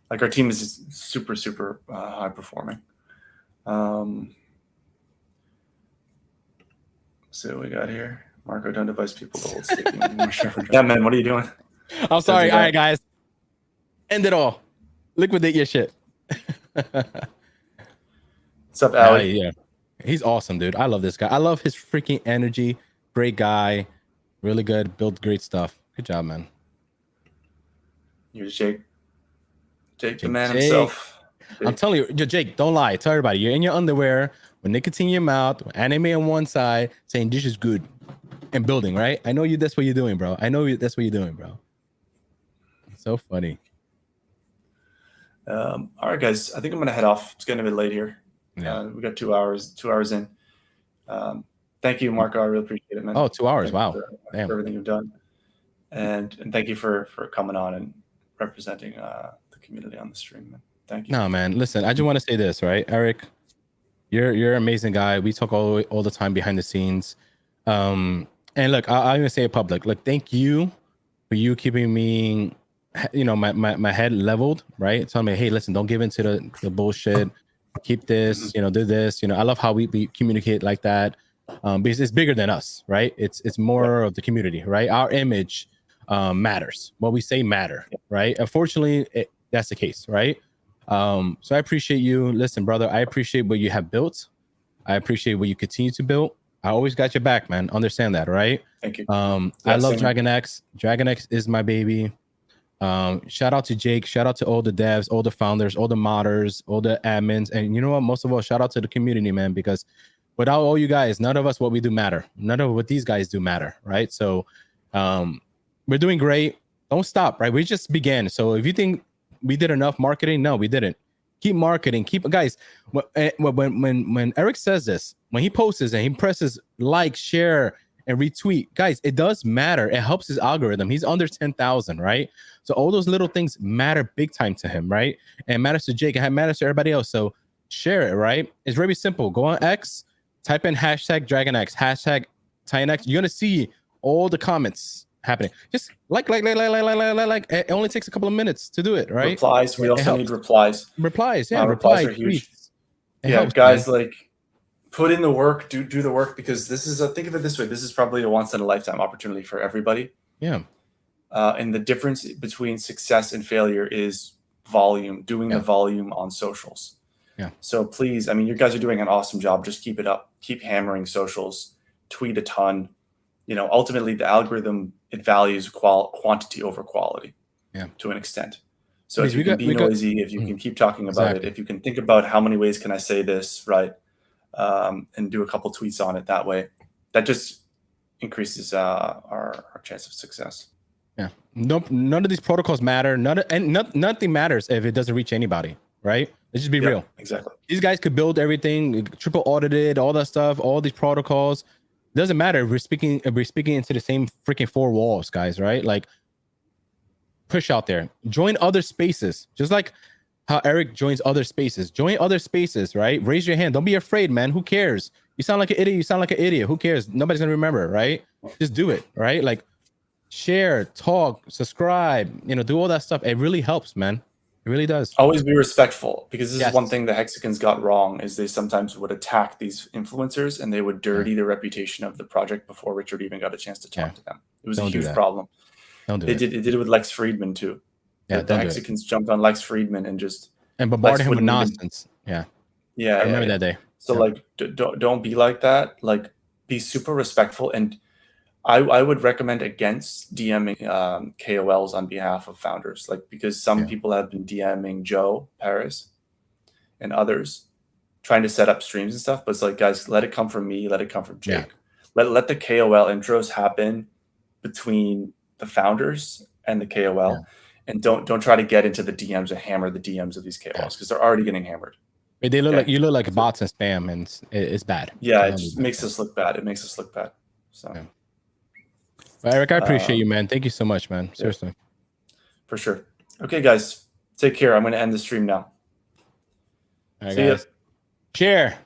Like our team is super, super high performing. See what we got here. Marco, don't advise people to hold staking. Yeah, man, what are you doing? I'm sorry. All right, guys. End it all. Liquidate your shit. What's up, Ali? Yeah. He's awesome, dude. I love this guy. I love his freaking energy. Great guy. Really good. Built great stuff. Good job, man. Here's Jake. Jake, the man himself. Jake. I'm telling you, Jake, don't lie. Tell everybody you're in your underwear with nicotine in your mouth, with anime on one side, saying this is good and building, right? I know you. That's what you're doing, bro. I know that's what you're doing, bro. So funny. All right, guys. I think I'm gonna head off. It's getting a bit late here. Yeah. We got 2 hours in. Thank you, Marco. I really appreciate it, man. Oh, 2 hours. Wow. For everything you've done. And thank you for coming on and representing the community on the stream, man. Thank you. No, man. Listen, I just want to say this, right? Eric, you're an amazing guy. We talk all the time behind the scenes. And look, I'm gonna say it public. Look, thank you for you keeping me, my head leveled, right? Telling me, hey, listen, don't give into the bullshit. Keep this, do this. I love how we communicate like that. Because it's bigger than us, right? It's more of the community, right? Our image matters. What we say matter, right? Unfortunately, that's the case, right? So I appreciate you. Listen, brother, I appreciate what you have built. I appreciate what you continue to build. I always got your back, man. Understand that, right? Thank you. I love DragonX. DragonX is my baby. Shout out to Jake. Shout out to all the devs, all the founders, all the modders, all the admins. And you know what? Most of all, shout out to the community, man, because without all you guys, none of us, what we do matter. None of what these guys do matter, right? So we're doing great. Don't stop, right? We just began. So if you think we did enough marketing, no, we didn't. Keep marketing. Keep, guys, when Eric says this, when he posts this and he presses like, share, and retweet, guys, it does matter. It helps his algorithm. He's under 10,000, right? So all those little things matter big time to him, right? And it matters to Jake. It matters to everybody else. So share it, right? It's very simple. Go on X, type in hashtag DragonX, hashtag TitanX. You're gonna see all the comments happening. Just like. It only takes a couple of minutes to do it, right? Replies. We also need replies. Replies, yeah. Replies are huge. Yeah, helps, guys, man. Put in the work. Do the work, because this is think of it this way. This is probably a once in a lifetime opportunity for everybody. Yeah. And the difference between success and failure is volume. Doing the volume on socials. Yeah. So please, I mean, you guys are doing an awesome job. Just keep it up. Keep hammering socials. Tweet a ton. Ultimately, the algorithm, it values quantity over quality. Yeah. To an extent. So if you can be noisy, if you can keep talking about it, if you can think about how many ways can I say this, right, and do a couple tweets on it that way, that just increases our chance of success. Yeah. Nope. None of these protocols matter. Nothing matters if it doesn't reach anybody, right? Let's just be real. Exactly. These guys could build everything, triple audited, all that stuff, all these protocols. Doesn't matter if we're speaking into the same freaking four walls, guys, right? Like, push out there, join other spaces, just like how Eric joins other spaces. Join other spaces, right? Raise your hand. Don't be afraid, man. Who cares? You sound like an idiot. You sound like an idiot. Who cares? Nobody's gonna remember, right? Just do it, right? Like, share, talk, subscribe, do all that stuff. It really helps, man. It really does. Always be respectful, because this is one thing the Hexicans got wrong, is they sometimes would attack these influencers and they would dirty the reputation of the project before Richard even got a chance to talk to them. It was a huge problem. They did it with Lex Friedman too. Yeah, the Hexicans jumped on Lex Friedman and bombarded him with nonsense. Yeah, I remember that day. So like, don't be like that. Like, be super respectful, and I would recommend against DMing KOLs on behalf of founders, like, because some people have been DMing Joe Paris and others trying to set up streams and stuff. But it's like, guys, let it come from me. Let it come from Jake. Let the KOL intros happen between the founders and the KOL, and don't try to get into the DMs and hammer the DMs of these KOLs, because they're already getting hammered. They look like, you look like bots and spam, and it's bad. Yeah, it just makes us look bad. It makes us look bad. So. Well, Eric, I appreciate you, man. Thank you so much, man. Seriously. For sure. Okay, guys. Take care. I'm going to end the stream now. All right, guys. Share.